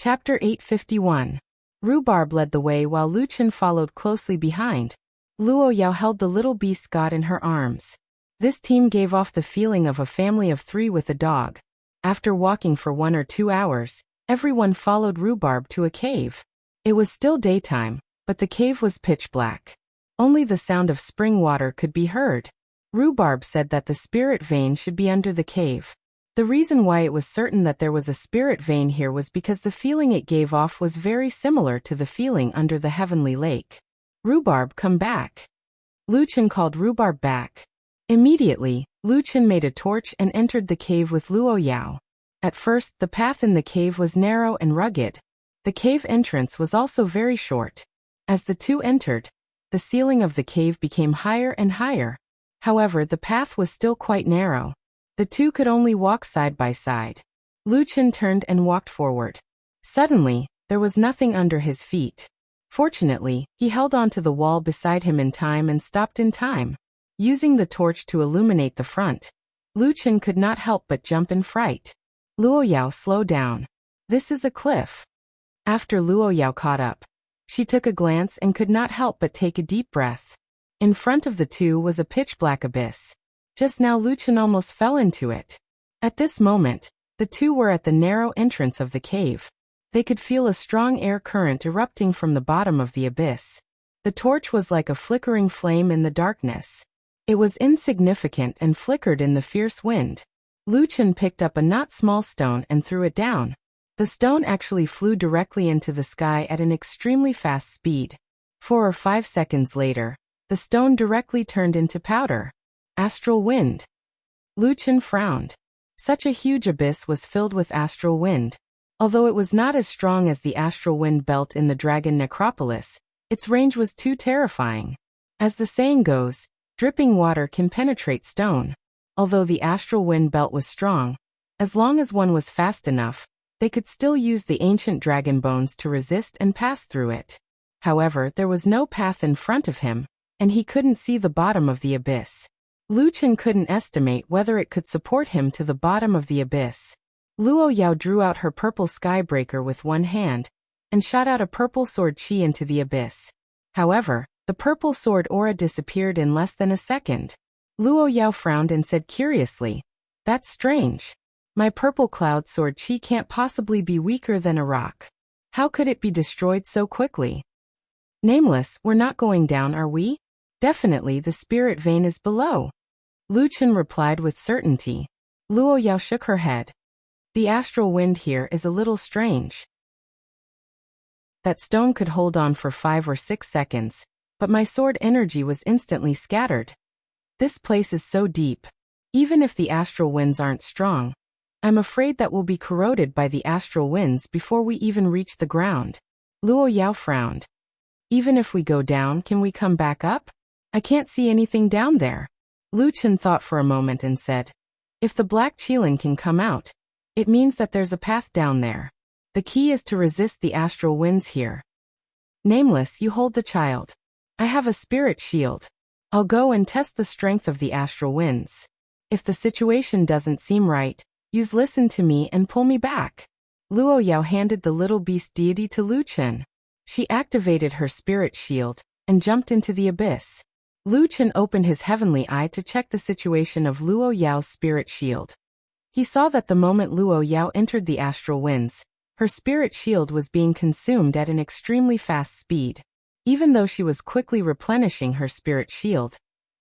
Chapter 851. Rhubarb led the way while Lu Chen followed closely behind. Luo Yao held the little beast god in her arms. This team gave off the feeling of a family of 3 with a dog. After walking for 1 or 2 hours, everyone followed Rhubarb to a cave. It was still daytime, but the cave was pitch black. Only the sound of spring water could be heard. Rhubarb said that the spirit vein should be under the cave. The reason why it was certain that there was a spirit vein here was because the feeling it gave off was very similar to the feeling under the heavenly lake. Rhubarb, come back. Lu Chen called Rhubarb back. Immediately, Lu Chen made a torch and entered the cave with Luo Yao. At first, the path in the cave was narrow and rugged. The cave entrance was also very short. As the two entered, the ceiling of the cave became higher and higher. However, the path was still quite narrow. The two could only walk side by side. Lu Chen turned and walked forward. Suddenly, there was nothing under his feet. Fortunately, he held onto the wall beside him in time and stopped in time. Using the torch to illuminate the front, Lu Chen could not help but jump in fright. Luo Yao, slow down. This is a cliff. After Luo Yao caught up, she took a glance and could not help but take a deep breath. In front of the two was a pitch-black abyss. Just now Lu Chen almost fell into it. At this moment, the two were at the narrow entrance of the cave. They could feel a strong air current erupting from the bottom of the abyss. The torch was like a flickering flame in the darkness. It was insignificant and flickered in the fierce wind. Lu Chen picked up a not small stone and threw it down. The stone actually flew directly into the sky at an extremely fast speed. 4 or 5 seconds later, the stone directly turned into powder. Astral wind. Lu Chen frowned. Such a huge abyss was filled with astral wind. Although it was not as strong as the astral wind belt in the Dragon Necropolis, its range was too terrifying. As the saying goes, dripping water can penetrate stone. Although the astral wind belt was strong, as long as one was fast enough, they could still use the ancient dragon bones to resist and pass through it. However, there was no path in front of him, and he couldn't see the bottom of the abyss. Lu Chen couldn't estimate whether it could support him to the bottom of the abyss. Luo Yao drew out her purple skybreaker with one hand, and shot out a purple sword chi into the abyss. However, the purple sword aura disappeared in less than a second. Luo Yao frowned and said curiously, "That's strange. My purple cloud sword chi can't possibly be weaker than a rock. How could it be destroyed so quickly?" "Nameless, we're not going down, are we? Definitely the spirit vein is below," Lu Chen replied with certainty. Luo Yao shook her head. "The astral wind here is a little strange. That stone could hold on for 5 or 6 seconds, but my sword energy was instantly scattered. This place is so deep. Even if the astral winds aren't strong, I'm afraid that we'll be corroded by the astral winds before we even reach the ground." Luo Yao frowned. "Even if we go down, can we come back up? I can't see anything down there." Lu Chen thought for a moment and said, "If the black qilin can come out, it means that there's a path down there. The key is to resist the astral winds here. Nameless, you hold the child. I have a spirit shield. I'll go and test the strength of the astral winds. If the situation doesn't seem right, use listen to me and pull me back." Luo Yao handed the little beast deity to Lu Chen. She activated her spirit shield and jumped into the abyss. Lu Chen opened his heavenly eye to check the situation of Luo Yao's spirit shield. He saw that the moment Luo Yao entered the astral winds, her spirit shield was being consumed at an extremely fast speed. Even though she was quickly replenishing her spirit shield,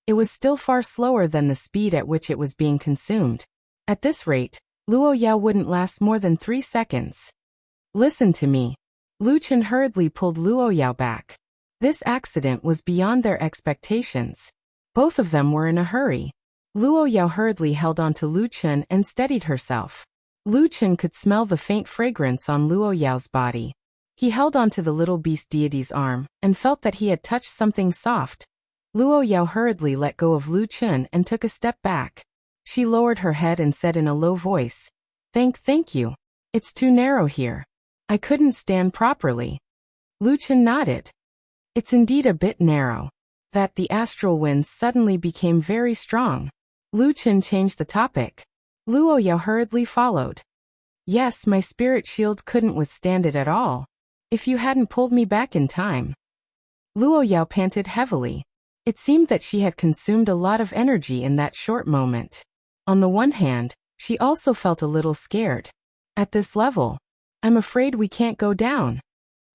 it was still far slower than the speed at which it was being consumed. At this rate, Luo Yao wouldn't last more than 3 seconds. "Listen to me." Lu Chen hurriedly pulled Luo Yao back. This accident was beyond their expectations. Both of them were in a hurry. Luo Yao hurriedly held on to Lu Chen and steadied herself. Lu Chen could smell the faint fragrance on Luo Yao's body. He held onto the little beast deity's arm and felt that he had touched something soft. Luo Yao hurriedly let go of Lu Chen and took a step back. She lowered her head and said in a low voice, Thank you. It's too narrow here. I couldn't stand properly." Lu Chen nodded. "It's indeed a bit narrow." That the astral winds suddenly became very strong. Lu Chen changed the topic. Luo Yao hurriedly followed. Yes, my spirit shield couldn't withstand it at all. If you hadn't pulled me back in time. Luo Yao panted heavily. It seemed that she had consumed a lot of energy in that short moment. On the one hand, she also felt a little scared. At this level, I'm afraid we can't go down,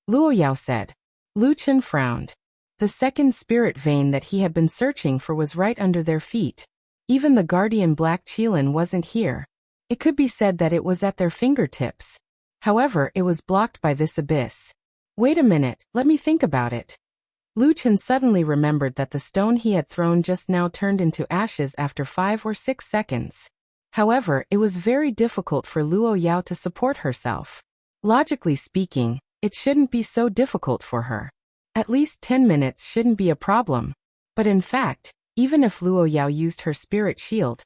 Luo Yao said. Lu Chen frowned. The second spirit vein that he had been searching for was right under their feet. Even the guardian Black Qilin wasn't here. It could be said that it was at their fingertips. However, it was blocked by this abyss. Wait a minute, let me think about it. Lu Chen suddenly remembered that the stone he had thrown just now turned into ashes after 5 or 6 seconds. However, it was very difficult for Luo Yao to support herself. Logically speaking, it shouldn't be so difficult for her. At least 10 minutes shouldn't be a problem. But in fact, even if Luo Yao used her spirit shield,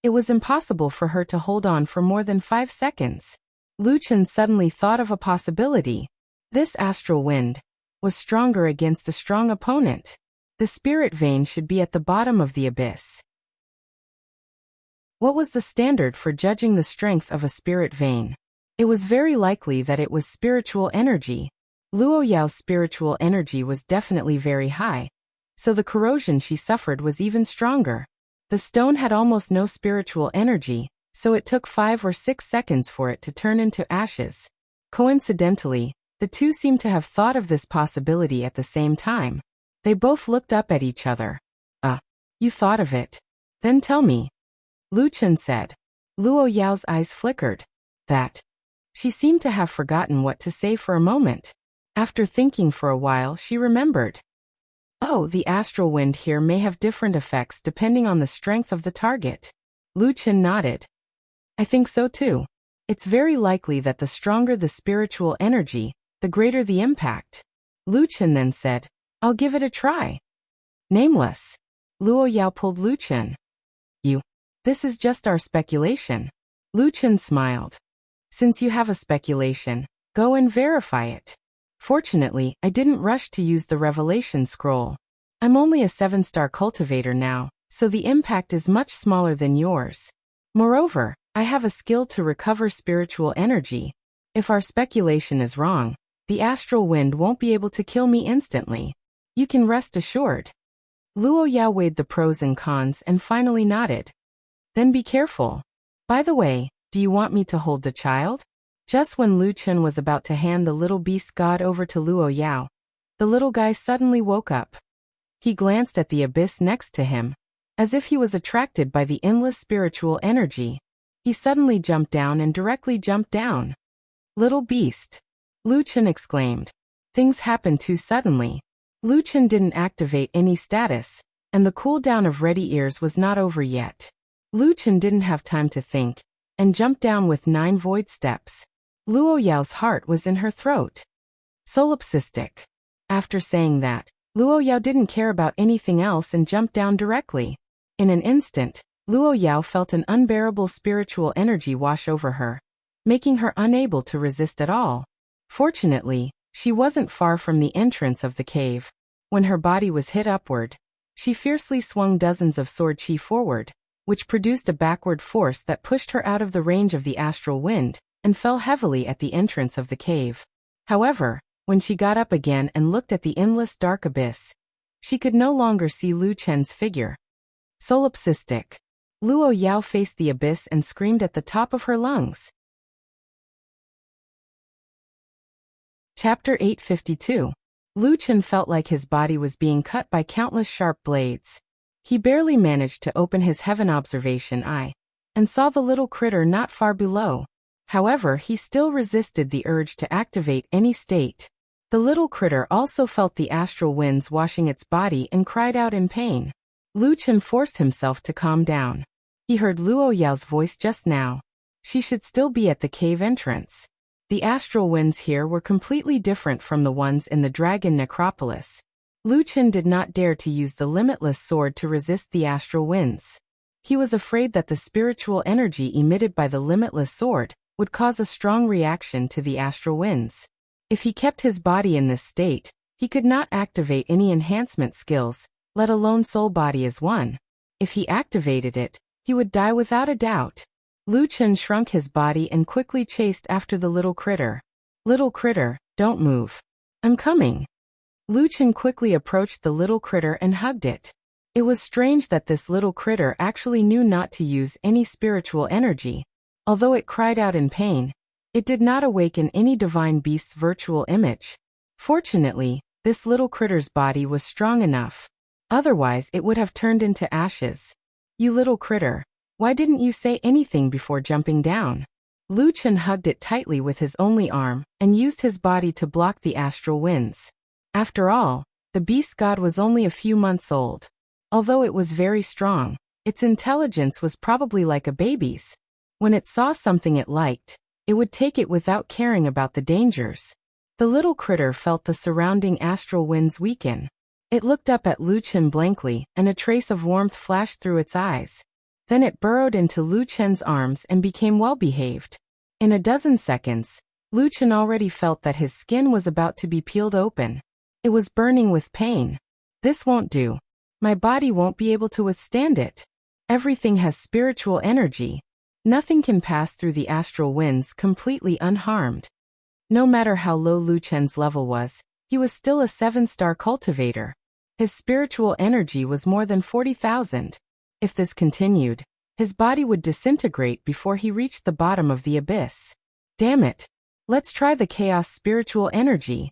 it was impossible for her to hold on for more than 5 seconds. Lu Chen suddenly thought of a possibility. This astral wind was stronger against a strong opponent. The spirit vein should be at the bottom of the abyss. What was the standard for judging the strength of a spirit vein? It was very likely that it was spiritual energy. Luo Yao's spiritual energy was definitely very high, so the corrosion she suffered was even stronger. The stone had almost no spiritual energy, so it took 5 or 6 seconds for it to turn into ashes. Coincidentally, the two seemed to have thought of this possibility at the same time. They both looked up at each other. You thought of it? Then tell me. Lu Chen said. Luo Yao's eyes flickered. That. She seemed to have forgotten what to say for a moment. After thinking for a while, she remembered. Oh, the astral wind here may have different effects depending on the strength of the target. Lu Chen nodded. I think so too. It's very likely that the stronger the spiritual energy, the greater the impact. Lu Chen then said, I'll give it a try. Nameless. Luo Yao pulled Lu Chen. This is just our speculation. Lu Chen smiled. Since you have a speculation, go and verify it. Fortunately, I didn't rush to use the revelation scroll. I'm only a 7-star cultivator now, so the impact is much smaller than yours. Moreover, I have a skill to recover spiritual energy. If our speculation is wrong, the astral wind won't be able to kill me instantly. You can rest assured. Luo Yao weighed the pros and cons and finally nodded. Then be careful. By the way, do you want me to hold the child? Just when Lu Chen was about to hand the little beast god over to Luo Yao, the little guy suddenly woke up. He glanced at the abyss next to him, as if he was attracted by the endless spiritual energy. He suddenly jumped down and directly jumped down. Little beast. Lu Chen exclaimed. Things happened too suddenly. Lu Chen didn't activate any status, and the cooldown of ready ears was not over yet. Lu Chen didn't have time to think, and jumped down with 9 void steps. Luo Yao's heart was in her throat. Solipsistic. After saying that, Luo Yao didn't care about anything else and jumped down directly. In an instant, Luo Yao felt an unbearable spiritual energy wash over her, making her unable to resist at all. Fortunately, she wasn't far from the entrance of the cave. When her body was hit upward, she fiercely swung dozens of sword chi forward, which produced a backward force that pushed her out of the range of the astral wind, and fell heavily at the entrance of the cave. However, when she got up again and looked at the endless dark abyss, she could no longer see Lu Chen's figure. Solipsistic. Luo Yao faced the abyss and screamed at the top of her lungs. Chapter 852. Lu Chen felt like his body was being cut by countless sharp blades. He barely managed to open his heaven observation eye, and saw the little critter not far below. However, he still resisted the urge to activate any state. The little critter also felt the astral winds washing its body and cried out in pain. Lu Chen forced himself to calm down. He heard Luo Yao's voice just now. She should still be at the cave entrance. The astral winds here were completely different from the ones in the dragon necropolis. Lu Chen did not dare to use the limitless sword to resist the astral winds. He was afraid that the spiritual energy emitted by the limitless sword would cause a strong reaction to the astral winds. If he kept his body in this state, he could not activate any enhancement skills, let alone soul body as one. If he activated it, he would die without a doubt. Lu Chen shrunk his body and quickly chased after the little critter. Little critter, don't move. I'm coming. Lu Chen quickly approached the little critter and hugged it. It was strange that this little critter actually knew not to use any spiritual energy. Although it cried out in pain, it did not awaken any divine beast's virtual image. Fortunately, this little critter's body was strong enough. Otherwise, it would have turned into ashes. You little critter, why didn't you say anything before jumping down? Lu Chen hugged it tightly with his only arm and used his body to block the astral winds. After all, the beast god was only a few months old. Although it was very strong, its intelligence was probably like a baby's. When it saw something it liked, it would take it without caring about the dangers. The little critter felt the surrounding astral winds weaken. It looked up at Lu Chen blankly, and a trace of warmth flashed through its eyes. Then it burrowed into Lu Chen's arms and became well-behaved. In a dozen seconds, Lu Chen already felt that his skin was about to be peeled open. It was burning with pain. This won't do. My body won't be able to withstand it. Everything has spiritual energy. Nothing can pass through the astral winds completely unharmed. No matter how low Lu Chen's level was, he was still a 7-star cultivator. His spiritual energy was more than 40,000. If this continued, his body would disintegrate before he reached the bottom of the abyss. Damn it. Let's try the chaos spiritual energy.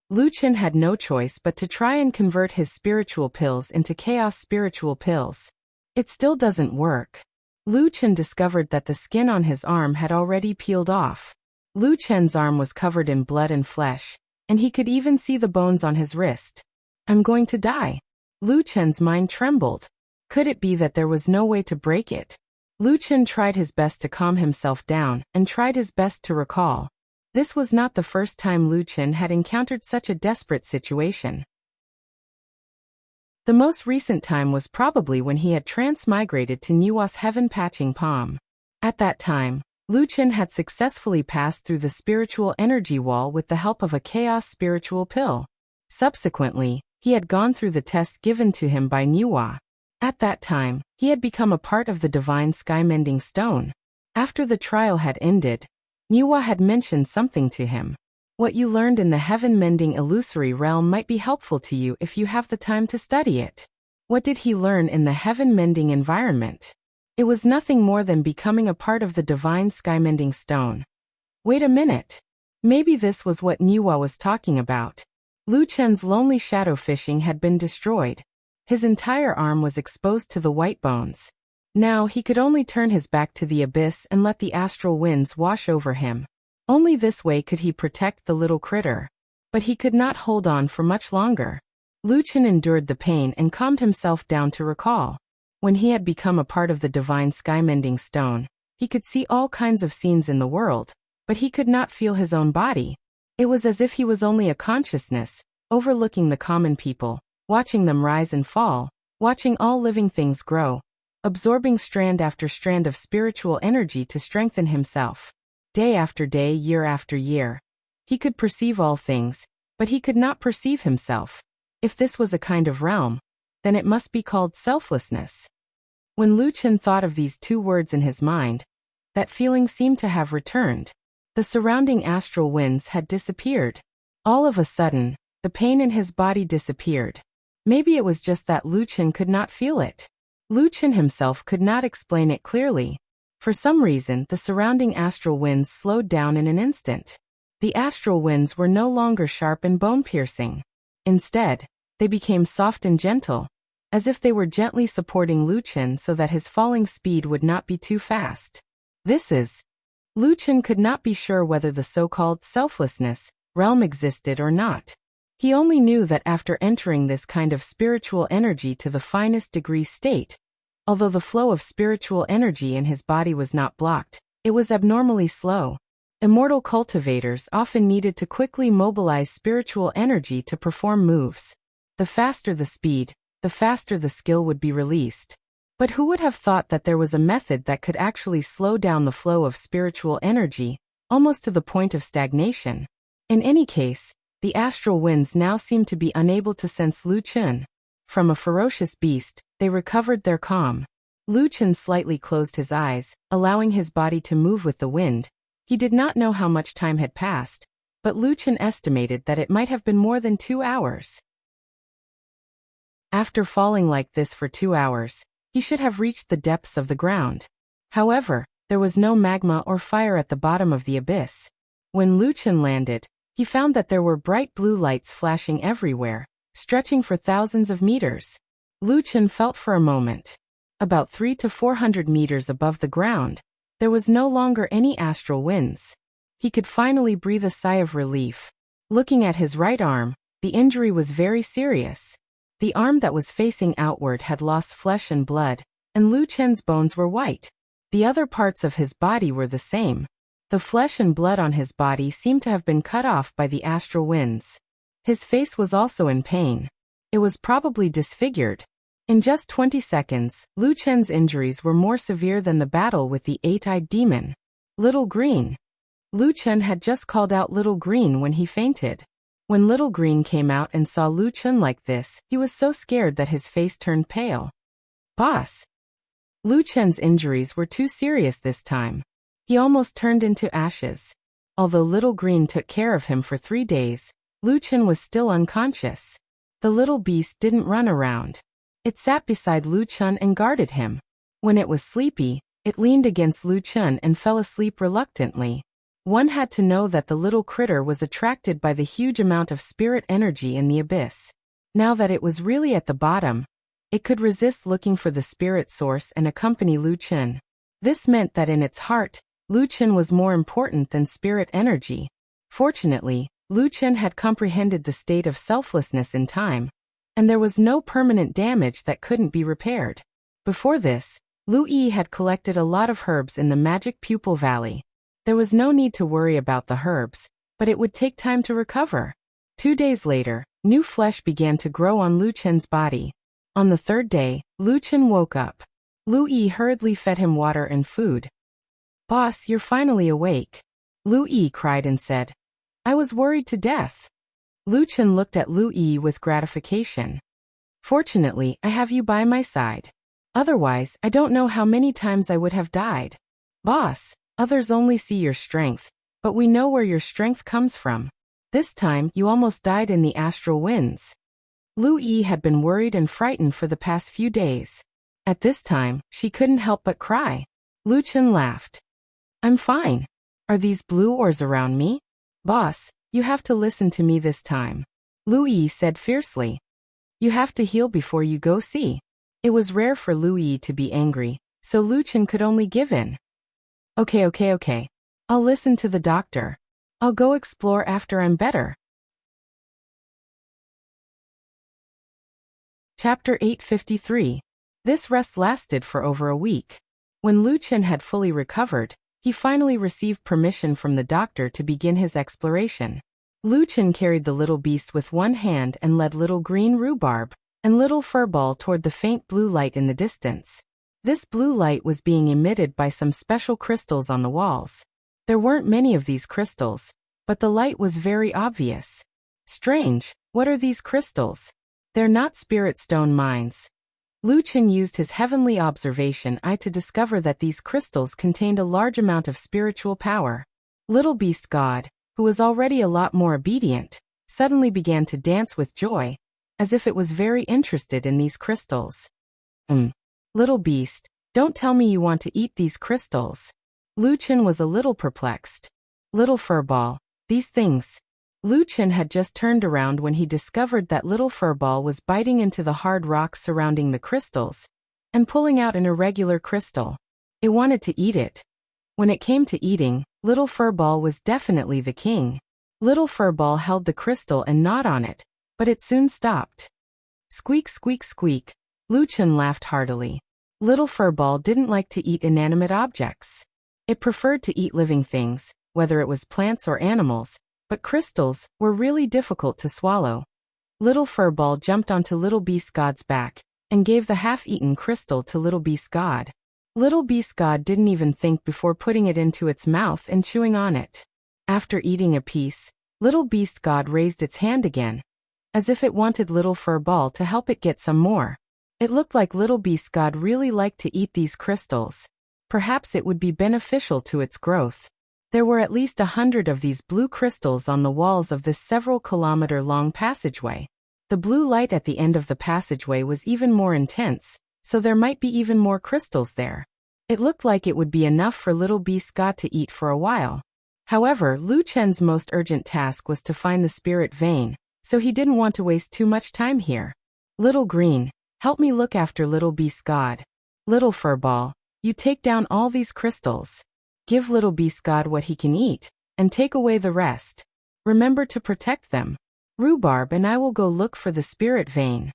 Lu Chen had no choice but to try and convert his spiritual pills into chaos spiritual pills. It still doesn't work. Lu Chen discovered that the skin on his arm had already peeled off. Lu Chen's arm was covered in blood and flesh, and he could even see the bones on his wrist. I'm going to die. Lu Chen's mind trembled. Could it be that there was no way to break it? Lu Chen tried his best to calm himself down and tried his best to recall. This was not the first time Lu Chen had encountered such a desperate situation. The most recent time was probably when he had transmigrated to Nua's heaven patching palm. At that time, Lu Chen had successfully passed through the spiritual energy wall with the help of a chaos spiritual pill. Subsequently, he had gone through the test given to him by Nua. At that time, he had become a part of the divine sky-mending stone. After the trial had ended, Nua had mentioned something to him. What you learned in the heaven-mending illusory realm might be helpful to you if you have the time to study it. What did he learn in the heaven-mending environment? It was nothing more than becoming a part of the divine sky-mending stone. Wait a minute. Maybe this was what Nua was talking about. Lu Chen's lonely shadow fishing had been destroyed. His entire arm was exposed to the white bones. Now he could only turn his back to the abyss and let the astral winds wash over him. Only this way could he protect the little critter. But he could not hold on for much longer. Lu Chen endured the pain and calmed himself down to recall. When he had become a part of the divine sky-mending stone, he could see all kinds of scenes in the world, but he could not feel his own body. It was as if he was only a consciousness, overlooking the common people, watching them rise and fall, watching all living things grow, absorbing strand after strand of spiritual energy to strengthen himself. Day after day, year after year. He could perceive all things, but he could not perceive himself. If this was a kind of realm, then it must be called selflessness. When Lu Chen thought of these two words in his mind, that feeling seemed to have returned. The surrounding astral winds had disappeared. All of a sudden, the pain in his body disappeared. Maybe it was just that Lu Chen could not feel it. Lu Chen himself could not explain it clearly. For some reason, the surrounding astral winds slowed down in an instant. The astral winds were no longer sharp and bone-piercing. Instead, they became soft and gentle, as if they were gently supporting Lu Chen so that his falling speed would not be too fast. Lu Chen could not be sure whether the so-called selflessness realm existed or not. He only knew that after entering this kind of spiritual energy to the finest degree state, although the flow of spiritual energy in his body was not blocked, it was abnormally slow. Immortal cultivators often needed to quickly mobilize spiritual energy to perform moves. The faster the speed, the faster the skill would be released. But who would have thought that there was a method that could actually slow down the flow of spiritual energy, almost to the point of stagnation? In any case, the astral winds now seemed to be unable to sense Lu Chen. From a ferocious beast, they recovered their calm. Lu Chen slightly closed his eyes, allowing his body to move with the wind. He did not know how much time had passed, but Lu Chen estimated that it might have been more than 2 hours. After falling like this for 2 hours, he should have reached the depths of the ground. However, there was no magma or fire at the bottom of the abyss. When Lu Chen landed, he found that there were bright blue lights flashing everywhere, stretching for thousands of meters. Lu Chen felt for a moment. About 300 to 400 meters above the ground, there was no longer any astral winds. He could finally breathe a sigh of relief. Looking at his right arm, the injury was very serious. The arm that was facing outward had lost flesh and blood, and Lu Chen's bones were white. The other parts of his body were the same. The flesh and blood on his body seemed to have been cut off by the astral winds. His face was also in pain. It was probably disfigured. In just 20 seconds, Lu Chen's injuries were more severe than the battle with the eight-eyed demon. Little Green. Lu Chen had just called out Little Green when he fainted. When Little Green came out and saw Lu Chen like this, he was so scared that his face turned pale. Boss. Lu Chen's injuries were too serious this time. He almost turned into ashes. Although Little Green took care of him for 3 days, Lu Chen was still unconscious. The little beast didn't run around. It sat beside Lu Chen and guarded him. When it was sleepy, it leaned against Lu Chen and fell asleep reluctantly. One had to know that the little critter was attracted by the huge amount of spirit energy in the abyss. Now that it was really at the bottom, it could resist looking for the spirit source and accompany Lu Chen. This meant that in its heart, Lu Chen was more important than spirit energy. Fortunately, Lu Chen had comprehended the state of selflessness in time, and there was no permanent damage that couldn't be repaired. Before this, Lu Yi had collected a lot of herbs in the Magic Pupil Valley. There was no need to worry about the herbs, but it would take time to recover. 2 days later, new flesh began to grow on Lu Chen's body. On the 3rd day, Lu Chen woke up. Lu Yi hurriedly fed him water and food. Boss, you're finally awake. Lu Yi cried and said, I was worried to death. Lu Chen looked at Lu Yi with gratification. Fortunately, I have you by my side. Otherwise, I don't know how many times I would have died. Boss, others only see your strength, but we know where your strength comes from. This time, you almost died in the astral winds. Lu Yi had been worried and frightened for the past few days. At this time, she couldn't help but cry. Lu Chen laughed. I'm fine. Are these blue orbs around me? Boss, you have to listen to me this time. Lu Yi said fiercely. You have to heal before you go see. It was rare for Lu Yi to be angry, so Lu Chen could only give in. Okay. I'll listen to the doctor. I'll go explore after I'm better. Chapter 853. This rest lasted for over a week. When Lu Chen had fully recovered, he finally received permission from the doctor to begin his exploration. Lu Chen carried the little beast with one hand and led Little Green Rhubarb and Little Furball toward the faint blue light in the distance. This blue light was being emitted by some special crystals on the walls. There weren't many of these crystals, but the light was very obvious. Strange, what are these crystals? They're not spirit stone mines. Lu Chen used his heavenly observation eye to discover that these crystals contained a large amount of spiritual power. Little Beast God, who was already a lot more obedient, suddenly began to dance with joy, as if it was very interested in these crystals. Little Beast, don't tell me you want to eat these crystals. Lu Chen was a little perplexed. Little Furball, these things. Lu Chen had just turned around when he discovered that Little Furball was biting into the hard rocks surrounding the crystals and pulling out an irregular crystal. It wanted to eat it. When it came to eating, Little Furball was definitely the king. Little Furball held the crystal and gnawed on it, but it soon stopped. Squeak, squeak, squeak. Lu Chen laughed heartily. Little Furball didn't like to eat inanimate objects. It preferred to eat living things, whether it was plants or animals, but crystals were really difficult to swallow. Little Furball jumped onto Little Beast God's back and gave the half-eaten crystal to Little Beast God. Little Beast God didn't even think before putting it into its mouth and chewing on it. After eating a piece, Little Beast God raised its hand again, as if it wanted Little Furball to help it get some more. It looked like little beast god really liked to eat these crystals. Perhaps it would be beneficial to its growth. There were at least 100 of these blue crystals on the walls of this several-kilometer-long passageway. The blue light at the end of the passageway was even more intense, so there might be even more crystals there. It looked like it would be enough for little beast god to eat for a while. However, Lu Chen's most urgent task was to find the spirit vein, so he didn't want to waste too much time here. Little Green, help me look after little beast god. Little Furball, you take down all these crystals. Give little beast god what he can eat, and take away the rest. Remember to protect them. Rhubarb and I will go look for the spirit vein.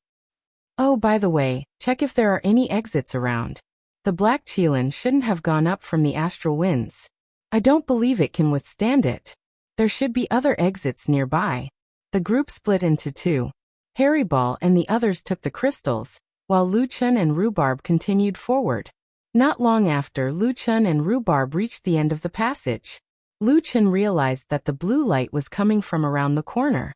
Oh, by the way, check if there are any exits around. The black Qilin shouldn't have gone up from the astral winds. I don't believe it can withstand it. There should be other exits nearby. The group split into two. Harry Ball and the others took the crystals, while Lu Chen and Rhubarb continued forward. Not long after Lu Chen and Rhubarb reached the end of the passage, Lu Chen realized that the blue light was coming from around the corner.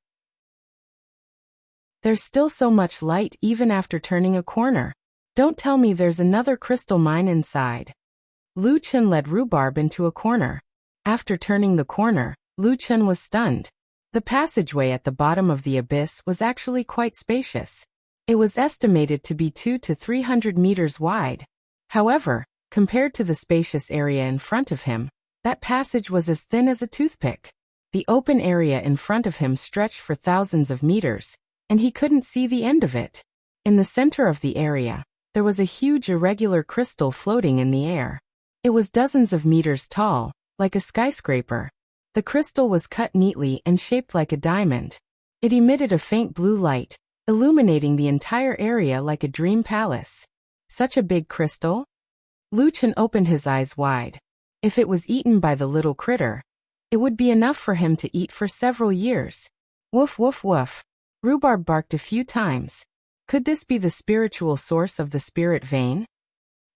There's still so much light even after turning a corner. Don't tell me there's another crystal mine inside. Lu Chen led Rhubarb into a corner. After turning the corner, Lu Chen was stunned. The passageway at the bottom of the abyss was actually quite spacious. It was estimated to be 200 to 300 meters wide. However, compared to the spacious area in front of him, that passage was as thin as a toothpick. The open area in front of him stretched for thousands of meters, and he couldn't see the end of it. In the center of the area, there was a huge irregular crystal floating in the air. It was dozens of meters tall, like a skyscraper. The crystal was cut neatly and shaped like a diamond. It emitted a faint blue light, illuminating the entire area like a dream palace. Such a big crystal? Lu Chen opened his eyes wide. If it was eaten by the little critter, it would be enough for him to eat for several years. Woof woof woof. Rhubarb barked a few times. Could this be the spiritual source of the spirit vein?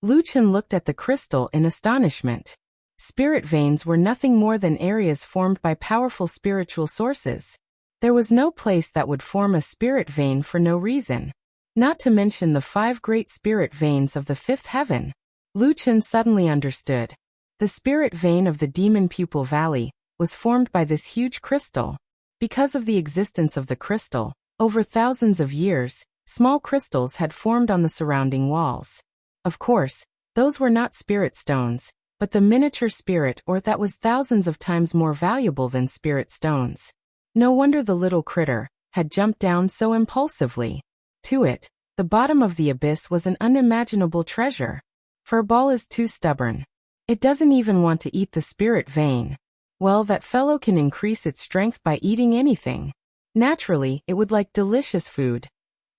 Lu Chen looked at the crystal in astonishment. Spirit veins were nothing more than areas formed by powerful spiritual sources. There was no place that would form a spirit vein for no reason. Not to mention the 5 great spirit veins of the 5th heaven. Lu Chen suddenly understood. The spirit vein of the Demon Pupil Valley was formed by this huge crystal. Because of the existence of the crystal, over thousands of years, small crystals had formed on the surrounding walls. Of course, those were not spirit stones, but the miniature spirit ore that was thousands of times more valuable than spirit stones. No wonder the little critter had jumped down so impulsively. To it, the bottom of the abyss was an unimaginable treasure. Furball is too stubborn. It doesn't even want to eat the spirit vein. Well, that fellow can increase its strength by eating anything. Naturally, it would like delicious food.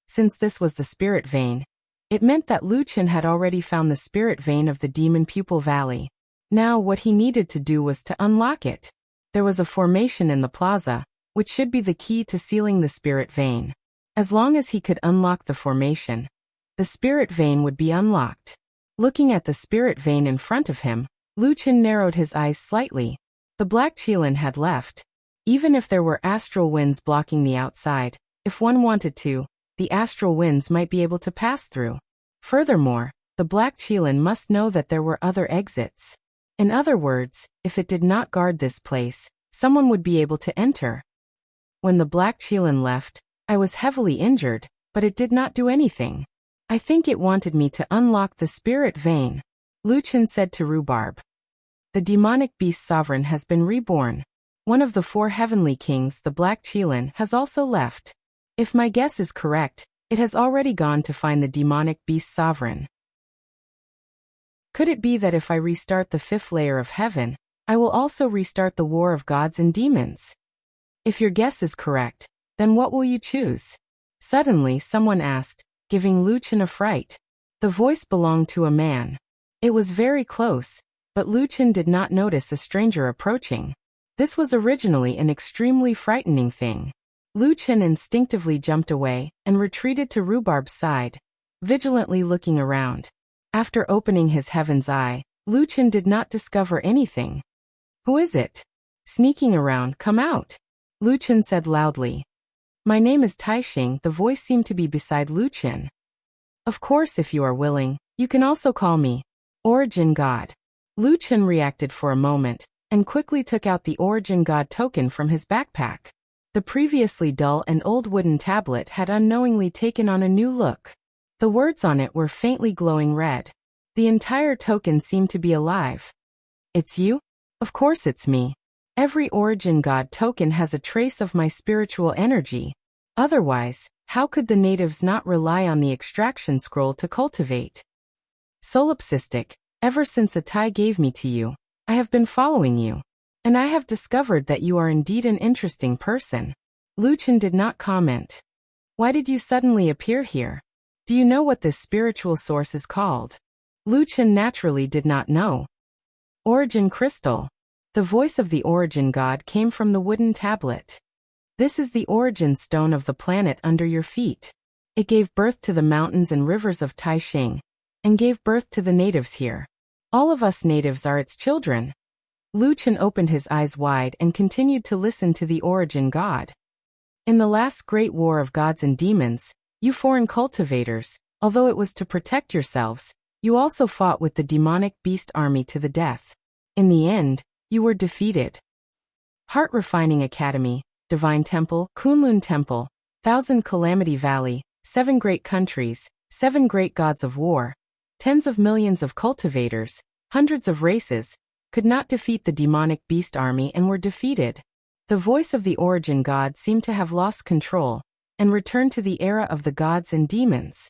Since this was the spirit vein, it meant that Lu Chen had already found the spirit vein of the Demon Pupil Valley. Now what he needed to do was to unlock it. There was a formation in the plaza, which should be the key to sealing the spirit vein. As long as he could unlock the formation, the spirit vein would be unlocked. Looking at the spirit vein in front of him, Lu Chen narrowed his eyes slightly. The black Qilin had left. Even if there were astral winds blocking the outside, if one wanted to, the astral winds might be able to pass through. Furthermore, the black Qilin must know that there were other exits. In other words, if it did not guard this place, someone would be able to enter. When the black Qilin left, I was heavily injured, but it did not do anything. I think it wanted me to unlock the spirit vein, Lu Chen said to Rhubarb. The demonic beast sovereign has been reborn. One of the 4 heavenly kings, the black Qilin, has also left. If my guess is correct, it has already gone to find the demonic beast sovereign. Could it be that if I restart the 5th layer of heaven, I will also restart the war of gods and demons? If your guess is correct, then what will you choose? Suddenly someone asked, giving Lu Chen a fright. The voice belonged to a man. It was very close, but Lu Chen did not notice a stranger approaching. This was originally an extremely frightening thing. Lu Chen instinctively jumped away and retreated to Rhubarb's side, vigilantly looking around. After opening his heaven's eye, Lu Chen did not discover anything. Who is it? Sneaking around, come out, Lu Chen said loudly. My name is Taixing. The voice seemed to be beside Lu Chen. Of course, if you are willing, you can also call me Origin God. Lu Chen reacted for a moment, and quickly took out the Origin God token from his backpack. The previously dull and old wooden tablet had unknowingly taken on a new look. The words on it were faintly glowing red. The entire token seemed to be alive. It's you? Of course it's me. Every Origin God token has a trace of my spiritual energy. Otherwise, how could the natives not rely on the extraction scroll to cultivate? Solipsistic, ever since Atai gave me to you, I have been following you. And I have discovered that you are indeed an interesting person. Lu Chen did not comment. Why did you suddenly appear here? Do you know what this spiritual source is called? Lu Chen naturally did not know. Origin Crystal. The voice of the Origin God came from the wooden tablet. This is the origin stone of the planet under your feet. It gave birth to the mountains and rivers of Taixing, and gave birth to the natives here. All of us natives are its children. Lu Chen opened his eyes wide and continued to listen to the Origin God. In the last great war of gods and demons, you foreign cultivators, although it was to protect yourselves, you also fought with the demonic beast army to the death. In the end, you were defeated. Heart Refining Academy, Divine Temple, Kunlun Temple, Thousand Calamity Valley, 7 great countries, 7 great gods of war, tens of millions of cultivators, hundreds of races, could not defeat the demonic beast army and were defeated. The voice of the Origin God seemed to have lost control, and returned to the era of the gods and demons.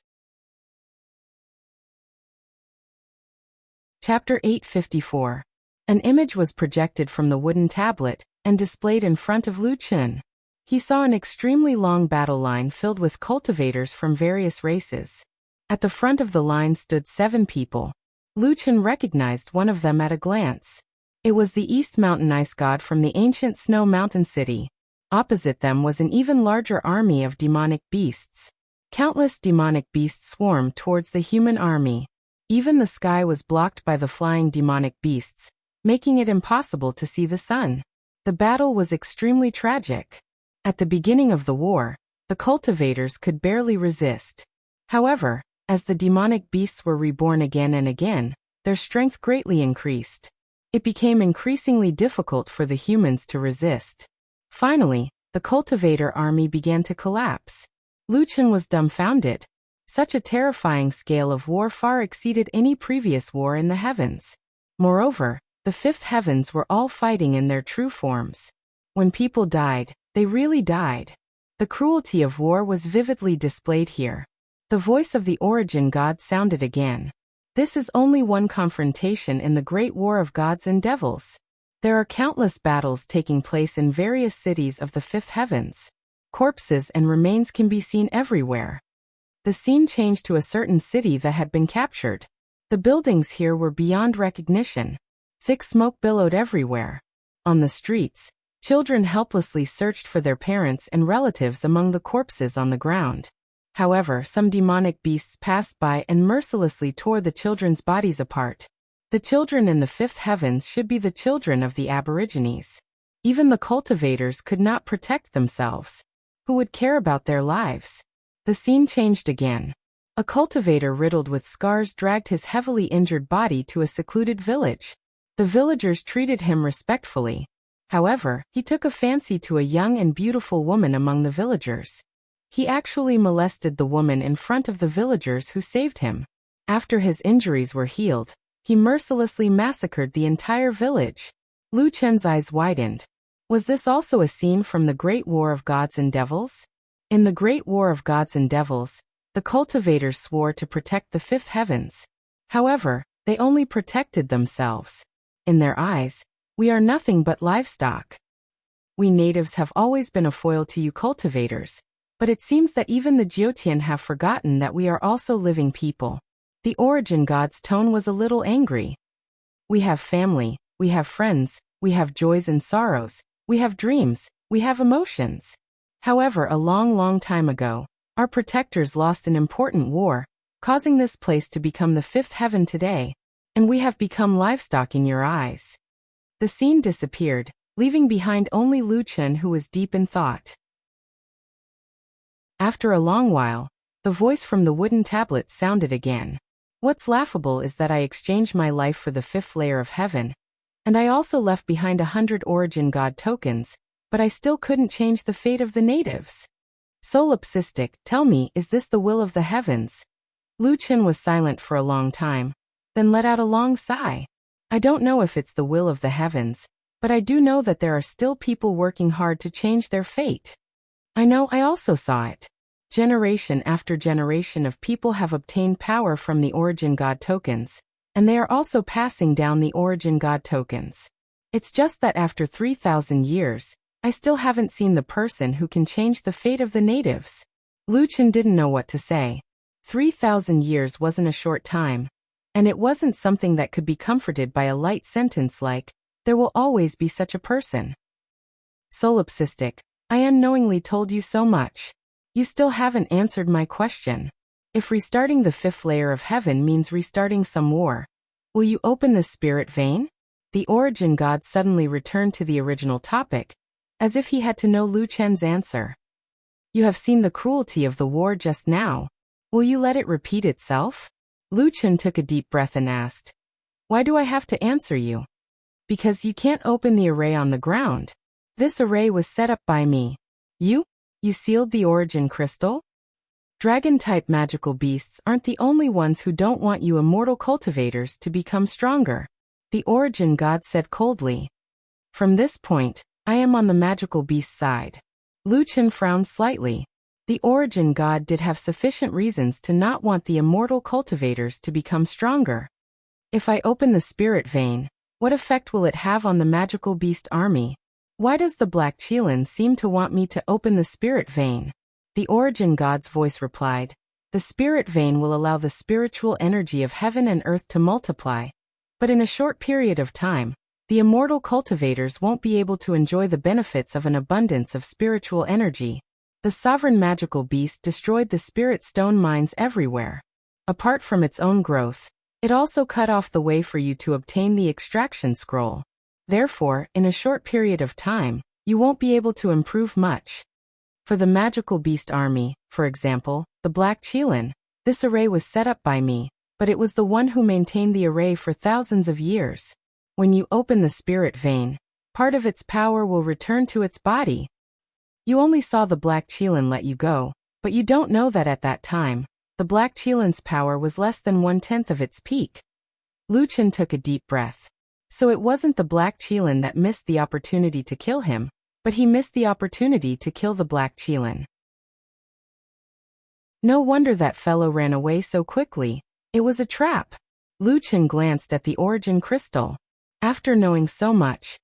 Chapter 854. An image was projected from the wooden tablet, and displayed in front of Lu Chen. He saw an extremely long battle line filled with cultivators from various races. At the front of the line stood 7 people. Lu Chen recognized one of them at a glance. It was the East Mountain Ice God from the ancient Snow Mountain City. Opposite them was an even larger army of demonic beasts. Countless demonic beasts swarmed towards the human army. Even the sky was blocked by the flying demonic beasts, making it impossible to see the sun. The battle was extremely tragic. At the beginning of the war, the cultivators could barely resist. However, as the demonic beasts were reborn again and again, their strength greatly increased. It became increasingly difficult for the humans to resist. Finally, the cultivator army began to collapse. Lu Chen was dumbfounded. Such a terrifying scale of war far exceeded any previous war in the heavens. Moreover, the 5th heavens were all fighting in their true forms. When people died, they really died. The cruelty of war was vividly displayed here. The voice of the Origin God sounded again. This is only one confrontation in the great war of gods and devils. There are countless battles taking place in various cities of the 5th heavens. Corpses and remains can be seen everywhere. The scene changed to a certain city that had been captured. The buildings here were beyond recognition. Thick smoke billowed everywhere. On the streets, children helplessly searched for their parents and relatives among the corpses on the ground. However, some demonic beasts passed by and mercilessly tore the children's bodies apart. The children in the 5th heavens should be the children of the Aborigines. Even the cultivators could not protect themselves. Who would care about their lives? The scene changed again. A cultivator riddled with scars dragged his heavily injured body to a secluded village. The villagers treated him respectfully. However, he took a fancy to a young and beautiful woman among the villagers. He actually molested the woman in front of the villagers who saved him. After his injuries were healed, he mercilessly massacred the entire village. Lu Chen's eyes widened. Was this also a scene from the Great War of Gods and Devils? In the Great War of Gods and Devils, the cultivators swore to protect the 5th heavens. However, they only protected themselves. In their eyes, we are nothing but livestock. We natives have always been a foil to you cultivators, but it seems that even the Jiotian have forgotten that we are also living people. The Origin God's tone was a little angry. We have family, we have friends, we have joys and sorrows, we have dreams, we have emotions. However, a long time ago, our protectors lost an important war, causing this place to become the 5th heaven today, and we have become livestock in your eyes. The scene disappeared, leaving behind only Lu Chen, who was deep in thought. After a long while, The voice from the wooden tablet sounded again. What's laughable is that I exchanged my life for the 5th layer of heaven, and I also left behind 100 origin god tokens, but I still couldn't change the fate of the natives. Solipsistic, tell me, is this the will of the heavens? Lu Chen was silent for a long time, then let out a long sigh. I don't know if it's the will of the heavens, but I do know that there are still people working hard to change their fate. I know, I also saw it. Generation after generation of people have obtained power from the origin god tokens, and they are also passing down the origin god tokens. It's just that after 3,000 years, I still haven't seen the person who can change the fate of the natives. Lu Chen didn't know what to say. 3,000 years wasn't a short time, and it wasn't something that could be comforted by a light sentence like, there will always be such a person. Solipsistic, I unknowingly told you so much. You still haven't answered my question. If restarting the 5th layer of heaven means restarting some war, will you open the spirit vein? The origin god suddenly returned to the original topic, as if he had to know Lu Chen's answer. You have seen the cruelty of the war just now. Will you let it repeat itself? Lu Chen took a deep breath and asked. Why do I have to answer you? Because you can't open the array on the ground. This array was set up by me. You sealed the origin crystal? Dragon-type magical beasts aren't the only ones who don't want you immortal cultivators to become stronger. The origin god said coldly. From this point, I am on the magical beast side. Lu Chen frowned slightly. The origin god did have sufficient reasons to not want the immortal cultivators to become stronger. If I open the spirit vein, what effect will it have on the magical beast army? Why does the Black Qilin seem to want me to open the spirit vein? The origin god's voice replied. The spirit vein will allow the spiritual energy of heaven and earth to multiply, but in a short period of time, the immortal cultivators won't be able to enjoy the benefits of an abundance of spiritual energy. The sovereign magical beast destroyed the spirit stone mines everywhere. Apart from its own growth, it also cut off the way for you to obtain the extraction scroll. Therefore, in a short period of time, you won't be able to improve much. For the magical beast army, for example, the Black Qilin, this array was set up by me, but it was the one who maintained the array for thousands of years. When you open the spirit vein, part of its power will return to its body. You only saw the Black Qilin let you go, but you don't know that at that time, the Black Qilin's power was less than 1/10 of its peak. Lu Chen took a deep breath. So it wasn't the Black Qilin that missed the opportunity to kill him, but he missed the opportunity to kill the Black Qilin. No wonder that fellow ran away so quickly. It was a trap. Lu Chen glanced at the origin crystal. After knowing so much,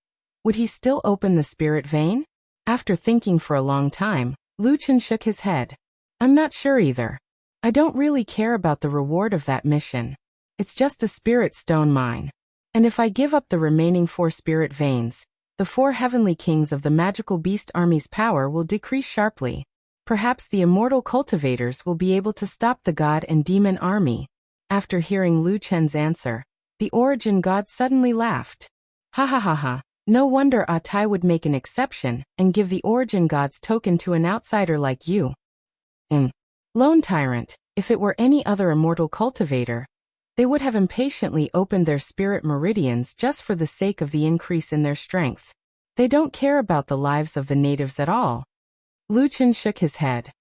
would he still open the spirit vein? After thinking for a long time, Lu Chen shook his head. I'm not sure either. I don't really care about the reward of that mission. It's just a spirit stone mine. And if I give up the remaining 4 spirit veins, the 4 heavenly kings of the magical beast army's power will decrease sharply. Perhaps the immortal cultivators will be able to stop the god and demon army. After hearing Lu Chen's answer, the origin god suddenly laughed. Ha ha ha ha. No wonder Atai would make an exception and give the origin god's token to an outsider like you. Lone Tyrant, if it were any other immortal cultivator, they would have impatiently opened their spirit meridians just for the sake of the increase in their strength. They don't care about the lives of the natives at all. Lu Chen shook his head.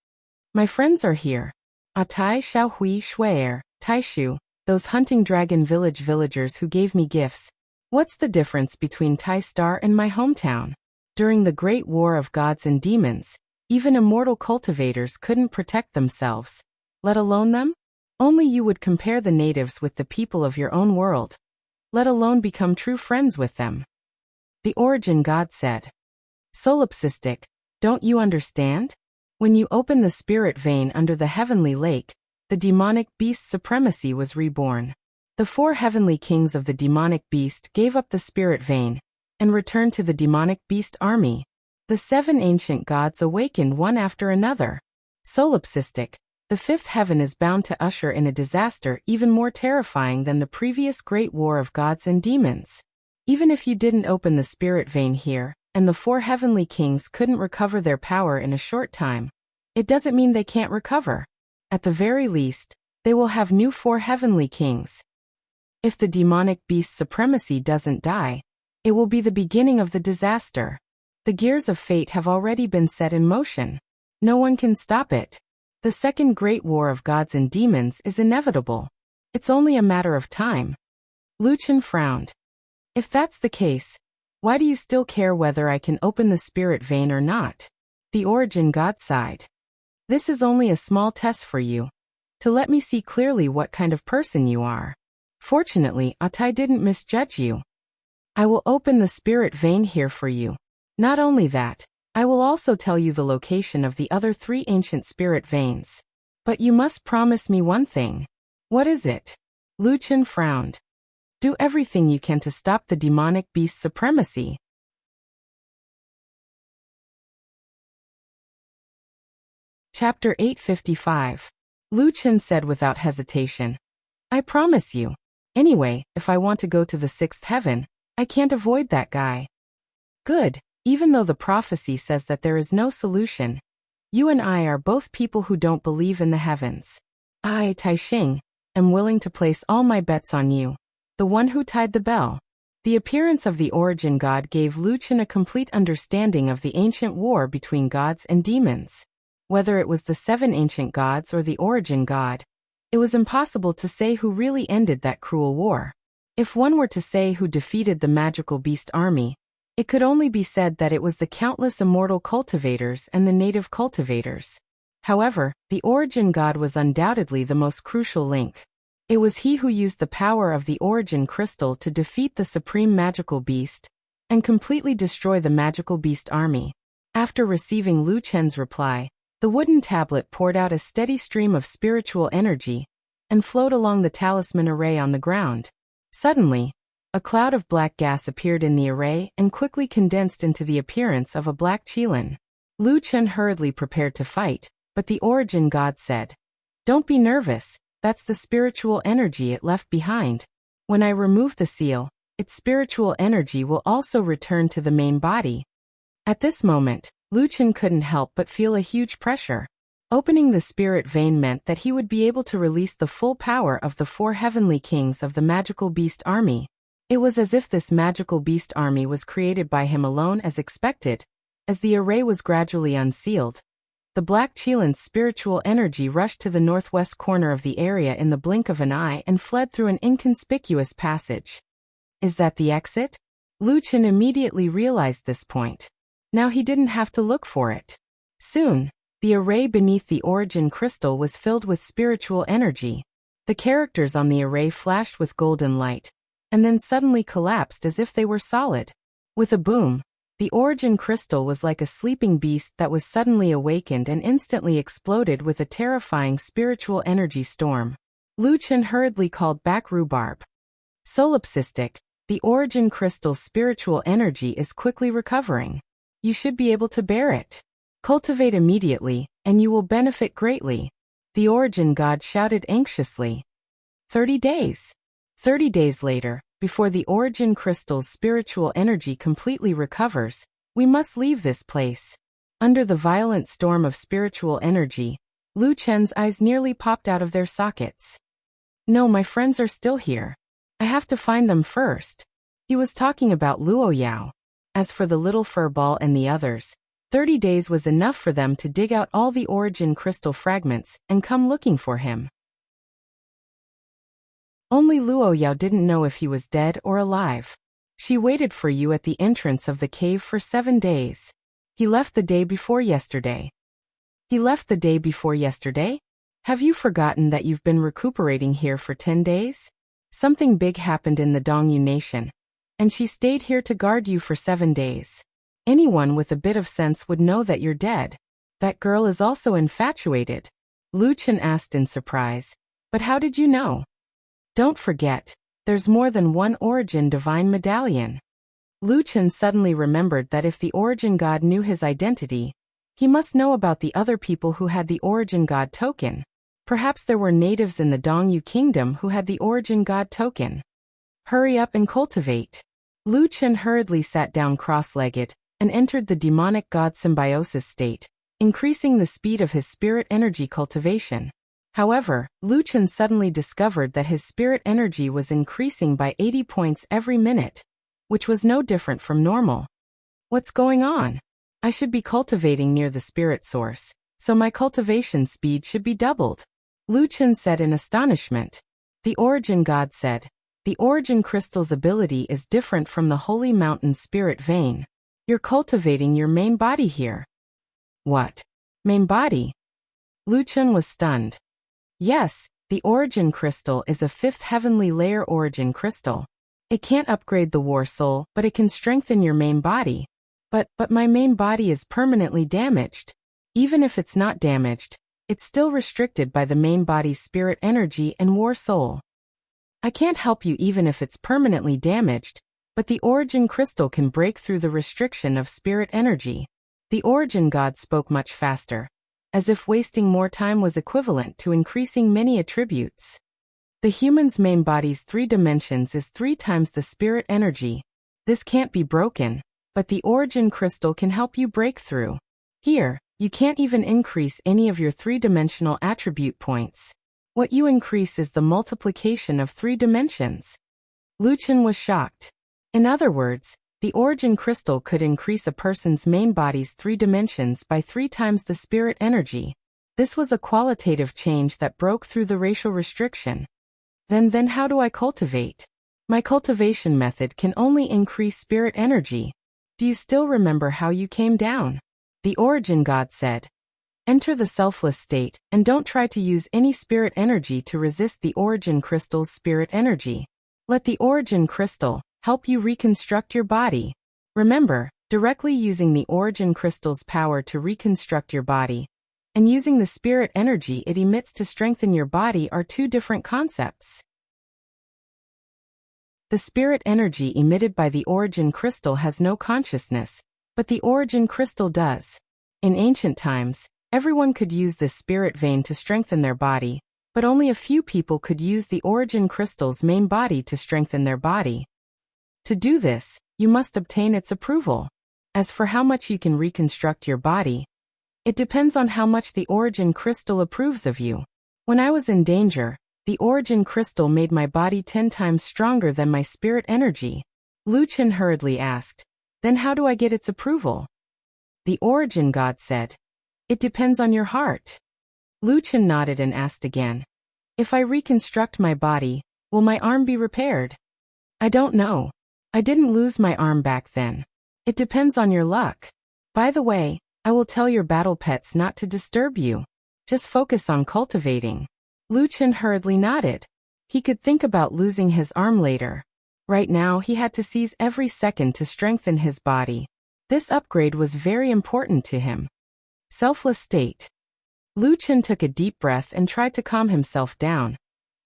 My friends are here. Atai, Xiaohui, Shui'er, Taishu, those hunting dragon village villagers who gave me gifts. What's the difference between Tai Star and my hometown? During the Great War of Gods and Demons, even immortal cultivators couldn't protect themselves, let alone them? Only you would compare the natives with the people of your own world, let alone become true friends with them. The origin god said. Solipsistic, don't you understand? When you open the spirit vein under the heavenly lake, the demonic beast's supremacy was reborn. The 4 heavenly kings of the demonic beast gave up the spirit vein and returned to the demonic beast army. The 7 ancient gods awakened one after another. Solipsistic, the 5th heaven is bound to usher in a disaster even more terrifying than the previous great war of gods and demons. Even if you didn't open the spirit vein here, and the 4 heavenly kings couldn't recover their power in a short time, it doesn't mean they can't recover. At the very least, they will have new 4 heavenly kings. If the demonic beast's supremacy doesn't die, it will be the beginning of the disaster. The gears of fate have already been set in motion. No one can stop it. The second great war of gods and demons is inevitable. It's only a matter of time. Lucian frowned. If that's the case, why do you still care whether I can open the spirit vein or not? The origin god sighed. This is only a small test for you, to let me see clearly what kind of person you are. Fortunately, Atai didn't misjudge you. I will open the spirit vein here for you. Not only that, I will also tell you the location of the other 3 ancient spirit veins. But you must promise me one thing. What is it? Lucian frowned. Do everything you can to stop the demonic beast's supremacy. Chapter 855. Lucian said without hesitation. I promise you. Anyway, if I want to go to the 6th heaven, I can't avoid that guy. Good. Even though the prophecy says that there is no solution, you and I are both people who don't believe in the heavens. I, Taixing, am willing to place all my bets on you, the one who tied the bell. The appearance of the origin god gave Lucian a complete understanding of the ancient war between gods and demons. Whether it was the 7 ancient gods or the origin god, it was impossible to say who really ended that cruel war. If one were to say who defeated the magical beast army, it could only be said that it was the countless immortal cultivators and the native cultivators. However, the origin god was undoubtedly the most crucial link. It was he who used the power of the origin crystal to defeat the supreme magical beast and completely destroy the magical beast army. After receiving Lu Chen's reply, the wooden tablet poured out a steady stream of spiritual energy and flowed along the talisman array on the ground. Suddenly, a cloud of black gas appeared in the array and quickly condensed into the appearance of a black qilin. Lu Chen hurriedly prepared to fight, but the origin god said, "Don't be nervous, that's the spiritual energy it left behind. When I remove the seal, its spiritual energy will also return to the main body." At this moment, Lu Chen couldn't help but feel a huge pressure. Opening the spirit vein meant that he would be able to release the full power of the 4 heavenly kings of the magical beast army. It was as if this magical beast army was created by him alone as expected. As the array was gradually unsealed, the black qilin's spiritual energy rushed to the northwest corner of the area in the blink of an eye and fled through an inconspicuous passage. Is that the exit? Lu Chen immediately realized this point. Now he didn't have to look for it. Soon, the array beneath the origin crystal was filled with spiritual energy. The characters on the array flashed with golden light, and then suddenly collapsed as if they were solid. With a boom, the origin crystal was like a sleeping beast that was suddenly awakened and instantly exploded with a terrifying spiritual energy storm. Lu Chen hurriedly called back Rhubarb. Solipsistic, the origin crystal's spiritual energy is quickly recovering. You should be able to bear it. Cultivate immediately, and you will benefit greatly. The origin god shouted anxiously. 30 days. 30 days later, before the origin crystal's spiritual energy completely recovers, we must leave this place. Under the violent storm of spiritual energy, Lu Chen's eyes nearly popped out of their sockets. No, my friends are still here. I have to find them first. He was talking about Luo Yao. As for the little fur ball and the others, 30 days was enough for them to dig out all the origin crystal fragments and come looking for him. Only Luo Yao didn't know if he was dead or alive. She waited for you at the entrance of the cave for 7 days. He left the day before yesterday. He left the day before yesterday? Have you forgotten that you've been recuperating here for 10 days? Something big happened in the Dongyu nation, and she stayed here to guard you for 7 days. Anyone with a bit of sense would know that you're dead. That girl is also infatuated. Lu Chen asked in surprise. But how did you know? Don't forget, there's more than one origin divine medallion. Lu Chen suddenly remembered that if the origin god knew his identity, he must know about the other people who had the origin god token. Perhaps there were natives in the Dongyu kingdom who had the origin god token. Hurry up and cultivate. Lu Chen hurriedly sat down cross-legged and entered the demonic god symbiosis state, increasing the speed of his spirit energy cultivation. However, Lucian suddenly discovered that his spirit energy was increasing by 80 points every minute, which was no different from normal. What's going on? I should be cultivating near the spirit source, so my cultivation speed should be doubled. Lucian said in astonishment. The Origin God said, the Origin Crystal's ability is different from the Holy Mountain Spirit Vein. You're cultivating your main body here. What? Main body? Lucian was stunned. Yes, the Origin Crystal is a 5th heavenly layer Origin Crystal. It can't upgrade the War Soul, but it can strengthen your main body. But my main body is permanently damaged. Even if it's not damaged, it's still restricted by the main body's spirit energy and War Soul. I can't help you even if it's permanently damaged, but the Origin Crystal can break through the restriction of spirit energy. The Origin God spoke much faster, as if wasting more time was equivalent to increasing many attributes. The human's main body's 3 dimensions is 3 times the spirit energy. This can't be broken, but the Origin Crystal can help you break through. Here, you can't even increase any of your 3-dimensional attribute points. What you increase is the multiplication of 3 dimensions. Lucian was shocked. In other words, the Origin Crystal could increase a person's main body's 3 dimensions by 3 times the spirit energy. This was a qualitative change that broke through the racial restriction. Then how do I cultivate? My cultivation method can only increase spirit energy. Do you still remember how you came down? The Origin God said. Enter the selfless state, and don't try to use any spirit energy to resist the Origin Crystal's spirit energy. Let the Origin Crystal help you reconstruct your body. Remember, directly using the Origin Crystal's power to reconstruct your body, and using the spirit energy it emits to strengthen your body are 2 different concepts. The spirit energy emitted by the Origin Crystal has no consciousness, but the Origin Crystal does. In ancient times, everyone could use this spirit vein to strengthen their body, but only a few people could use the Origin Crystal's main body to strengthen their body. To do this, you must obtain its approval. As for how much you can reconstruct your body, it depends on how much the Origin Crystal approves of you. When I was in danger, the Origin Crystal made my body 10 times stronger than my spirit energy. Lucian hurriedly asked, then how do I get its approval? The Origin God said, it depends on your heart. Lucian nodded and asked again, if I reconstruct my body, will my arm be repaired? I don't know. I didn't lose my arm back then. It depends on your luck. By the way, I will tell your battle pets not to disturb you. Just focus on cultivating. Lucian hurriedly nodded. He could think about losing his arm later. Right now he had to seize every second to strengthen his body. This upgrade was very important to him. Selfless state. Lucian took a deep breath and tried to calm himself down,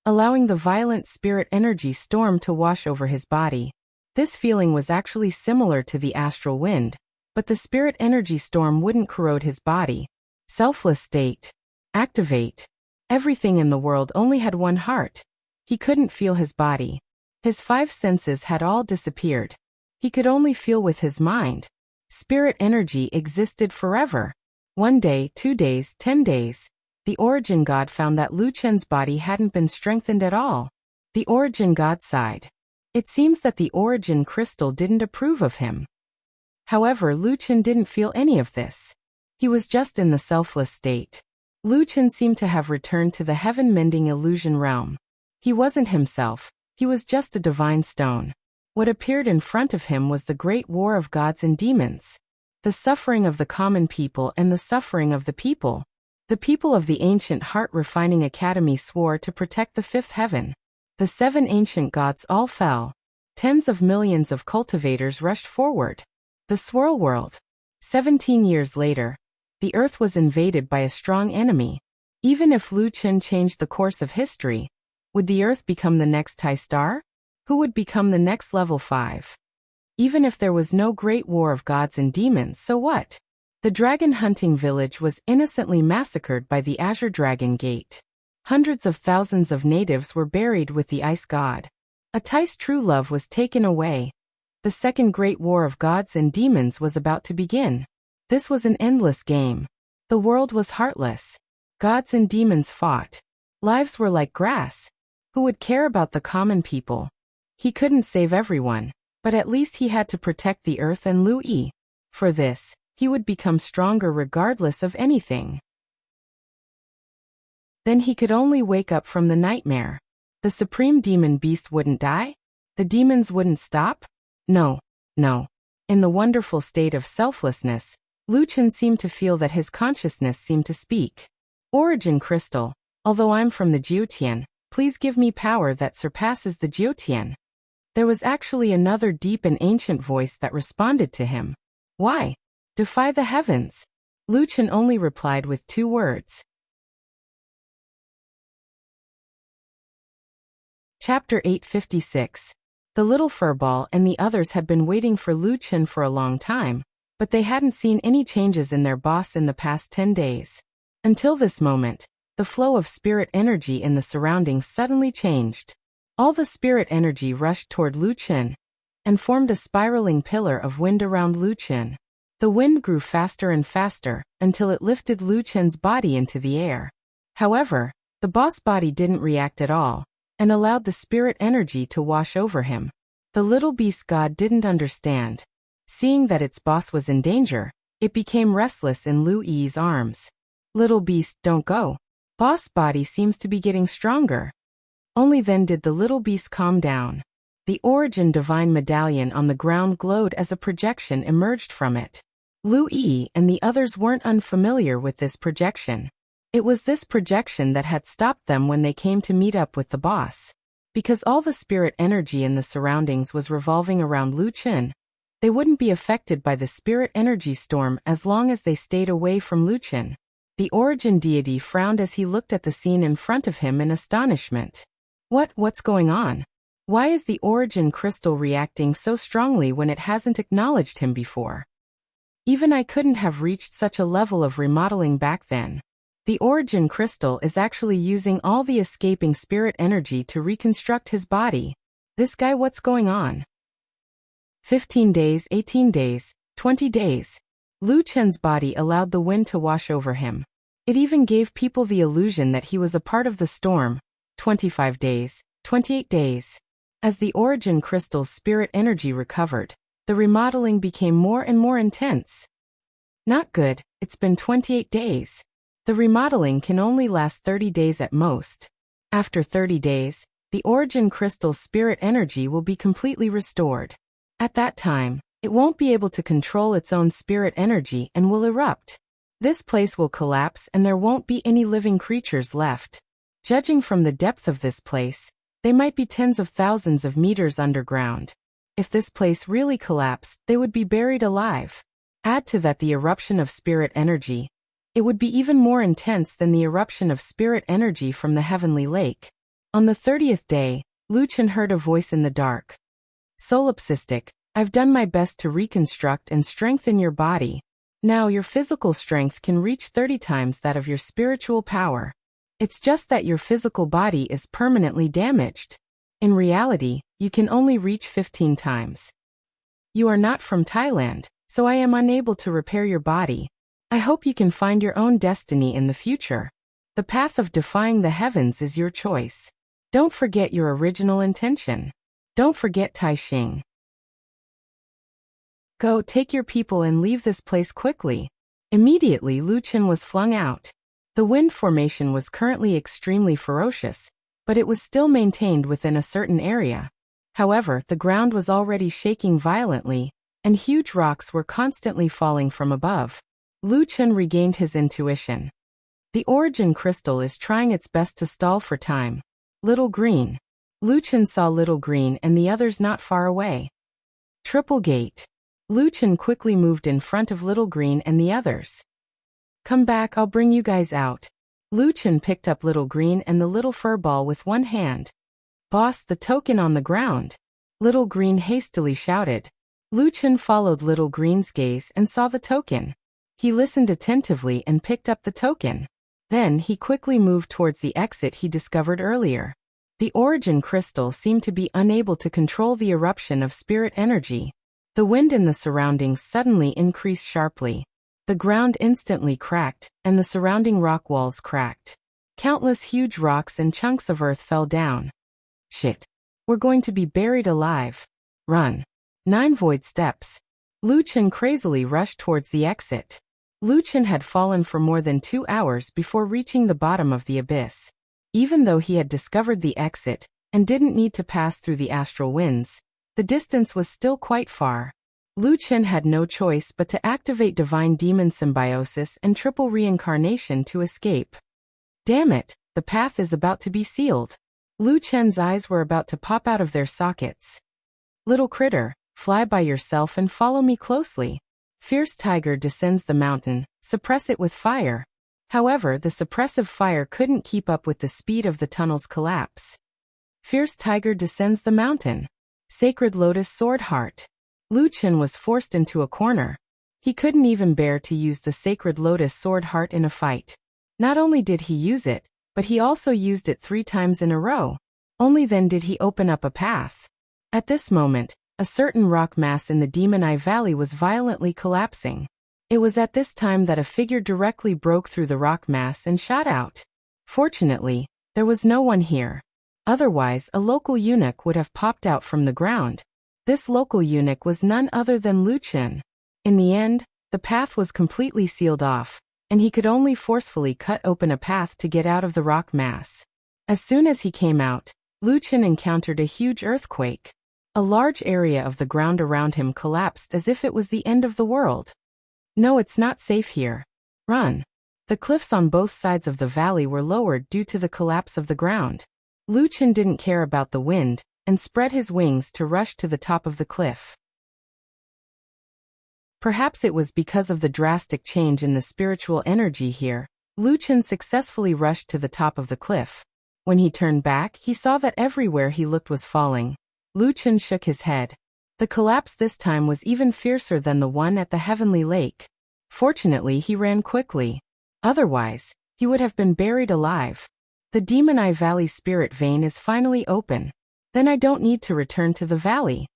allowing the violent spirit energy storm to wash over his body. This feeling was actually similar to the astral wind, but the spirit energy storm wouldn't corrode his body. Selfless state. Activate. Everything in the world only had one heart. He couldn't feel his body. His 5 senses had all disappeared. He could only feel with his mind. Spirit energy existed forever. 1 day, 2 days, 10 days. The Origin God found that Lucian's body hadn't been strengthened at all. The Origin God sighed. It seems that the Origin Crystal didn't approve of him. However, Lucian didn't feel any of this. He was just in the selfless state. Lucian seemed to have returned to the heaven-mending illusion realm. He wasn't himself, he was just a divine stone. What appeared in front of him was the great war of gods and demons. The suffering of the common people and the suffering of the people. The people of the ancient Heart Refining Academy swore to protect the 5th heaven. The 7 ancient gods all fell. Tens of millions of cultivators rushed forward. The swirl world. 17 years later, the earth was invaded by a strong enemy. Even if Lucian changed the course of history, would the earth become the next high star? Who would become the next level 5? Even if there was no great war of gods and demons, so what? The dragon hunting village was innocently massacred by the Azure Dragon Gate. Hundreds of thousands of natives were buried with the ice god. Atai's true love was taken away. The second great war of gods and demons was about to begin. This was an endless game. The world was heartless. Gods and demons fought. Lives were like grass. Who would care about the common people? He couldn't save everyone, but at least he had to protect the earth and Lu Yi. For this, he would become stronger regardless of anything. Then he could only wake up from the nightmare. The supreme demon beast wouldn't die? The demons wouldn't stop? No, no. In the wonderful state of selflessness, Luchen seemed to feel that his consciousness seemed to speak. Origin crystal, although I'm from the Jiutian, please give me power that surpasses the Jiutian. There was actually another deep and ancient voice that responded to him. Why? Defy the heavens. Luchen only replied with 2 words. Chapter 856. The little furball and the others had been waiting for Luchen for a long time, but they hadn't seen any changes in their boss in the past 10 days. Until this moment, the flow of spirit energy in the surroundings suddenly changed. All the spirit energy rushed toward Luchen and formed a spiraling pillar of wind around Luchen. The wind grew faster and faster until it lifted Luchen's body into the air. However, the boss body didn't react at all and allowed the spirit energy to wash over him. The little beast god didn't understand. Seeing that its boss was in danger, it became restless in Lu Yi's arms. Little beast, don't go. Boss body seems to be getting stronger. Only then did the little beast calm down. The origin divine medallion on the ground glowed as a projection emerged from it. Lu Yi and the others weren't unfamiliar with this projection. It was this projection that had stopped them when they came to meet up with the boss. Because all the spirit energy in the surroundings was revolving around Luchen, they wouldn't be affected by the spirit energy storm as long as they stayed away from Luchen. The origin deity frowned as he looked at the scene in front of him in astonishment. What's going on? Why is the origin crystal reacting so strongly when it hasn't acknowledged him before? Even I couldn't have reached such a level of remodeling back then. The origin crystal is actually using all the escaping spirit energy to reconstruct his body. This guy, what's going on? 15 days, 18 days, 20 days. Luchen's body allowed the wind to wash over him. It even gave people the illusion that he was a part of the storm. 25 days, 28 days. As the origin crystal's spirit energy recovered, the remodeling became more and more intense. Not good, it's been 28 days. The remodeling can only last 30 days at most. After 30 days, the origin crystal's spirit energy will be completely restored. At that time, it won't be able to control its own spirit energy and will erupt. This place will collapse and there won't be any living creatures left. Judging from the depth of this place, they might be tens of thousands of meters underground. If this place really collapsed, they would be buried alive. Add to that the eruption of spirit energy. It would be even more intense than the eruption of spirit energy from the heavenly lake. On the 30th day, Luchen heard a voice in the dark. Solipsistic, I've done my best to reconstruct and strengthen your body. Now your physical strength can reach 30 times that of your spiritual power. It's just that your physical body is permanently damaged. In reality, you can only reach 15 times. You are not from Thailand, so I am unable to repair your body. I hope you can find your own destiny in the future. The path of defying the heavens is your choice. Don't forget your original intention. Don't forget Tai Xing. Go, take your people and leave this place quickly. Immediately Luchen was flung out. The wind formation was currently extremely ferocious, but it was still maintained within a certain area. However, the ground was already shaking violently, and huge rocks were constantly falling from above. Luchen regained his intuition. The origin crystal is trying its best to stall for time. Little Green. Luchen saw Little Green and the others not far away. Triple Gate. Luchen quickly moved in front of Little Green and the others. Come back, I'll bring you guys out. Luchen picked up Little Green and the little fur ball with one hand. Boss, the token on the ground. Little Green hastily shouted. Luchen followed Little Green's gaze and saw the token. He listened attentively and picked up the token. Then he quickly moved towards the exit he discovered earlier. The origin crystal seemed to be unable to control the eruption of spirit energy. The wind in the surroundings suddenly increased sharply. The ground instantly cracked, and the surrounding rock walls cracked. Countless huge rocks and chunks of earth fell down. Shit. We're going to be buried alive. Run. 9 void steps. Lu Chen crazily rushed towards the exit. Lu Chen had fallen for more than 2 hours before reaching the bottom of the abyss. Even though he had discovered the exit, and didn't need to pass through the astral winds, the distance was still quite far. Lu Chen had no choice but to activate Divine Demon Symbiosis and Triple Reincarnation to escape. Damn it, the path is about to be sealed. Lu Chen's eyes were about to pop out of their sockets. Little critter, fly by yourself and follow me closely. Fierce tiger descends the mountain, suppress it with fire. However, the suppressive fire couldn't keep up with the speed of the tunnel's collapse. Fierce tiger descends the mountain. Sacred lotus sword heart. Lu Chen was forced into a corner. He couldn't even bear to use the sacred lotus sword heart in a fight. Not only did he use it, but he also used it 3 times in a row. Only then did he open up a path. At this moment, a certain rock mass in the Demon Eye Valley was violently collapsing. It was at this time that a figure directly broke through the rock mass and shot out. Fortunately, there was no one here. Otherwise, a local eunuch would have popped out from the ground. This local eunuch was none other than Lu Chen. In the end, the path was completely sealed off, and he could only forcefully cut open a path to get out of the rock mass. As soon as he came out, Lu Chen encountered a huge earthquake. A large area of the ground around him collapsed as if it was the end of the world. No, it's not safe here. Run. The cliffs on both sides of the valley were lowered due to the collapse of the ground. Lu Chen didn't care about the wind, and spread his wings to rush to the top of the cliff. Perhaps it was because of the drastic change in the spiritual energy here, Lu Chen successfully rushed to the top of the cliff. When he turned back, he saw that everywhere he looked was falling. Lu Chen shook his head. The collapse this time was even fiercer than the one at the Heavenly Lake. Fortunately, he ran quickly. Otherwise, he would have been buried alive. The Demon Eye Valley spirit vein is finally open. Then I don't need to return to the valley.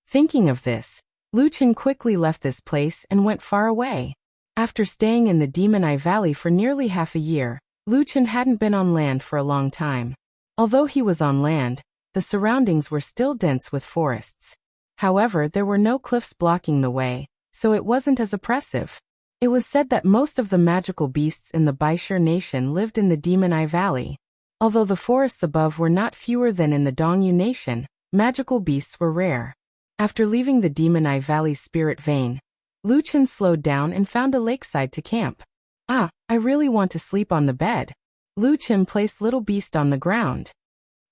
Thinking of this, Lu Chen quickly left this place and went far away. After staying in the Demon Eye Valley for nearly half a year, Lu Chen hadn't been on land for a long time. Although he was on land, the surroundings were still dense with forests. However, there were no cliffs blocking the way, so it wasn't as oppressive. It was said that most of the magical beasts in the Baishir Nation lived in the Demon Eye Valley. Although the forests above were not fewer than in the Dongyu Nation, magical beasts were rare. After leaving the Demon Eye Valley's spirit vein, Lu Chen slowed down and found a lakeside to camp. I really want to sleep on the bed. Lu Chen placed Little Beast on the ground.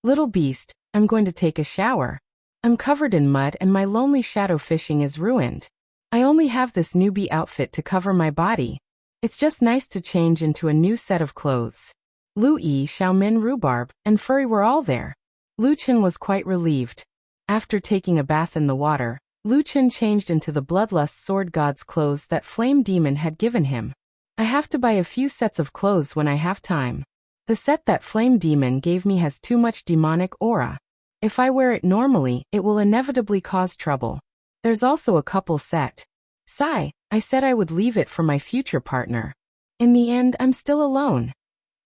Little Beast, I'm going to take a shower. I'm covered in mud and my lonely shadow fishing is ruined. I only have this newbie outfit to cover my body. It's just nice to change into a new set of clothes. Lu Yi, Xiaomin, Rhubarb, and Furry were all there. Lu Chen was quite relieved. After taking a bath in the water, Lu Chen changed into the Bloodlust Sword God's clothes that Flame Demon had given him. I have to buy a few sets of clothes when I have time. The set that Flame Demon gave me has too much demonic aura. If I wear it normally, it will inevitably cause trouble. There's also a couple set. Sigh, I said I would leave it for my future partner. In the end, I'm still alone.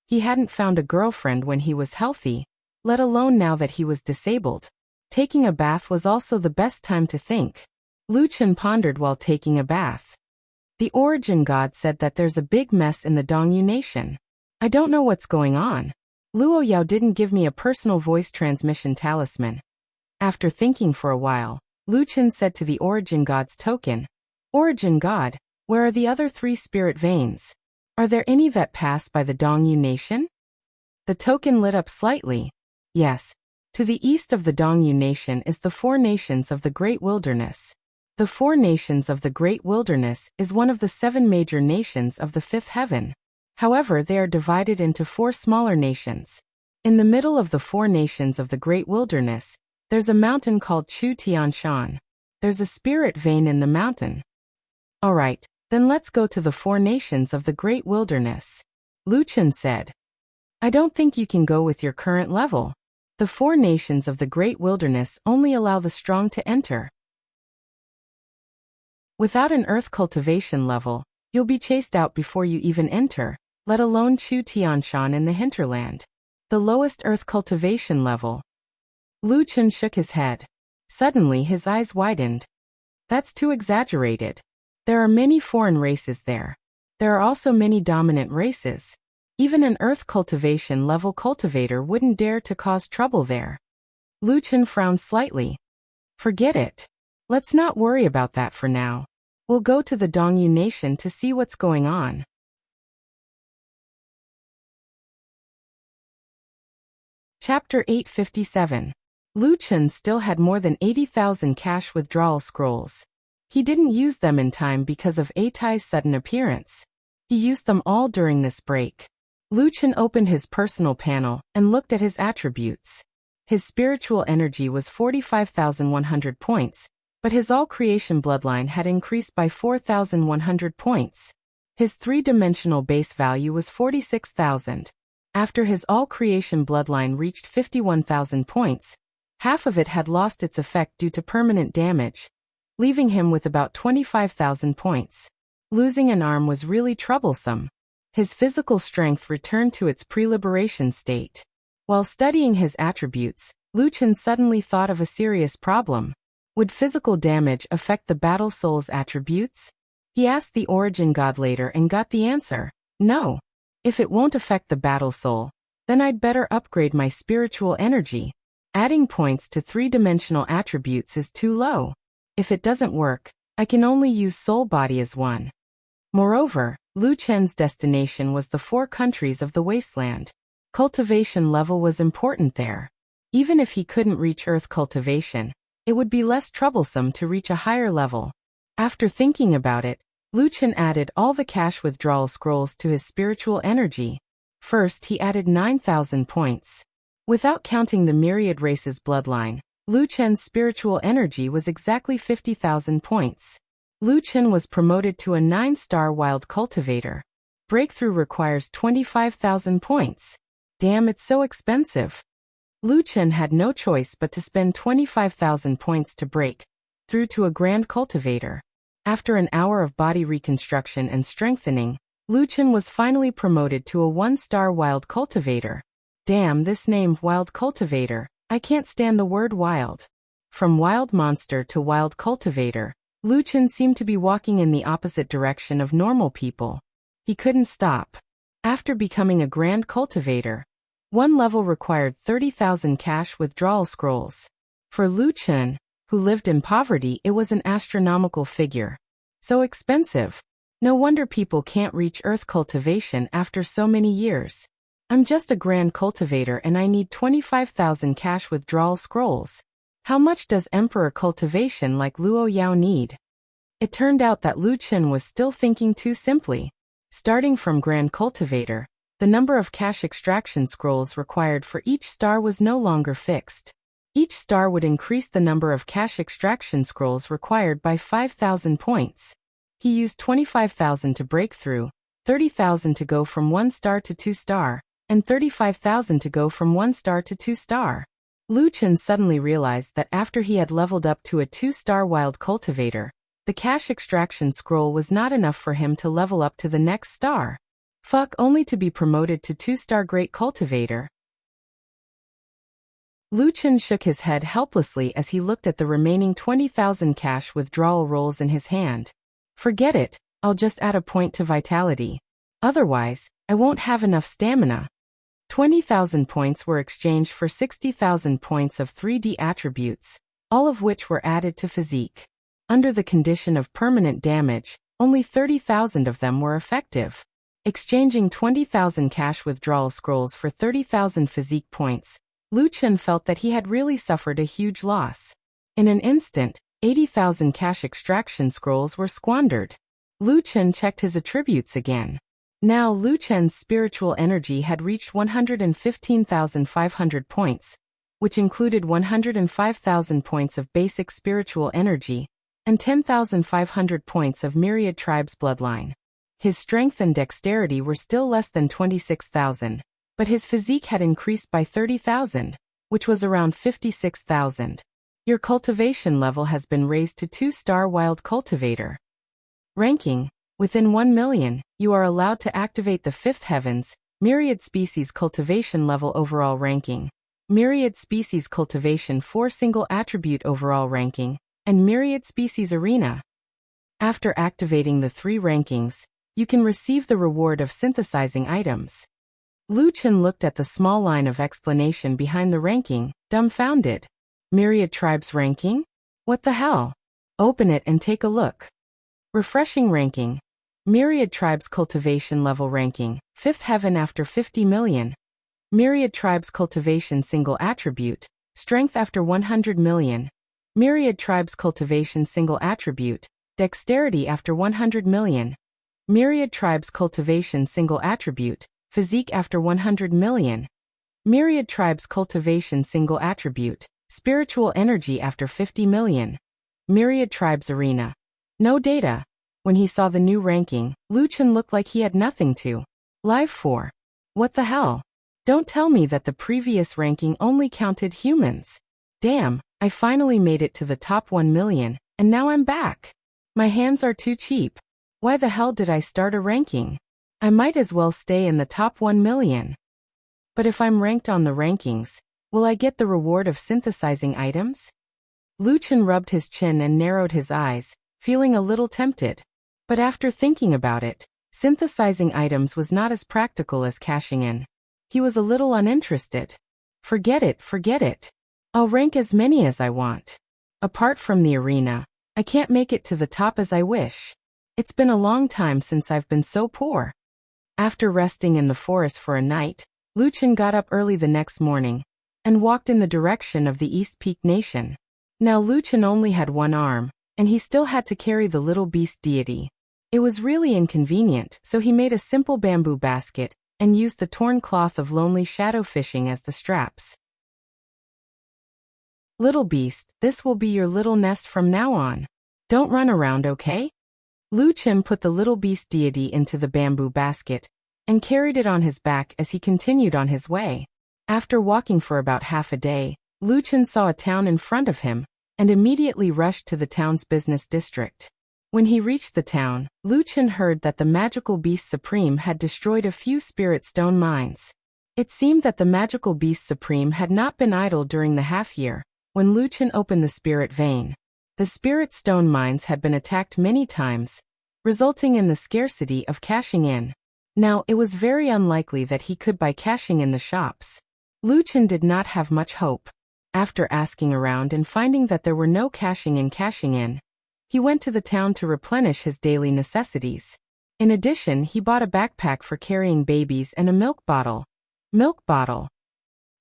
He hadn't found a girlfriend when he was healthy, let alone now that he was disabled. Taking a bath was also the best time to think. Lu Chen pondered while taking a bath. The Origin God said that there's a big mess in the Dongyu Nation. I don't know what's going on. Luo Yao didn't give me a personal voice transmission talisman. After thinking for a while, Lu Chen said to the Origin God's token, Origin God, where are the other 3 spirit veins? Are there any that pass by the Dongyu Nation? The token lit up slightly. Yes. To the east of the Dongyu Nation is the 4 nations of the Great Wilderness. The 4 nations of the Great Wilderness is one of the 7 major nations of the 5th heaven. However, they are divided into 4 smaller nations. In the middle of the 4 nations of the Great Wilderness, there's a mountain called Chu Tianshan. There's a spirit vein in the mountain. Alright, then let's go to the 4 nations of the Great Wilderness. Lu Chen said. I don't think you can go with your current level. The 4 nations of the Great Wilderness only allow the strong to enter. Without an earth cultivation level, you'll be chased out before you even enter. let alone Chu Tianshan in the hinterland. The lowest earth cultivation level. Lu Chen shook his head. Suddenly his eyes widened. That's too exaggerated. There are many foreign races there. There are also many dominant races. Even an earth cultivation level cultivator wouldn't dare to cause trouble there. Lu Chen frowned slightly. Forget it. Let's not worry about that for now. We'll go to the Dongyu Nation to see what's going on. Chapter 857. Lu Chen still had more than 80,000 cash withdrawal scrolls. He didn't use them in time because of Atai's sudden appearance. He used them all during this break. Lu Chen opened his personal panel and looked at his attributes. His spiritual energy was 45,100 points, but his all-creation bloodline had increased by 4,100 points. His three-dimensional base value was 46,000. After his all-creation bloodline reached 51,000 points, half of it had lost its effect due to permanent damage, leaving him with about 25,000 points. Losing an arm was really troublesome. His physical strength returned to its pre-liberation state. While studying his attributes, Lu Chen suddenly thought of a serious problem. Would physical damage affect the battle soul's attributes? He asked the origin god later and got the answer, no. If it won't affect the battle soul, then I'd better upgrade my spiritual energy. Adding points to three-dimensional attributes is too low. If it doesn't work, I can only use soul body as one. Moreover, Lu Chen's destination was the 4 countries of the wasteland. Cultivation level was important there. Even if he couldn't reach earth cultivation, it would be less troublesome to reach a higher level. After thinking about it, Lu Chen added all the cash withdrawal scrolls to his spiritual energy. First, he added 9,000 points. Without counting the myriad race's bloodline, Lu Chen's spiritual energy was exactly 50,000 points. Lu Chen was promoted to a 9-star wild cultivator. Breakthrough requires 25,000 points. Damn, it's so expensive. Lu Chen had no choice but to spend 25,000 points to break through to a grand cultivator. After an hour of body reconstruction and strengthening, Lu Chen was finally promoted to a 1-star wild cultivator. Damn, this name, wild cultivator, I can't stand the word wild. From wild monster to wild cultivator, Lu Chen seemed to be walking in the opposite direction of normal people. He couldn't stop. After becoming a grand cultivator, one level required 30,000 cash withdrawal scrolls. For Lu Chen, who lived in poverty, it was an astronomical figure. So expensive. No wonder people can't reach earth cultivation after so many years. I'm just a grand cultivator and I need 25,000 cash withdrawal scrolls. How much does emperor cultivation like Luo Yao need? It turned out that Lu Chen was still thinking too simply. Starting from grand cultivator, the number of cash extraction scrolls required for each star was no longer fixed. Each star would increase the number of cash extraction scrolls required by 5,000 points. He used 25,000 to break through, 30,000 to go from 1 star to 2 star, and 35,000 to go from 1 star to 2 star. Lu Chen suddenly realized that after he had leveled up to a 2-star wild cultivator, the cash extraction scroll was not enough for him to level up to the next star. Fuck, only to be promoted to 2-star great cultivator. Lu Chen shook his head helplessly as he looked at the remaining 20,000 cash withdrawal rolls in his hand. Forget it, I'll just add a point to vitality. Otherwise, I won't have enough stamina. 20,000 points were exchanged for 60,000 points of 3D attributes, all of which were added to physique. Under the condition of permanent damage, only 30,000 of them were effective. Exchanging 20,000 cash withdrawal scrolls for 30,000 physique points, Lu Chen felt that he had really suffered a huge loss. In an instant, 80,000 cash extraction scrolls were squandered. Lu Chen checked his attributes again. Now Lu Chen's spiritual energy had reached 115,500 points, which included 105,000 points of basic spiritual energy, and 10,500 points of myriad tribes bloodline. His strength and dexterity were still less than 26,000. But his physique had increased by 30,000, which was around 56,000. Your cultivation level has been raised to 2-star wild cultivator. Ranking, Within 1 million, you are allowed to activate the 5th heavens, Myriad Species Cultivation Level Overall Ranking, Myriad Species Cultivation 4 Single Attribute Overall Ranking, and Myriad Species Arena. After activating the 3 rankings, you can receive the reward of synthesizing items. Lu Chen looked at the small line of explanation behind the ranking, dumbfounded. Myriad Tribes Ranking? What the hell? Open it and take a look. Refreshing Ranking. Myriad Tribes Cultivation Level Ranking, 5th Heaven after 50 million. Myriad Tribes Cultivation Single Attribute, Strength after 100 million. Myriad Tribes Cultivation Single Attribute, Dexterity after 100 million. Myriad Tribes Cultivation Single Attribute, Physique after 100 million. Myriad Tribes Cultivation Single Attribute, Spiritual Energy after 50 million. Myriad Tribes Arena. No data. When he saw the new ranking, Lu Chen looked like he had nothing to live for. What the hell? Don't tell me that the previous ranking only counted humans. Damn, I finally made it to the top 1 million, and now I'm back. My hands are too cheap. Why the hell did I start a ranking? I might as well stay in the top 1 million. But if I'm ranked on the rankings, will I get the reward of synthesizing items? Lu Chen rubbed his chin and narrowed his eyes, feeling a little tempted. But after thinking about it, synthesizing items was not as practical as cashing in. He was a little uninterested. Forget it. I'll rank as many as I want. Apart from the arena, I can't make it to the top as I wish. It's been a long time since I've been so poor. After resting in the forest for a night, Lu Chen got up early the next morning and walked in the direction of the East Peak Nation. Now Lu Chen only had 1 arm, and he still had to carry the little beast deity. It was really inconvenient, so he made a simple bamboo basket and used the torn cloth of lonely shadow fishing as the straps. Little beast, this will be your little nest from now on. Don't run around, okay? Lu Chen put the little beast deity into the bamboo basket and carried it on his back as he continued on his way. After walking for about half a day, Lu Chen saw a town in front of him and immediately rushed to the town's business district. When he reached the town, Lu Chen heard that the magical beast supreme had destroyed a few spirit stone mines. It seemed that the magical beast supreme had not been idle during the half-year. When Lu Chen opened the spirit vein, the spirit stone mines had been attacked many times, resulting in the scarcity of cashing in. Now, it was very unlikely that he could buy cashing in the shops. Lu Chen did not have much hope. After asking around and finding that there were no cashing in, he went to the town to replenish his daily necessities. In addition, he bought a backpack for carrying babies and a milk bottle. Milk bottle.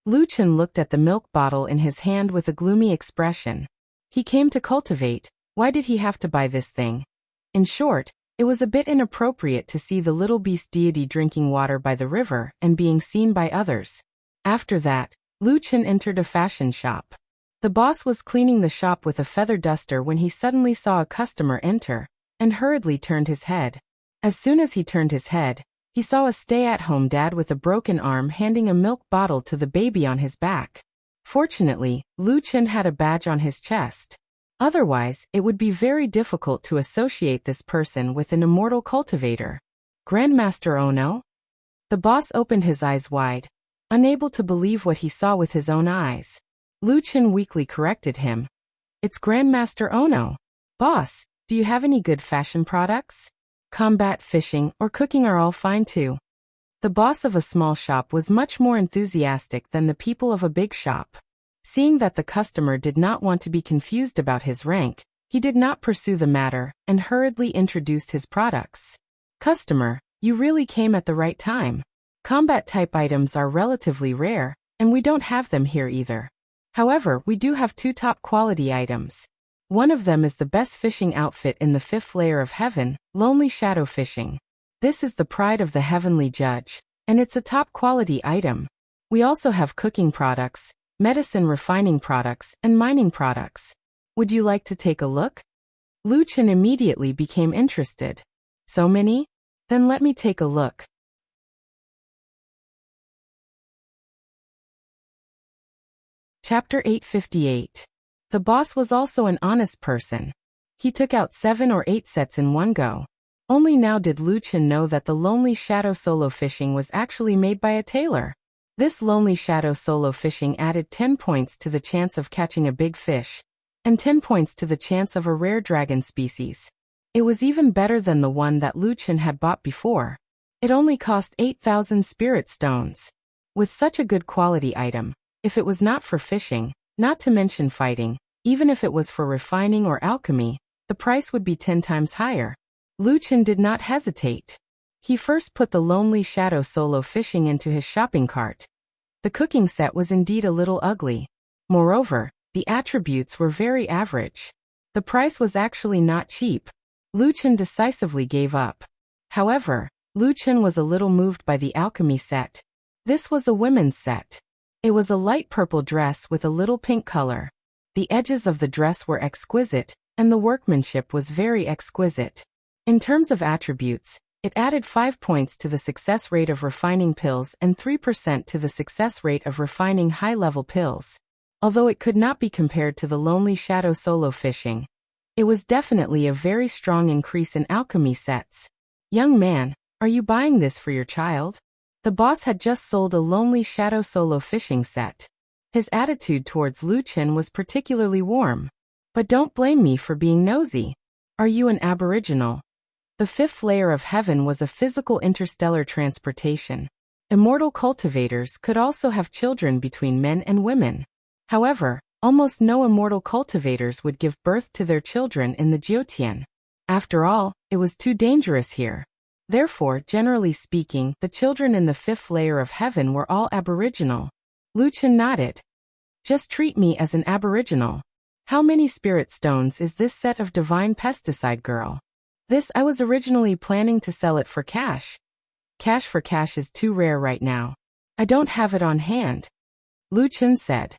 Lu Chen looked at the milk bottle in his hand with a gloomy expression. He came to cultivate. Why did he have to buy this thing? In short, it was a bit inappropriate to see the little beast deity drinking water by the river and being seen by others. After that, Lu Chen entered a fashion shop. The boss was cleaning the shop with a feather duster when he suddenly saw a customer enter and hurriedly turned his head. As soon as he turned his head, he saw a stay-at-home dad with a broken arm handing a milk bottle to the baby on his back. Fortunately, Lu Chen had a badge on his chest. Otherwise, it would be very difficult to associate this person with an immortal cultivator. Grandmaster Ono? The boss opened his eyes wide, unable to believe what he saw with his own eyes. Lu Chen weakly corrected him. It's Grandmaster Ono. Boss, do you have any good fashion products? Combat, fishing, or cooking are all fine too. The boss of a small shop was much more enthusiastic than the people of a big shop. Seeing that the customer did not want to be confused about his rank, he did not pursue the matter and hurriedly introduced his products. Customer, you really came at the right time. Combat-type items are relatively rare, and we don't have them here either. However, we do have 2 top-quality items. One of them is the best fishing outfit in the 5th layer of heaven, Lonely Shadow Fishing. This is the pride of the heavenly judge, and it's a top-quality item. We also have cooking products, medicine refining products, and mining products. Would you like to take a look? Lu Chen immediately became interested. So many? Then let me take a look. Chapter 858. The boss was also an honest person. He took out 7 or 8 sets in one go. Only now did Lu Chen know that the Lonely Shadow solo fishing was actually made by a tailor. This Lonely Shadow solo fishing added 10 points to the chance of catching a big fish, and 10 points to the chance of a rare dragon species. It was even better than the one that Lu Chen had bought before. It only cost 8,000 spirit stones. With such a good quality item, if it was not for fishing, not to mention fighting, even if it was for refining or alchemy, the price would be 10 times higher. Lu Chen did not hesitate. He first put the Lonely Shadow solo fishing into his shopping cart. The cooking set was indeed a little ugly. Moreover, the attributes were very average. The price was actually not cheap. Lu Chen decisively gave up. However, Lu Chen was a little moved by the alchemy set. This was a women's set. It was a light purple dress with a little pink color. The edges of the dress were exquisite, and the workmanship was very exquisite. In terms of attributes, it added 5 points to the success rate of refining pills and 3% to the success rate of refining high-level pills. Although it could not be compared to the Lonely Shadow solo fishing, it was definitely a very strong increase in alchemy sets. Young man, are you buying this for your child? The boss had just sold a Lonely Shadow solo fishing set. His attitude towards Lu Chen was particularly warm. But don't blame me for being nosy. Are you an aboriginal? The fifth layer of heaven was a physical interstellar transportation. Immortal cultivators could also have children between men and women. However, almost no immortal cultivators would give birth to their children in the Jiutian. After all, it was too dangerous here. Therefore, generally speaking, the children in the fifth layer of heaven were all aboriginal. Lu Chen nodded. Just treat me as an aboriginal. How many spirit stones is this set of divine pesticide, girl? This I was originally planning to sell it for cash. Cash for cash is too rare right now. I don't have it on hand. Lu Chen said.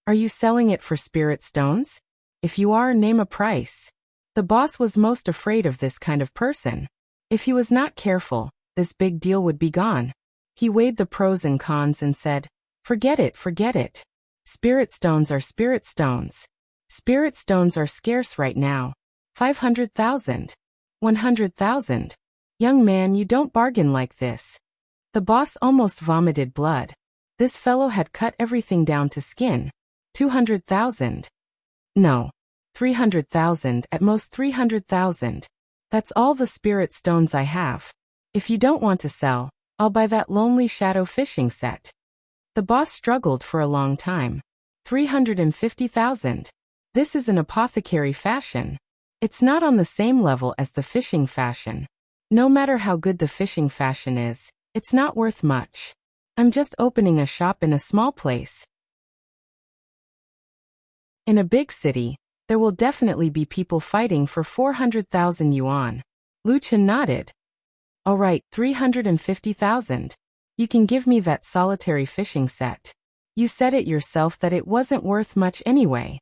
Are you selling it for spirit stones? If you are, name a price. The boss was most afraid of this kind of person. If he was not careful, this big deal would be gone. He weighed the pros and cons and said, forget it, forget it. Spirit stones are spirit stones. Spirit stones are scarce right now. 500,000. 100,000. Young man, you don't bargain like this. The boss almost vomited blood. This fellow had cut everything down to skin. 200,000. No. 300,000, at most 300,000. That's all the spirit stones I have. If you don't want to sell, I'll buy that Lonely Shadow fishing set. The boss struggled for a long time. 350,000. This is an apothecary fashion. It's not on the same level as the fishing fashion. No matter how good the fishing fashion is, it's not worth much. I'm just opening a shop in a small place. In a big city, there will definitely be people fighting for 400,000 yuan. Lu Chen nodded. All right, 350,000. You can give me that solitary fishing set. You said it yourself that it wasn't worth much anyway.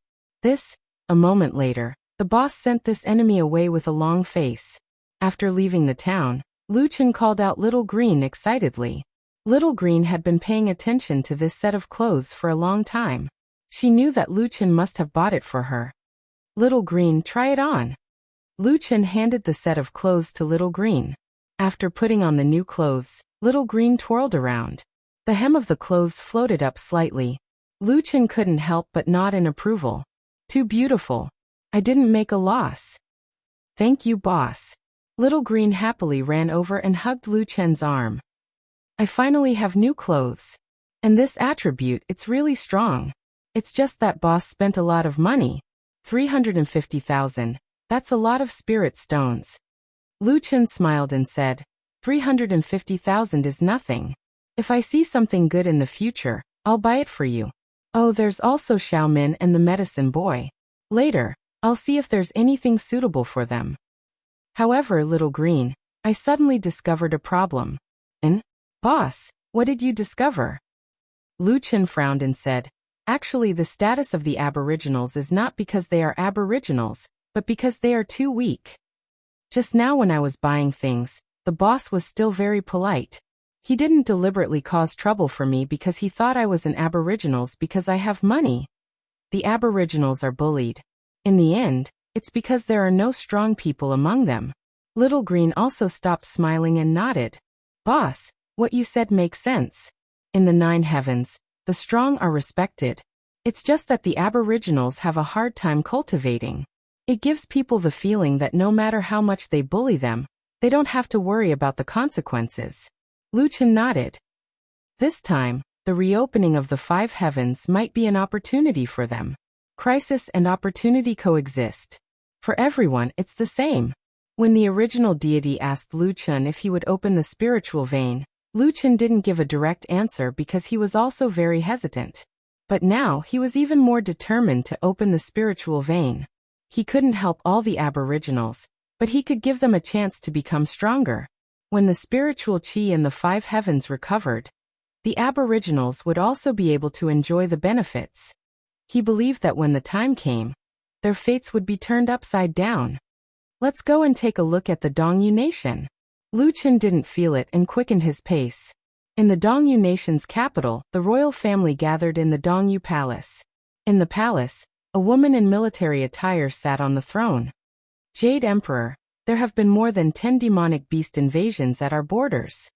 A moment later, the boss sent this enemy away with a long face. After leaving the town, Lu Chen called out Little Green excitedly. Little Green had been paying attention to this set of clothes for a long time. She knew that Lu Chen must have bought it for her. Little Green, try it on. Lu Chen handed the set of clothes to Little Green. After putting on the new clothes, Little Green twirled around. The hem of the clothes floated up slightly. Lu Chen couldn't help but nod in approval. Too beautiful. I didn't make a loss. Thank you, boss. Little Green happily ran over and hugged Lu Chen's arm. I finally have new clothes. And this attribute, it's really strong. It's just that boss spent a lot of money. 350,000. That's a lot of spirit stones. Lu Chen smiled and said, 350,000 is nothing. If I see something good in the future, I'll buy it for you. Oh, there's also Xiaomin and the medicine boy. Later, I'll see if there's anything suitable for them. However, Little Green, I suddenly discovered a problem. Boss, what did you discover? Lu Chen frowned and said, actually the status of the aboriginals is not because they are aboriginals, but because they are too weak. Just now when I was buying things, the boss was still very polite. He didn't deliberately cause trouble for me because he thought I was an aboriginals because I have money. The aboriginals are bullied. In the end, it's because there are no strong people among them. Little Green also stopped smiling and nodded. Boss, what you said makes sense. In the 9 heavens, the strong are respected. It's just that the Aboriginals have a hard time cultivating. It gives people the feeling that no matter how much they bully them, they don't have to worry about the consequences. Luchin nodded. This time, the reopening of the 5 heavens might be an opportunity for them. Crisis and opportunity coexist. For everyone, it's the same. When the original deity asked Luchin if he would open the spiritual vein, Luchin didn't give a direct answer because he was also very hesitant. But now he was even more determined to open the spiritual vein. He couldn't help all the Aboriginals, but he could give them a chance to become stronger. When the spiritual chi in the 5 heavens recovered, the Aboriginals would also be able to enjoy the benefits. He believed that when the time came, their fates would be turned upside down. Let's go and take a look at the Dongyu Nation. Luchin didn't feel it and quickened his pace. In the Dongyu Nation's capital, the royal family gathered in the Dongyu Palace. In the palace, a woman in military attire sat on the throne. Jade Emperor, there have been more than 10 demonic beast invasions at our borders.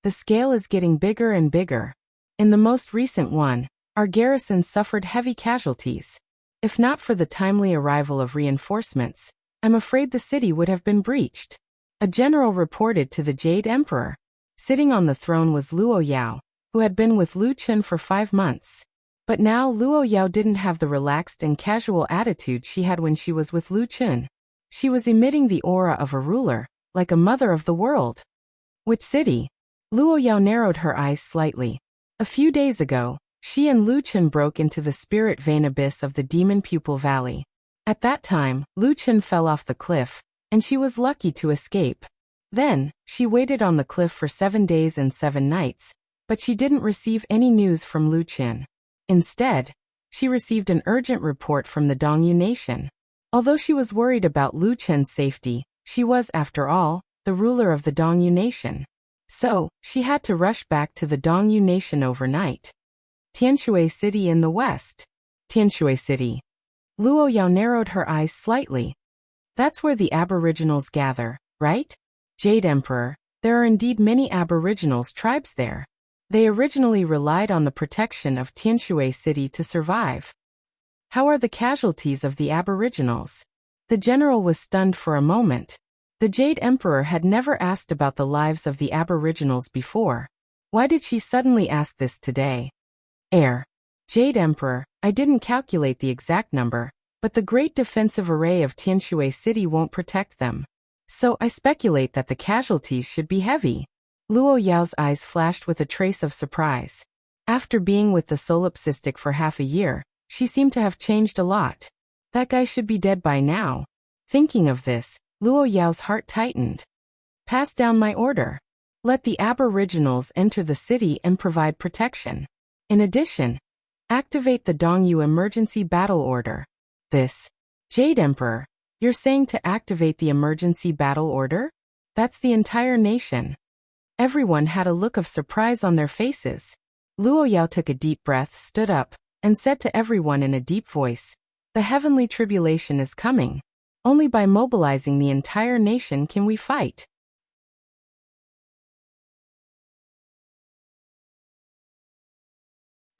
The scale is getting bigger and bigger. In the most recent one, our garrison suffered heavy casualties. If not for the timely arrival of reinforcements, I'm afraid the city would have been breached. A general reported to the Jade Emperor. Sitting on the throne was Luo Yao, who had been with Luchin for 5 months. But now Luo Yao didn't have the relaxed and casual attitude she had when she was with Luchin. She was emitting the aura of a ruler, like a mother of the world. Which city? Luo Yao narrowed her eyes slightly. A few days ago, she and Luchin broke into the spirit vein abyss of the Demon Pupil Valley. At that time, Luchin fell off the cliff, and she was lucky to escape. Then, she waited on the cliff for 7 days and 7 nights, but she didn't receive any news from Luchin. Instead, she received an urgent report from the Dongyu Nation. Although she was worried about Luchin's safety, she was, after all, the ruler of the Dongyu Nation. So, she had to rush back to the Dongyu Nation overnight. Tianshui City in the west. Tianshui City. Luo Yao narrowed her eyes slightly. That's where the Aboriginals gather, right? Jade Emperor, there are indeed many Aboriginals tribes there. They originally relied on the protection of Tianshui City to survive. How are the casualties of the Aboriginals? The general was stunned for a moment. The Jade Emperor had never asked about the lives of the Aboriginals before. Why did she suddenly ask this today? Jade Emperor, I didn't calculate the exact number, but the great defensive array of Tianshui City won't protect them. So I speculate that the casualties should be heavy. Luo Yao's eyes flashed with a trace of surprise. After being with the solipsistic for half a year, she seemed to have changed a lot. That guy should be dead by now. Thinking of this, Luo Yao's heart tightened. Pass down my order. Let the Aboriginals enter the city and provide protection. In addition, activate the Dongyu Emergency Battle Order. This. Jade Emperor, you're saying to activate the Emergency Battle Order? That's the entire nation. Everyone had a look of surprise on their faces. Luo Yao took a deep breath, stood up, and said to everyone in a deep voice, "The heavenly tribulation is coming. Only by mobilizing the entire nation can we fight."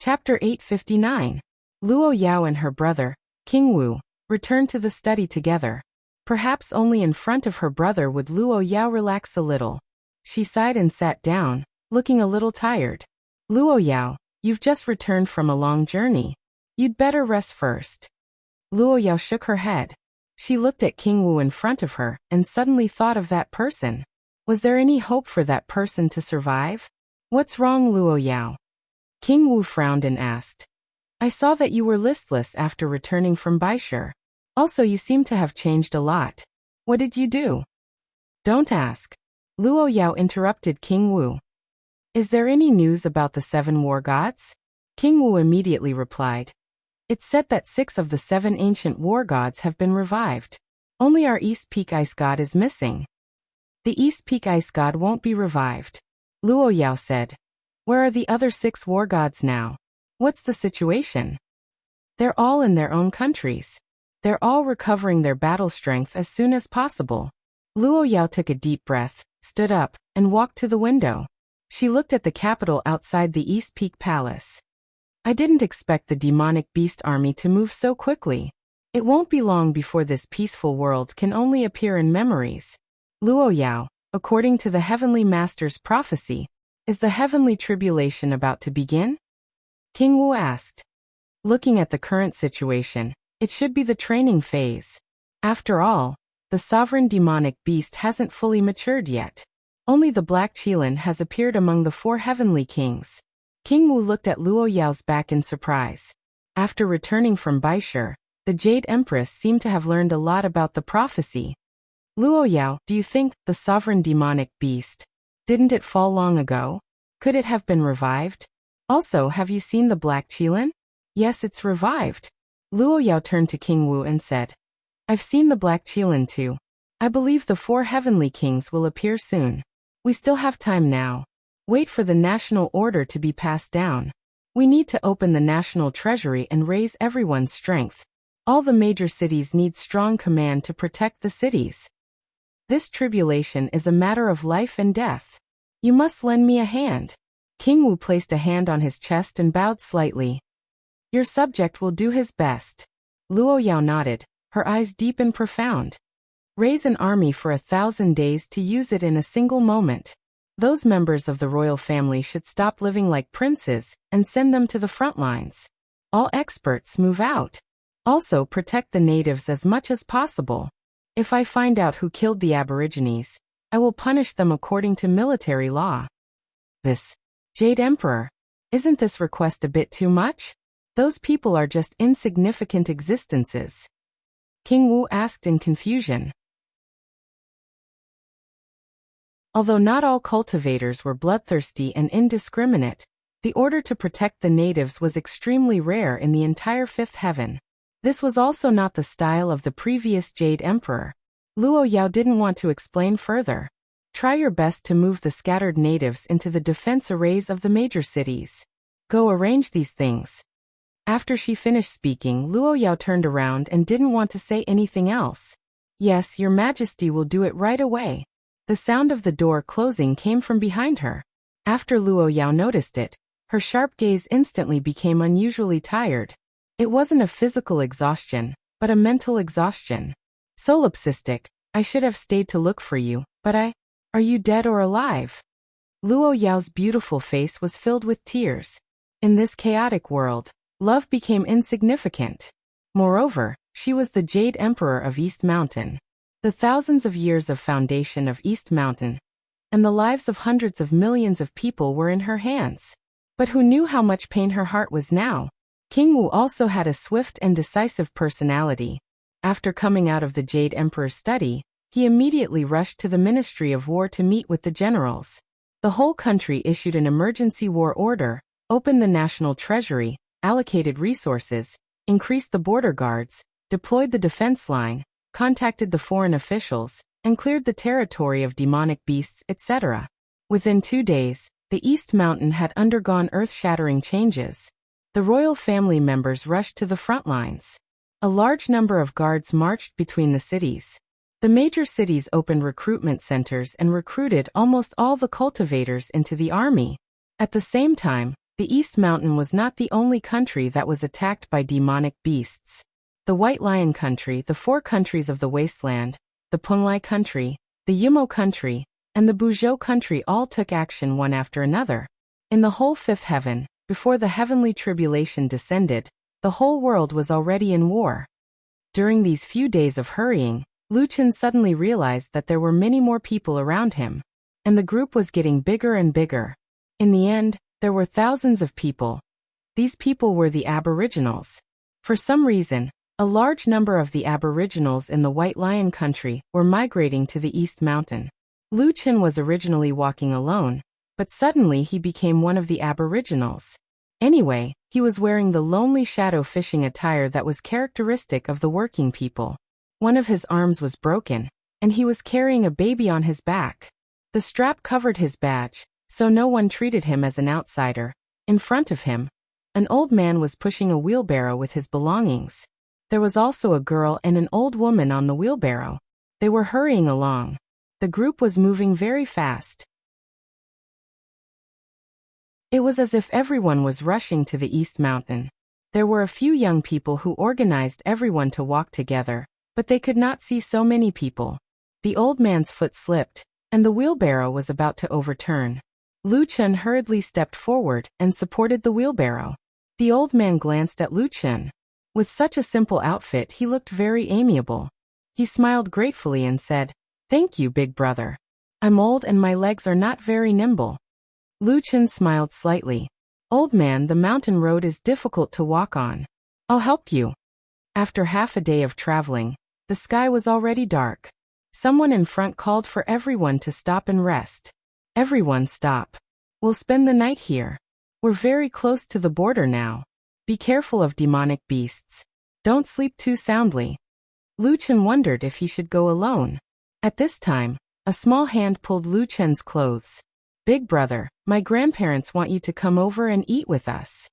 Chapter 859. Luo Yao and her brother, King Wu, returned to the study together. Perhaps only in front of her brother would Luo Yao relax a little. She sighed and sat down, looking a little tired. Luo Yao, you've just returned from a long journey. You'd better rest first. Luo Yao shook her head. She looked at King Wu in front of her and suddenly thought of that person. Was there any hope for that person to survive? What's wrong, Luo Yao? King Wu frowned and asked. I saw that you were listless after returning from Baishur. Also, you seem to have changed a lot. What did you do? Don't ask. Luo Yao interrupted King Wu. Is there any news about the 7 war gods? King Wu immediately replied. It's said that 6 of the 7 ancient war gods have been revived. Only our East Peak Ice God is missing. The East Peak Ice God won't be revived. Luo Yao said. Where are the other 6 war gods now? What's the situation? They're all in their own countries. They're all recovering their battle strength as soon as possible. Luo Yao took a deep breath, stood up, and walked to the window. She looked at the capital outside the East Peak Palace. I didn't expect the demonic beast army to move so quickly. It won't be long before this peaceful world can only appear in memories. Luo Yao, according to the Heavenly Master's prophecy, is the heavenly tribulation about to begin? King Wu asked. Looking at the current situation, it should be the training phase. After all, the sovereign demonic beast hasn't fully matured yet. Only the Black Qilin has appeared among the 4 heavenly kings. King Wu looked at Luo Yao's back in surprise. After returning from Baisher, the Jade Empress seemed to have learned a lot about the prophecy. Luo Yao, do you think the sovereign demonic beast, didn't it fall long ago? Could it have been revived? Also, have you seen the Black Qilin? Yes, it's revived. Luo Yao turned to King Wu and said, I've seen the Black Qilin too. I believe the 4 heavenly kings will appear soon. We still have time now. Wait for the national order to be passed down. We need to open the national treasury and raise everyone's strength. All the major cities need strong command to protect the cities. This tribulation is a matter of life and death. You must lend me a hand. King Wu placed a hand on his chest and bowed slightly. Your subject will do his best. Luo Yao nodded, her eyes deep and profound. Raise an army for 1,000 days to use it in a single moment. Those members of the royal family should stop living like princes and send them to the front lines. All experts move out. Also protect the natives as much as possible. If I find out who killed the Aborigines, I will punish them according to military law. This Jade Emperor, isn't this request a bit too much? Those people are just insignificant existences. King Wu asked in confusion. Although not all cultivators were bloodthirsty and indiscriminate, the order to protect the natives was extremely rare in the entire 5th heaven. This was also not the style of the previous Jade Emperor. Luo Yao didn't want to explain further. Try your best to move the scattered natives into the defense arrays of the major cities. Go arrange these things. After she finished speaking, Luo Yao turned around and didn't want to say anything else. Yes, Your Majesty will do it right away. The sound of the door closing came from behind her. After Luo Yao noticed it, her sharp gaze instantly became unusually tired. It wasn't a physical exhaustion, but a mental exhaustion. Solipsistic, I should have stayed to look for you, but are you dead or alive? Luo Yao's beautiful face was filled with tears. In this chaotic world, love became insignificant. Moreover, she was the Jade Emperor of East Mountain. The thousands of years of foundation of East Mountain, and the lives of hundreds of millions of people were in her hands. But who knew how much pain her heart was now? King Wu also had a swift and decisive personality. After coming out of the Jade Emperor's study, he immediately rushed to the Ministry of War to meet with the generals. The whole country issued an emergency war order, opened the national treasury, allocated resources, increased the border guards, deployed the defense line, contacted the foreign officials, and cleared the territory of demonic beasts, etc. Within 2 days, the East Mountain had undergone earth-shattering changes. The royal family members rushed to the front lines. A large number of guards marched between the cities. The major cities opened recruitment centers and recruited almost all the cultivators into the army. At the same time, the East Mountain was not the only country that was attacked by demonic beasts. The White Lion country, the 4 countries of the wasteland, the Punglai country, the Yimo country, and the Buzhou country all took action one after another. In the whole 5th heaven, before the heavenly tribulation descended, the whole world was already in war. During these few days of hurrying, Lu Chen suddenly realized that there were many more people around him, and the group was getting bigger and bigger. In the end, there were thousands of people. These people were the Aboriginals. For some reason, a large number of the Aboriginals in the White Lion country were migrating to the East Mountain. Lu Chen was originally walking alone, but suddenly he became one of the Aboriginals. Anyway, he was wearing the lonely shadow fishing attire that was characteristic of the working people. One of his arms was broken, and he was carrying a baby on his back. The strap covered his badge, so no one treated him as an outsider. In front of him, an old man was pushing a wheelbarrow with his belongings. There was also a girl and an old woman on the wheelbarrow. They were hurrying along. The group was moving very fast. It was as if everyone was rushing to the East Mountain. There were a few young people who organized everyone to walk together, but they could not see so many people. The old man's foot slipped, and the wheelbarrow was about to overturn. Lu Chen hurriedly stepped forward and supported the wheelbarrow. The old man glanced at Lu Chen. With such a simple outfit, he looked very amiable. He smiled gratefully and said, "Thank you, big brother. I'm old and my legs are not very nimble." Lu Chen smiled slightly. "Old man, the mountain road is difficult to walk on. I'll help you." After half a day of traveling, the sky was already dark. Someone in front called for everyone to stop and rest. "Everyone stop. We'll spend the night here. We're very close to the border now. Be careful of demonic beasts. Don't sleep too soundly." Lu Chen wondered if he should go alone. At this time, a small hand pulled Lu Chen's clothes. "Big brother, my grandparents want you to come over and eat with us."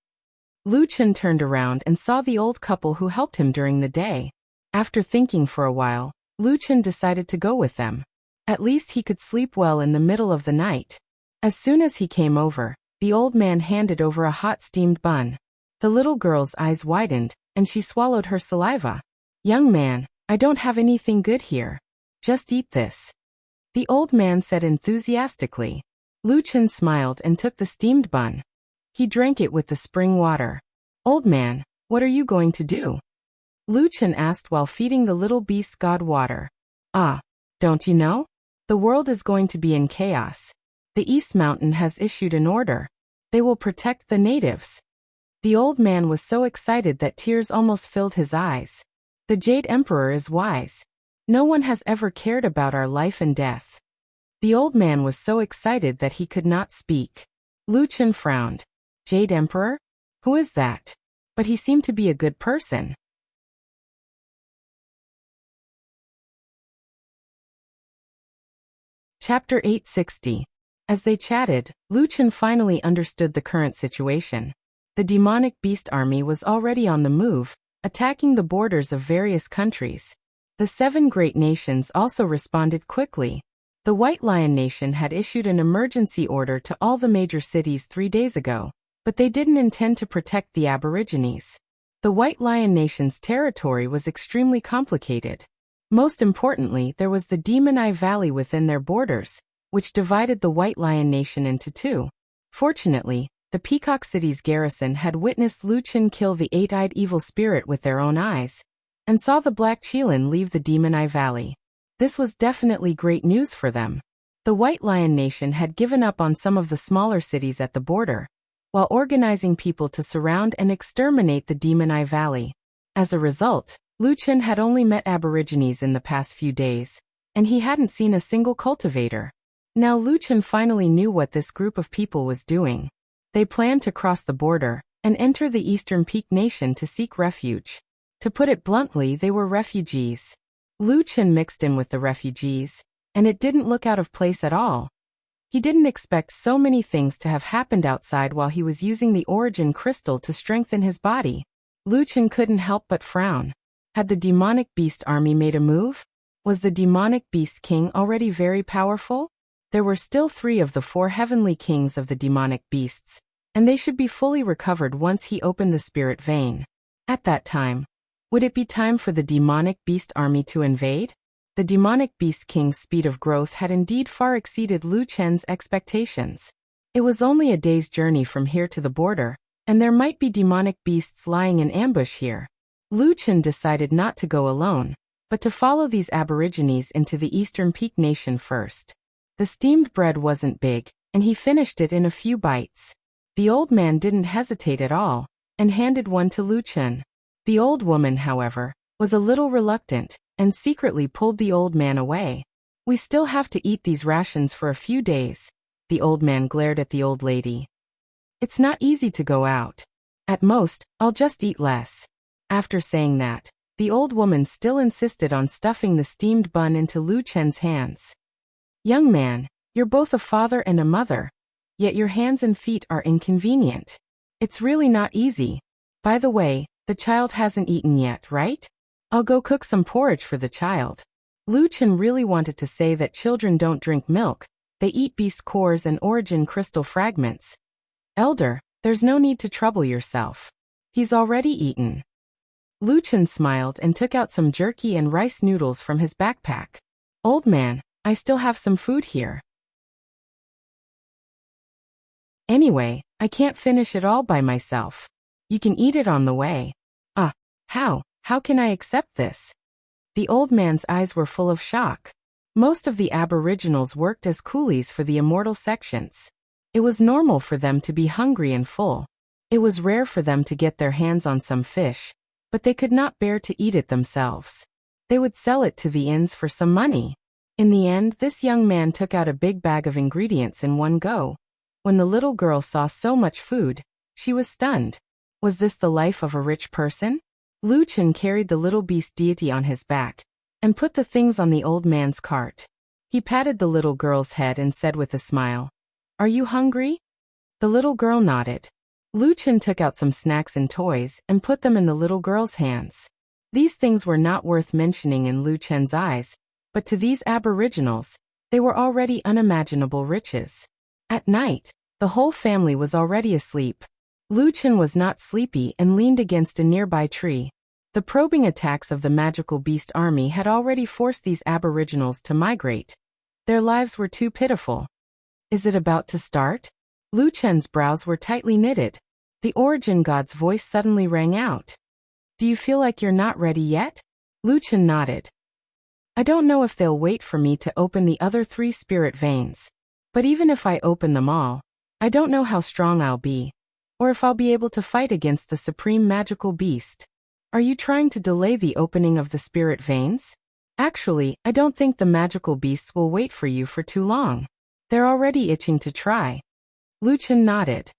Lu Chen turned around and saw the old couple who helped him during the day. After thinking for a while, Lu Chen decided to go with them. At least he could sleep well in the middle of the night. As soon as he came over, the old man handed over a hot steamed bun. The little girl's eyes widened, and she swallowed her saliva. "Young man, I don't have anything good here. Just eat this," the old man said enthusiastically. Lu Chen smiled and took the steamed bun. He drank it with the spring water. "Old man, what are you going to do?" Lu Chen asked while feeding the little beast god water. "Ah, don't you know? The world is going to be in chaos. The East Mountain has issued an order. They will protect the natives." The old man was so excited that tears almost filled his eyes. "The Jade Emperor is wise. No one has ever cared about our life and death." The old man was so excited that he could not speak. Lu Chen frowned. "Jade Emperor? Who is that?" But he seemed to be a good person. Chapter 860. As they chatted, Lu Chen finally understood the current situation. The demonic beast army was already on the move, attacking the borders of various countries. The 7 great nations also responded quickly. The White Lion Nation had issued an emergency order to all the major cities 3 days ago, but they didn't intend to protect the Aborigines. The White Lion Nation's territory was extremely complicated. Most importantly, there was the Demon Eye Valley within their borders, which divided the White Lion Nation into 2. Fortunately, the Peacock City's garrison had witnessed Lu Chen kill the 8-eyed evil spirit with their own eyes, and saw the Black Qilin leave the Demon Eye Valley. This was definitely great news for them. The White Lion Nation had given up on some of the smaller cities at the border, while organizing people to surround and exterminate the Demon Eye Valley. As a result, Lu Chen had only met Aborigines in the past few days, and he hadn't seen a single cultivator. Now Lu Chen finally knew what this group of people was doing. They planned to cross the border and enter the Eastern Peak Nation to seek refuge. To put it bluntly, they were refugees. Lu Chen mixed in with the refugees, and it didn't look out of place at all. He didn't expect so many things to have happened outside while he was using the origin crystal to strengthen his body. Lu Chen couldn't help but frown. Had the demonic beast army made a move? Was the demonic beast king already very powerful? There were still 3 of the 4 heavenly kings of the demonic beasts, and they should be fully recovered once he opened the spirit vein. At that time, would it be time for the demonic beast army to invade? The demonic beast king's speed of growth had indeed far exceeded Lu Chen's expectations. It was only a day's journey from here to the border, and there might be demonic beasts lying in ambush here. Lu Chen decided not to go alone, but to follow these Aborigines into the Eastern Peak Nation first. The steamed bread wasn't big, and he finished it in a few bites. The old man didn't hesitate at all, and handed one to Lu Chen. The old woman, however, was a little reluctant, and secretly pulled the old man away. "We still have to eat these rations for a few days." The old man glared at the old lady. "It's not easy to go out. At most, I'll just eat less." After saying that, the old woman still insisted on stuffing the steamed bun into Lu Chen's hands. "Young man, you're both a father and a mother, yet your hands and feet are inconvenient. It's really not easy. By the way, The child hasn't eaten yet, right? I'll go cook some porridge for the child. Lu Chen really wanted to say that children don't drink milk, they eat beast cores and origin crystal fragments. Elder, there's no need to trouble yourself. He's already eaten. Lu Chen smiled and took out some jerky and rice noodles from his backpack. Old man, I still have some food here. Anyway, I can't finish it all by myself. You can eat it on the way. How can I accept this? The old man's eyes were full of shock. Most of the Aboriginals worked as coolies for the immortal sections. It was normal for them to be hungry and full. It was rare for them to get their hands on some fish, but they could not bear to eat it themselves. They would sell it to the inns for some money. In the end, this young man took out a big bag of ingredients in one go. When the little girl saw so much food, she was stunned. Was this the life of a rich person? Lu Chen carried the little beast deity on his back and put the things on the old man's cart. He patted the little girl's head and said with a smile, "Are you hungry?" The little girl nodded. Lu Chen took out some snacks and toys and put them in the little girl's hands. These things were not worth mentioning in Lu Chen's eyes, but to these Aboriginals, they were already unimaginable riches. At night, the whole family was already asleep. Lu Chen was not sleepy and leaned against a nearby tree. The probing attacks of the magical beast army had already forced these Aboriginals to migrate. Their lives were too pitiful. Is it about to start? Lu Chen's brows were tightly knitted. The origin god's voice suddenly rang out. Do you feel like you're not ready yet? Lu Chen nodded. I don't know if they'll wait for me to open the other 3 spirit veins. But even if I open them all, I don't know how strong I'll be, or if I'll be able to fight against the supreme magical beast. Are you trying to delay the opening of the spirit veins? Actually, I don't think the magical beasts will wait for you for too long. They're already itching to try. Lu Chen nodded.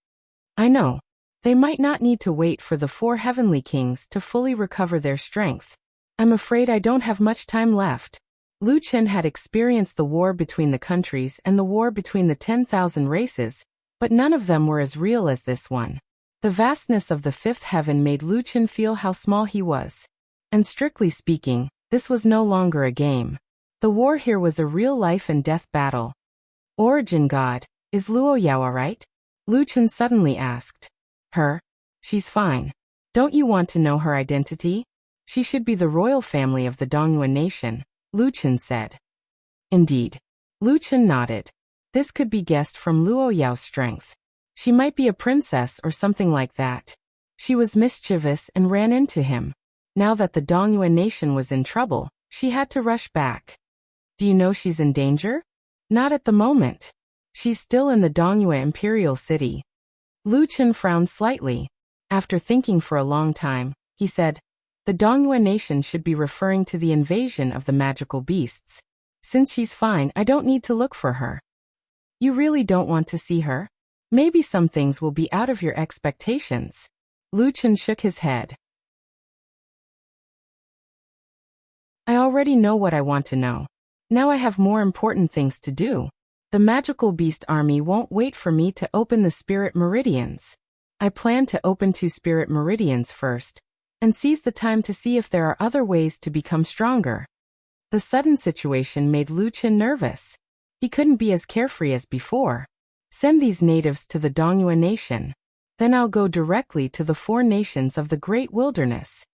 I know. They might not need to wait for the 4 heavenly kings to fully recover their strength. I'm afraid I don't have much time left. Lu Chen had experienced the war between the countries and the war between the 10,000 races, but none of them were as real as this one. The vastness of the 5th heaven made Lu Chen feel how small he was. And strictly speaking, this was no longer a game. The war here was a real life and death battle. Origin God, is Luo Yao alright? Lu Chen suddenly asked. Her? She's fine. Don't you want to know her identity? She should be the royal family of the Dongyuan nation, Lu Chen said. Indeed. Lu Chen nodded. This could be guessed from Luo Yao's strength. She might be a princess or something like that. She was mischievous and ran into him. Now that the Dongyuan nation was in trouble, she had to rush back. Do you know she's in danger? Not at the moment. She's still in the Dongyuan imperial city. Lu Chen frowned slightly. After thinking for a long time, he said, the Dongyuan nation should be referring to the invasion of the magical beasts. Since she's fine, I don't need to look for her. You really don't want to see her? Maybe some things will be out of your expectations. Lu Chen shook his head. I already know what I want to know. Now I have more important things to do. The magical beast army won't wait for me to open the spirit meridians. I plan to open 2 spirit meridians first, and seize the time to see if there are other ways to become stronger. The sudden situation made Lu Chen nervous. He couldn't be as carefree as before. Send these natives to the Dongyuan nation. Then I'll go directly to the 4 nations of the great wilderness.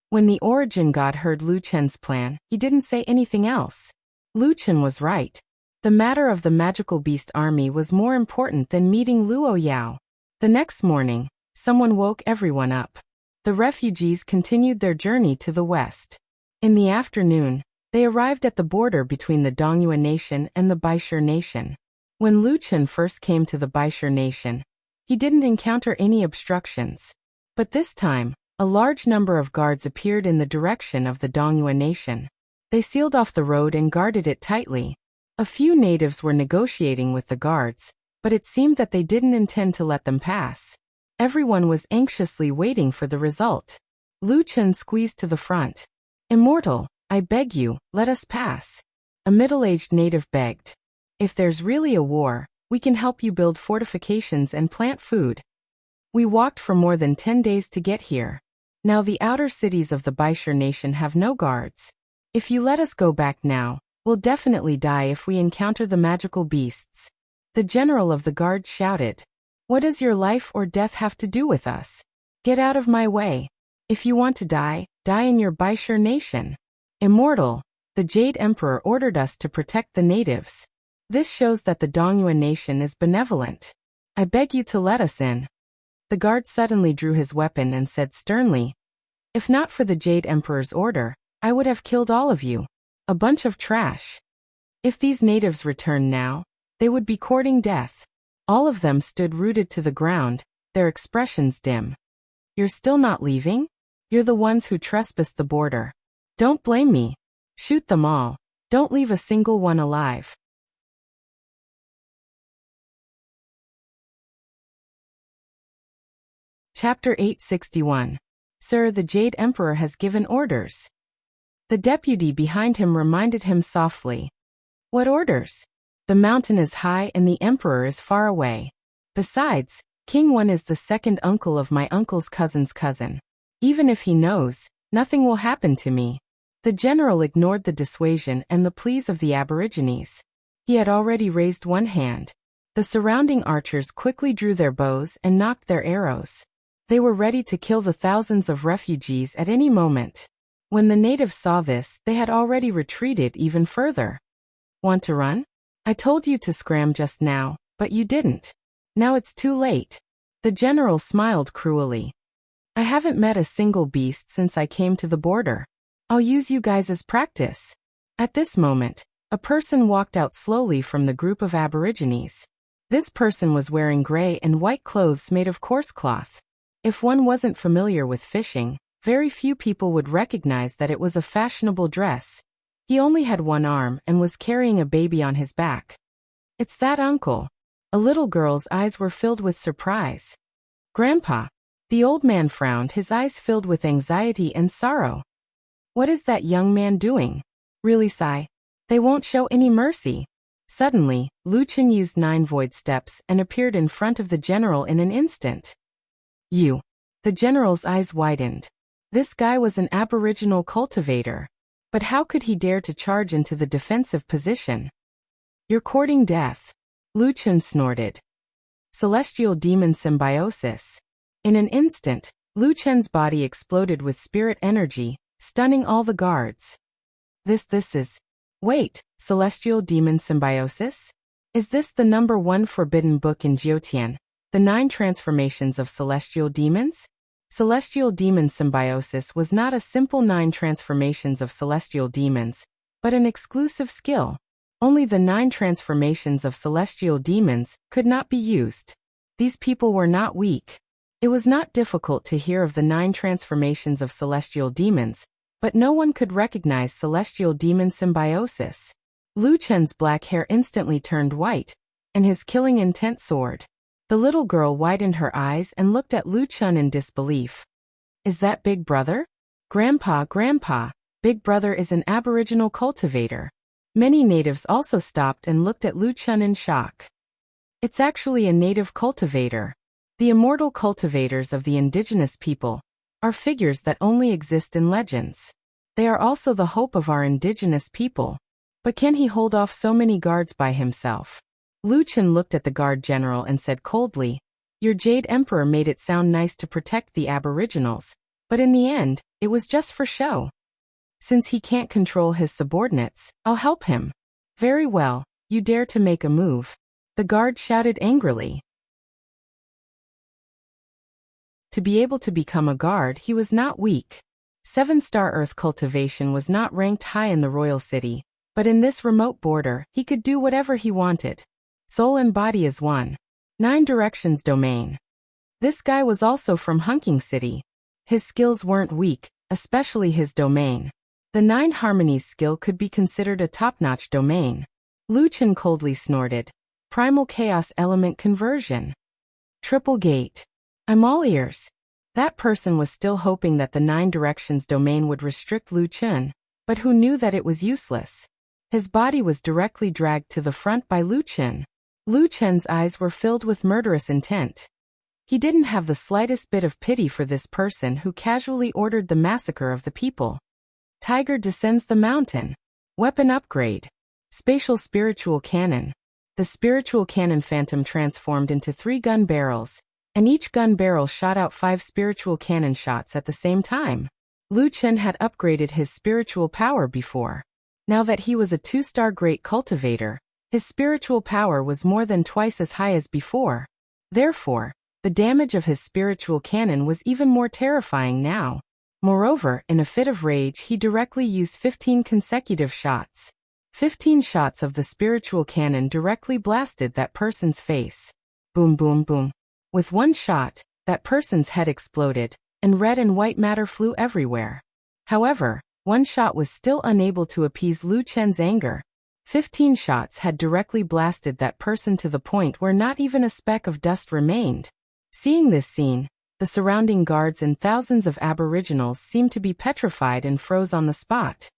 When the origin god heard Lu Chen's plan, he didn't say anything else. Lu Chen was right. The matter of the magical beast army was more important than meeting Luo Yao. The next morning, someone woke everyone up. The refugees continued their journey to the west. In the afternoon, they arrived at the border between the Dongyuan nation and the Baishur nation. When Lu Chen first came to the Baishur nation, he didn't encounter any obstructions. But this time, a large number of guards appeared in the direction of the Dongyuan nation. They sealed off the road and guarded it tightly. A few natives were negotiating with the guards, but it seemed that they didn't intend to let them pass. Everyone was anxiously waiting for the result. Lu Chen squeezed to the front. Immortal, I beg you, let us pass. A middle-aged native begged. If there's really a war, we can help you build fortifications and plant food. We walked for more than 10 days to get here. Now the outer cities of the Baishar nation have no guards. If you let us go back now, we'll definitely die if we encounter the magical beasts. The general of the guard shouted. What does your life or death have to do with us? Get out of my way. If you want to die, die in your Baishar nation. Immortal, the Jade Emperor ordered us to protect the natives. This shows that the Dongyuan nation is benevolent. I beg you to let us in. The guard suddenly drew his weapon and said sternly, if not for the Jade Emperor's order, I would have killed all of you. A bunch of trash. If these natives return now, they would be courting death. All of them stood rooted to the ground, their expressions dim. You're still not leaving? You're the ones who trespassed the border. Don't blame me. Shoot them all. Don't leave a single one alive. Chapter 861. Sir, the Jade Emperor has given orders. The deputy behind him reminded him softly. What orders? The mountain is high and the Emperor is far away. Besides, King Wen is the second uncle of my uncle's cousin's cousin. Even if he knows, nothing will happen to me. The general ignored the dissuasion and the pleas of the Aborigines. He had already raised one hand. The surrounding archers quickly drew their bows and nocked their arrows. They were ready to kill the thousands of refugees at any moment. When the natives saw this, they had already retreated even further. Want to run? I told you to scram just now, but you didn't. Now it's too late. The general smiled cruelly. I haven't met a single beast since I came to the border. I'll use you guys as practice. At this moment, a person walked out slowly from the group of Aborigines. This person was wearing gray and white clothes made of coarse cloth. If one wasn't familiar with fishing, very few people would recognize that it was a fashionable dress. He only had one arm and was carrying a baby on his back. It's that uncle. A little girl's eyes were filled with surprise. Grandpa. The old man frowned, his eyes filled with anxiety and sorrow. What is that young man doing? Really, Sai? They won't show any mercy. Suddenly, Luchin used 9 void steps and appeared in front of the general in an instant. You. The general's eyes widened. This guy was an aboriginal cultivator. But how could he dare to charge into the defensive position? You're courting death. Luchin snorted. Celestial demon symbiosis. In an instant, Luchen's body exploded with spirit energy, stunning all the guards. This is... Wait, celestial demon symbiosis? Is this the #1 forbidden book in Jiutian? The 9 transformations of celestial demons? Celestial demon symbiosis was not a simple 9 transformations of celestial demons, but an exclusive skill. Only the 9 transformations of celestial demons could not be used. These people were not weak. It was not difficult to hear of the 9 transformations of celestial demons, but no one could recognize celestial demon symbiosis. Lu Chen's black hair instantly turned white, and his killing intent soared. The little girl widened her eyes and looked at Lu Chen in disbelief. Is that Big Brother? Grandpa, Big Brother is an aboriginal cultivator. Many natives also stopped and looked at Lu Chen in shock. It's actually a native cultivator. The immortal cultivators of the indigenous people are figures that only exist in legends. They are also the hope of our indigenous people. But can he hold off so many guards by himself? Lu Chen looked at the guard general and said coldly, Your Jade Emperor made it sound nice to protect the aboriginals, but in the end, it was just for show. Since he can't control his subordinates, I'll help him. Very well, you dare to make a move. The guard shouted angrily. To be able to become a guard, he was not weak. 7-star Earth cultivation was not ranked high in the royal city, but in this remote border, he could do whatever he wanted. Soul and body is one. 9 directions domain. This guy was also from Hunking City. His skills weren't weak, especially his domain. The 9 harmonies skill could be considered a top-notch domain. Lu Chen coldly snorted. Primal chaos element conversion. Triple gate. I'm all ears. That person was still hoping that the 9 directions domain would restrict Lu Chen, but who knew that it was useless. His body was directly dragged to the front by Lu Chen. Lu Chen's eyes were filled with murderous intent. He didn't have the slightest bit of pity for this person who casually ordered the massacre of the people. Tiger descends the mountain. Weapon upgrade. Spatial spiritual cannon. The spiritual cannon phantom transformed into 3 gun barrels, and each gun barrel shot out 5 spiritual cannon shots at the same time. Lu Chen had upgraded his spiritual power before. Now that he was a 2-star great cultivator, his spiritual power was more than twice as high as before. Therefore, the damage of his spiritual cannon was even more terrifying now. Moreover, in a fit of rage, he directly used 15 consecutive shots. 15 shots of the spiritual cannon directly blasted that person's face. Boom, boom, boom. With one shot, that person's head exploded, and red and white matter flew everywhere. However, one shot was still unable to appease Lu Chen's anger. 15 shots had directly blasted that person to the point where not even a speck of dust remained. Seeing this scene, the surrounding guards and thousands of aboriginals seemed to be petrified and froze on the spot.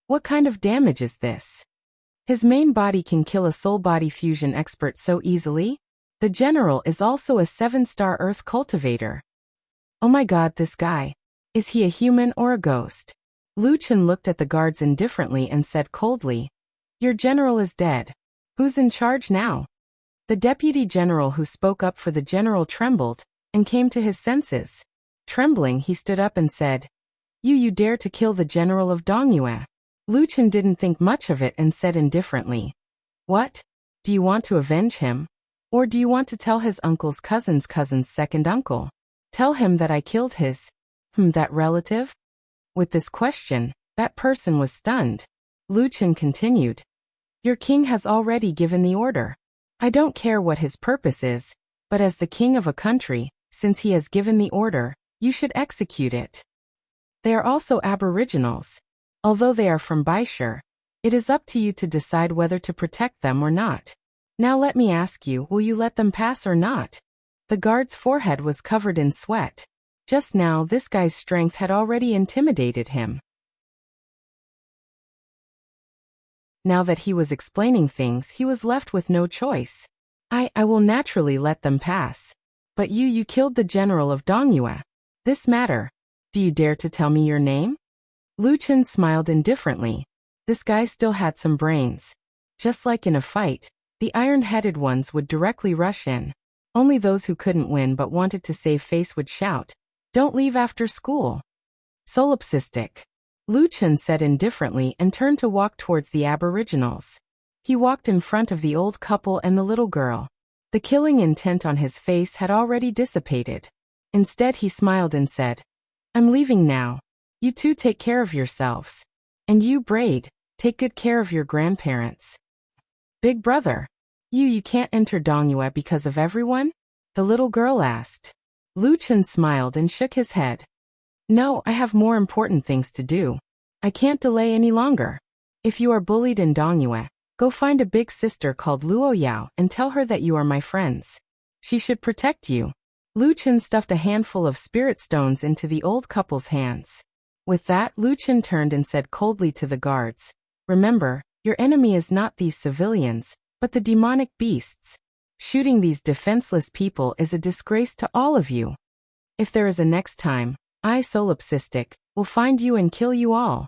What kind of damage is this? His main body can kill a soul-body fusion expert so easily? The general is also a 7-star earth cultivator. Oh my god, this guy. Is he a human or a ghost? Lu Chen looked at the guards indifferently and said coldly, "Your general is dead. Who's in charge now?" The deputy general who spoke up for the general trembled and came to his senses. Trembling, he stood up and said, You dare to kill the general of Dongyue." Lu Chen didn't think much of it and said indifferently, "What? Do you want to avenge him? Or do you want to tell his uncle's cousin's second uncle? Tell him that I killed that relative?" With this question, that person was stunned. Lu Chen continued, "Your king has already given the order. I don't care what his purpose is, but as the king of a country, since he has given the order, you should execute it. They are also aboriginals. Although they are from Baishur, it is up to you to decide whether to protect them or not. Now let me ask you, will you let them pass or not?" The guard's forehead was covered in sweat. Just now, this guy's strength had already intimidated him. Now that he was explaining things, he was left with no choice. I will naturally let them pass. But you killed the general of Dongyue. This matter. Do you dare to tell me your name?" Lu Chen smiled indifferently. This guy still had some brains. Just like in a fight, the iron-headed ones would directly rush in. Only those who couldn't win but wanted to save face would shout, "Don't leave after school." Solipsistic. Lu Chen said indifferently and turned to walk towards the aboriginals. He walked in front of the old couple and the little girl. The killing intent on his face had already dissipated. Instead, he smiled and said, "I'm leaving now. You two take care of yourselves. And you, Braid, take good care of your grandparents." "Big brother, you can't enter Dongyue because of everyone?" the little girl asked. Lu Chen smiled and shook his head. "No, I have more important things to do. I can't delay any longer. If you are bullied in Dongyue, go find a big sister called Luo Yao and tell her that you are my friends. She should protect you." Lu Chen stuffed a handful of spirit stones into the old couple's hands. With that, Lu Chen turned and said coldly to the guards, "Remember, your enemy is not these civilians, but the demonic beasts. Shooting these defenseless people is a disgrace to all of you. If there is a next time, I, Solipsistic, will find you and kill you all.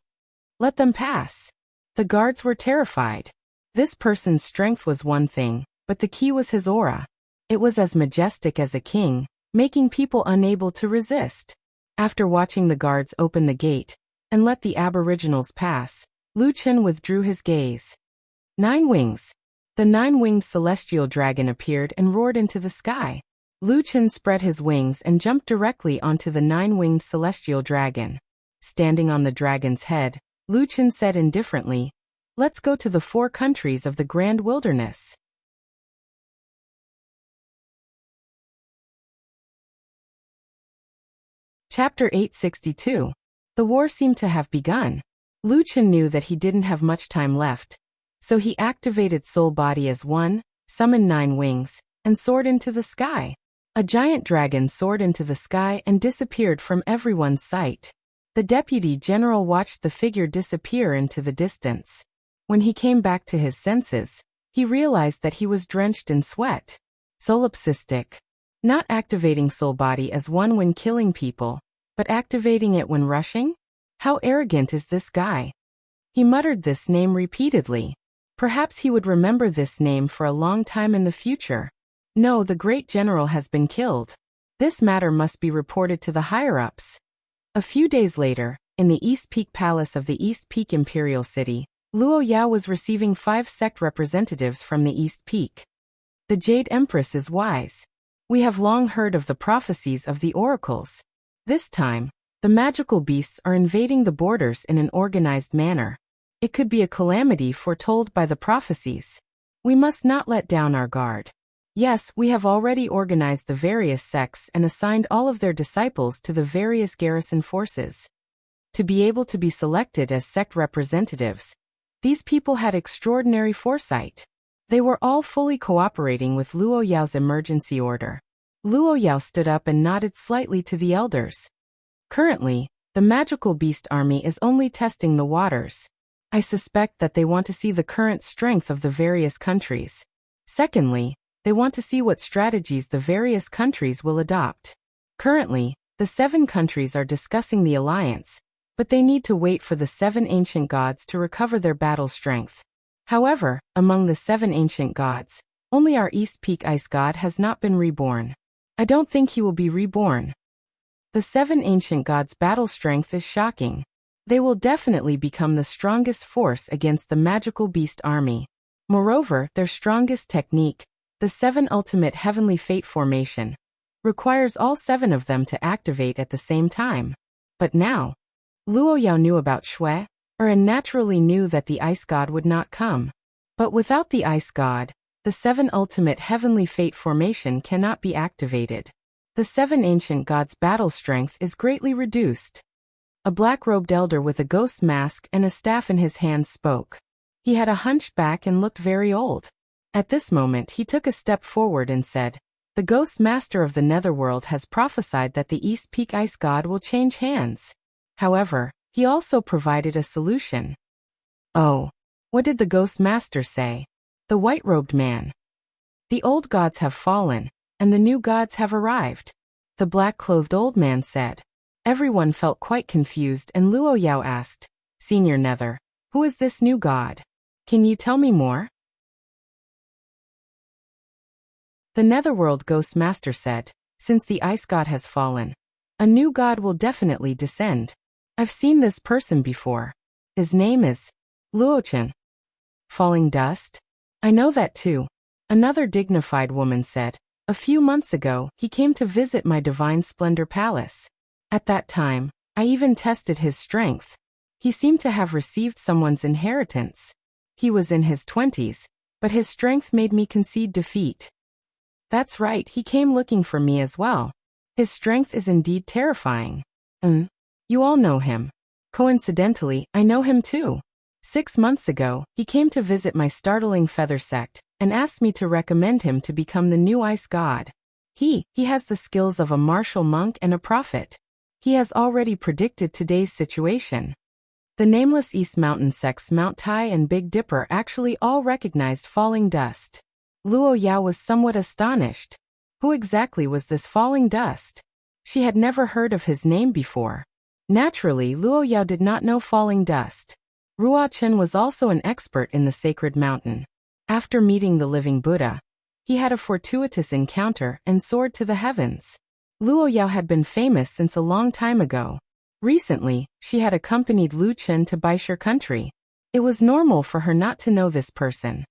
Let them pass." The guards were terrified. This person's strength was one thing, but the key was his aura. It was as majestic as a king, making people unable to resist. After watching the guards open the gate and let the aboriginals pass, Lu Chen withdrew his gaze. 9 wings. The 9-winged celestial dragon appeared and roared into the sky. Lu Chen spread his wings and jumped directly onto the 9-winged celestial dragon. Standing on the dragon's head, Lu Chen said indifferently, "Let's go to the 4 countries of the Grand Wilderness." Chapter 862. The war seemed to have begun. Lu Chen knew that he didn't have much time left, so he activated Soul Body as one, summoned 9 wings, and soared into the sky. A giant dragon soared into the sky and disappeared from everyone's sight. The deputy general watched the figure disappear into the distance. When he came back to his senses, he realized that he was drenched in sweat. Solipsistic. Not activating soul body as one when killing people, but activating it when rushing? How arrogant is this guy? He muttered this name repeatedly. Perhaps he would remember this name for a long time in the future. No, the great general has been killed. This matter must be reported to the higher-ups. A few days later, in the East Peak Palace of the East Peak Imperial City, Luo Yao was receiving 5 sect representatives from the East Peak. The Jade Empress is wise. We have long heard of the prophecies of the oracles. This time, the magical beasts are invading the borders in an organized manner. It could be a calamity foretold by the prophecies. We must not let down our guard. Yes, we have already organized the various sects and assigned all of their disciples to the various garrison forces. To be able to be selected as sect representatives, these people had extraordinary foresight. They were all fully cooperating with Luo Yao's emergency order. Luo Yao stood up and nodded slightly to the elders. Currently, the magical beast army is only testing the waters. I suspect that they want to see the current strength of the various countries. Secondly, they want to see what strategies the various countries will adopt. Currently, the 7 countries are discussing the alliance, but they need to wait for the 7 ancient gods to recover their battle strength. However, among the 7 ancient gods, only our East Peak Ice God has not been reborn. I don't think he will be reborn. The 7 ancient gods' battle strength is shocking. They will definitely become the strongest force against the magical beast army. Moreover, their strongest technique, the 7 ultimate heavenly fate formation, requires all 7 of them to activate at the same time. But now, Luo Yao knew about Shui, and naturally knew that the ice god would not come. But without the ice god, the 7 ultimate heavenly fate formation cannot be activated. The 7 ancient gods' battle strength is greatly reduced. A black-robed elder with a ghost mask and a staff in his hands spoke. He had a hunched back and looked very old. At this moment he took a step forward and said, "The ghost master of the netherworld has prophesied that the East Peak Ice God will change hands." However, he also provided a solution. Oh, what did the ghost master say? The white-robed man. The old gods have fallen, and the new gods have arrived, the black-clothed old man said. Everyone felt quite confused and Luo Yao asked, "Senior Nether, who is this new god? Can you tell me more?" The Netherworld Ghost Master said, "Since the Ice God has fallen, a new god will definitely descend. I've seen this person before. His name is Luochen." Falling dust? I know that too. Another dignified woman said, "A few months ago, he came to visit my Divine Splendor Palace. At that time, I even tested his strength. He seemed to have received someone's inheritance. He was in his 20s, but his strength made me concede defeat." That's right, he came looking for me as well. His strength is indeed terrifying. You all know him. Coincidentally, I know him too. 6 months ago, he came to visit my startling feather sect, and asked me to recommend him to become the new ice god. He has the skills of a martial monk and a prophet. He has already predicted today's situation. The nameless East Mountain sects Mount Tai and Big Dipper actually all recognized Falling Dust. Luo Yao was somewhat astonished. Who exactly was this Falling Dust? She had never heard of his name before. Naturally, Luo Yao did not know Falling Dust. Ruo Chen was also an expert in the sacred mountain. After meeting the living Buddha, he had a fortuitous encounter and soared to the heavens. Luo Yao had been famous since a long time ago. Recently, she had accompanied Lu Chen to Baishur country. It was normal for her not to know this person.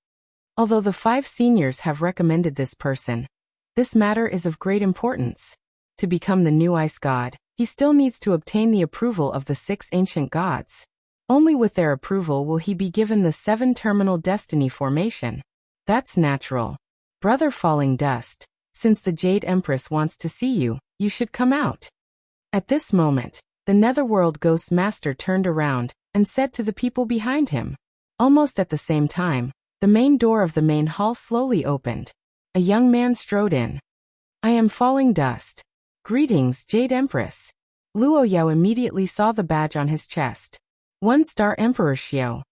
Although the 5 seniors have recommended this person, this matter is of great importance. To become the new ice god, he still needs to obtain the approval of the 6 ancient gods. Only with their approval will he be given the 7 terminal destiny formation. That's natural. Brother Falling Dust, since the Jade Empress wants to see you, you should come out. At this moment, the Netherworld Ghost Master turned around and said to the people behind him. Almost at the same time, the main door of the main hall slowly opened. A young man strode in. "I am Falling Dust. Greetings, Jade Empress." Luo Yao immediately saw the badge on his chest. 1-star Emperor Xiao.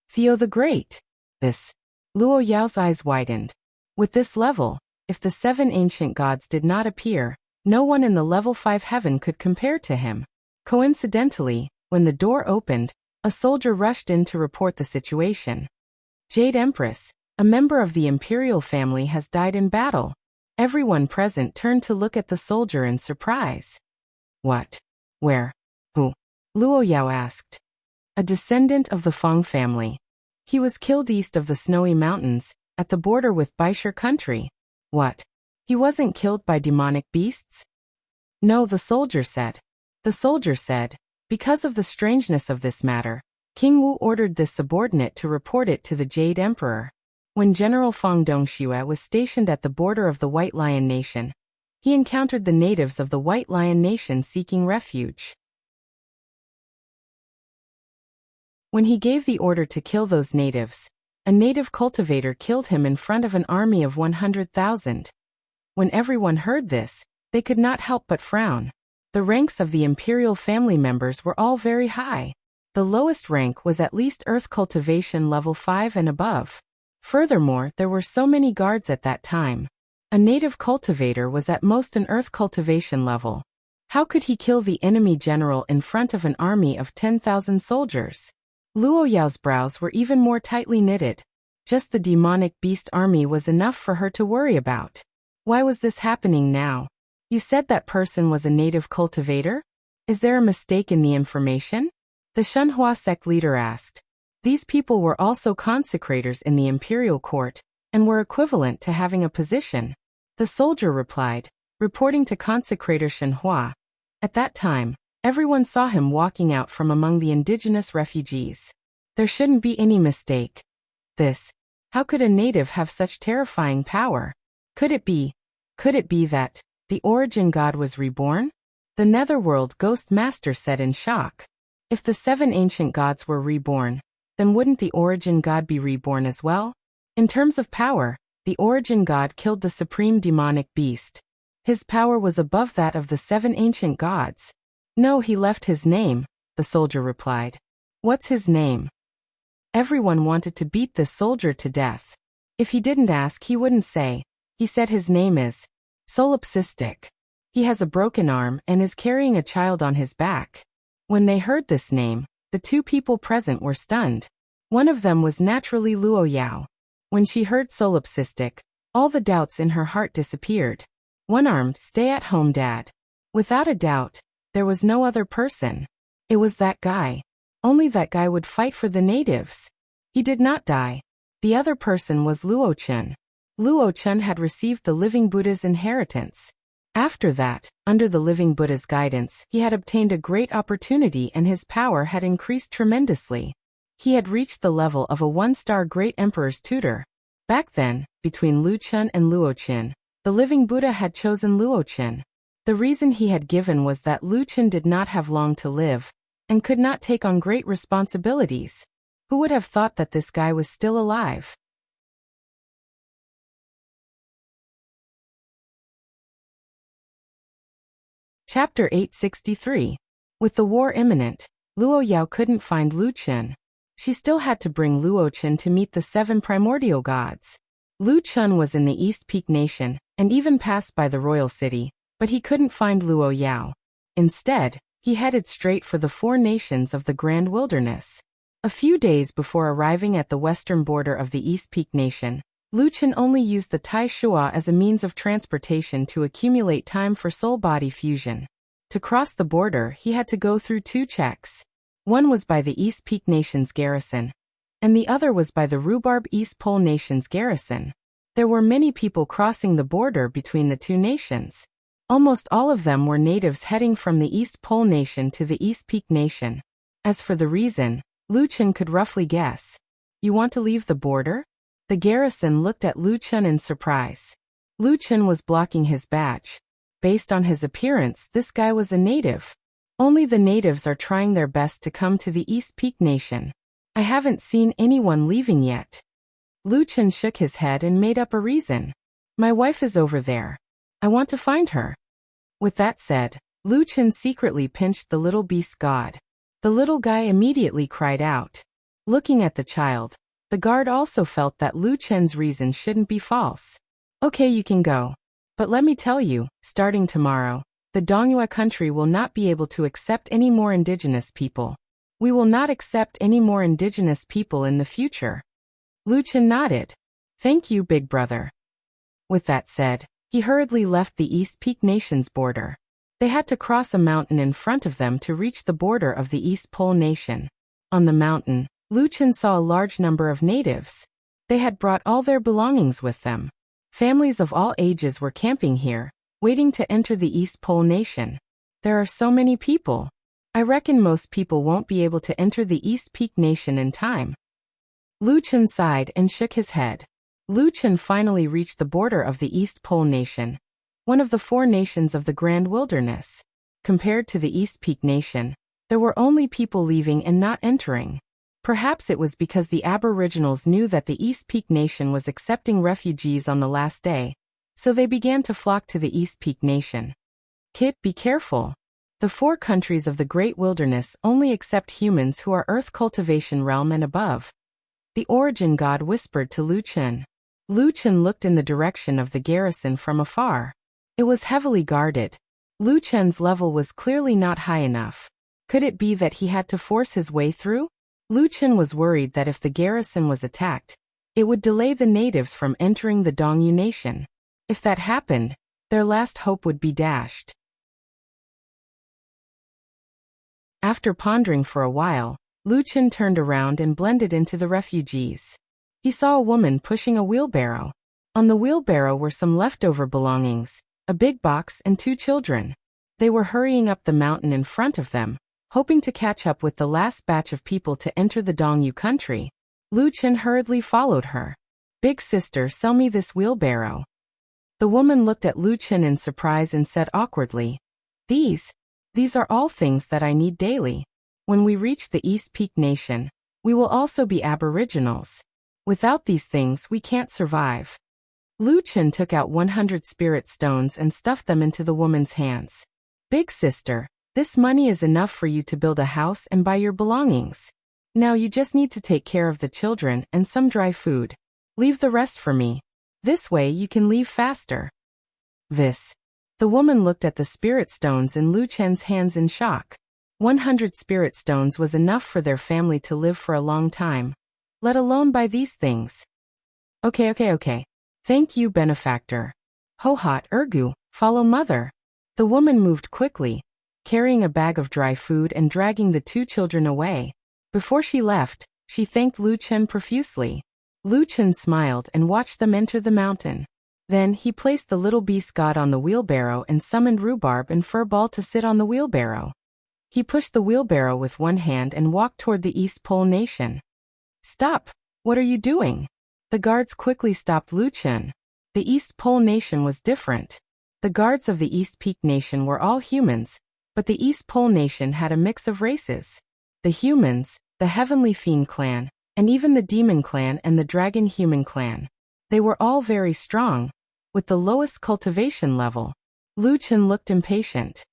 Theo the Great. Luo Yao's eyes widened. With this level, If the 7 ancient gods did not appear, no one in the level 5 heaven could compare to him. Coincidentally, when the door opened, a soldier rushed in to report the situation. Jade Empress, a member of the imperial family, has died in battle. Everyone present turned to look at the soldier in surprise. What? Where? Who? Luo Yao asked. A descendant of the Feng family. He was killed east of the Snowy Mountains, at the border with Baishir country. What? He wasn't killed by demonic beasts? No, the soldier said. The soldier said, because of the strangeness of this matter, King Wu ordered this subordinate to report it to the Jade Emperor. When General Feng Dongxue was stationed at the border of the White Lion Nation, he encountered the natives of the White Lion Nation seeking refuge. When he gave the order to kill those natives, a native cultivator killed him in front of an army of 100,000. When everyone heard this, they could not help but frown. The ranks of the imperial family members were all very high. The lowest rank was at least earth cultivation level 5 and above. Furthermore, there were so many guards at that time. A native cultivator was at most an earth cultivation level. How could he kill the enemy general in front of an army of 10,000 soldiers? Luo Yao's brows were even more tightly knitted. Just the demonic beast army was enough for her to worry about. Why was this happening now? You said that person was a native cultivator? Is there a mistake in the information? The Shenhua sect leader asked. These people were also consecrators in the imperial court, and were equivalent to having a position. The soldier replied, reporting to consecrator Shenhua. At that time, everyone saw him walking out from among the indigenous refugees. There shouldn't be any mistake. How could a native have such terrifying power? Could it be that the origin god was reborn? The Netherworld Ghost Master said in shock. If the 7 ancient gods were reborn, then wouldn't the origin god be reborn as well? In terms of power, the origin god killed the supreme demonic beast. His power was above that of the 7 ancient gods. No, he left his name, the soldier replied. What's his name? Everyone wanted to beat this soldier to death. If he didn't ask, he wouldn't say. He said his name is Solipsistic. He has a broken arm and is carrying a child on his back. When they heard this name, the 2 people present were stunned. One of them was naturally Luo Yao. When she heard solipsistic, all the doubts in her heart disappeared. One-armed, stay-at-home dad. Without a doubt, there was no other person. It was that guy. Only that guy would fight for the natives. He did not die. The other person was Luo Chun. Luo Chun had received the Living Buddha's inheritance. After that, under the Living Buddha's guidance, he had obtained a great opportunity and his power had increased tremendously. He had reached the level of a 1-star Great Emperor's tutor. Back then, between Lu Chun and Luo Chun, the Living Buddha had chosen Luo Chun. The reason he had given was that Lu Chun did not have long to live, and could not take on great responsibilities. Who would have thought that this guy was still alive? Chapter 863. With the war imminent, Luo Yao couldn't find Lu Chun. She still had to bring Luo Chun to meet the 7 primordial gods. Lu Chun was in the East Peak Nation, and even passed by the royal city, but he couldn't find Luo Yao. Instead, he headed straight for the 4 nations of the Grand Wilderness. A few days before arriving at the western border of the East Peak Nation, Lu Chun only used the Tai Shua as a means of transportation to accumulate time for soul-body fusion. To cross the border, he had to go through 2 checks. One was by the East Peak Nation's garrison, and the other was by the Rhubarb East Pole Nation's garrison. There were many people crossing the border between the 2 nations. Almost all of them were natives heading from the East Pole Nation to the East Peak Nation. As for the reason, Lu Chun could roughly guess. You want to leave the border? The garrison looked at Lu Chun in surprise. Lu Chun was blocking his badge. Based on his appearance, this guy was a native. Only the natives are trying their best to come to the East Peak Nation. I haven't seen anyone leaving yet. Lu Chun shook his head and made up a reason. My wife is over there. I want to find her. With that said, Lu Chun secretly pinched the little beast god. The little guy immediately cried out. Looking at the child, the guard also felt that Lu Chun's reason shouldn't be false. Okay, you can go. But let me tell you, starting tomorrow, the Dongyue country will not be able to accept any more indigenous people. We will not accept any more indigenous people in the future. Lu Chen nodded. Thank you, big brother. With that said, he hurriedly left the East Peak Nation's border. They had to cross a mountain in front of them to reach the border of the East Pole Nation. On the mountain, Lu Chen saw a large number of natives. They had brought all their belongings with them. Families of all ages were camping here, waiting to enter the East Pole Nation. There are so many people. I reckon most people won't be able to enter the East Peak Nation in time. Lu Chen sighed and shook his head. Lu Chen finally reached the border of the East Pole Nation, one of the 4 nations of the Grand Wilderness. Compared to the East Peak Nation, there were only people leaving and not entering. Perhaps it was because the Aboriginals knew that the East Peak Nation was accepting refugees on the last day, so they began to flock to the East Peak Nation. Kid, be careful. The 4 countries of the Great Wilderness only accept humans who are Earth Cultivation Realm and above. The Origin God whispered to Lu Chen. Lu Chen looked in the direction of the garrison from afar. It was heavily guarded. Lu Chen's level was clearly not high enough. Could it be that he had to force his way through? Lu Chen was worried that if the garrison was attacked, it would delay the natives from entering the Dongyue Nation. If that happened, their last hope would be dashed. After pondering for a while, Lu Chen turned around and blended into the refugees. He saw a woman pushing a wheelbarrow. On the wheelbarrow were some leftover belongings, a big box and 2 children. They were hurrying up the mountain in front of them, hoping to catch up with the last batch of people to enter the Dongyue country. Lu Chen hurriedly followed her. Big sister, sell me this wheelbarrow. The woman looked at Lu Chen in surprise and said awkwardly, These are all things that I need daily. When we reach the East Peak Nation, we will also be Aboriginals. Without these things we can't survive. Lu Chen took out 100 spirit stones and stuffed them into the woman's hands. Big sister, this money is enough for you to build a house and buy your belongings. Now you just need to take care of the children and some dry food. Leave the rest for me. This way you can leave faster. The woman looked at the spirit stones in Lu Chen's hands in shock. 100 spirit stones was enough for their family to live for a long time, let alone buy these things. Okay. Thank you, benefactor. Hohat Ergu, follow mother. The woman moved quickly, carrying a bag of dry food and dragging the 2 children away. Before she left, she thanked Lu Chen profusely. Lu Chen smiled and watched them enter the mountain. Then he placed the little beast god on the wheelbarrow and summoned Rhubarb and Furball to sit on the wheelbarrow. He pushed the wheelbarrow with one hand and walked toward the East Pole Nation. Stop! What are you doing? The guards quickly stopped Lu Chen. The East Pole Nation was different. The guards of the East Peak Nation were all humans, but the East Pole Nation had a mix of races. The humans, the Heavenly Fiend clan, and even the Demon clan and the Dragon Human clan. They were all very strong, with the lowest cultivation level. Lu Chen looked impatient.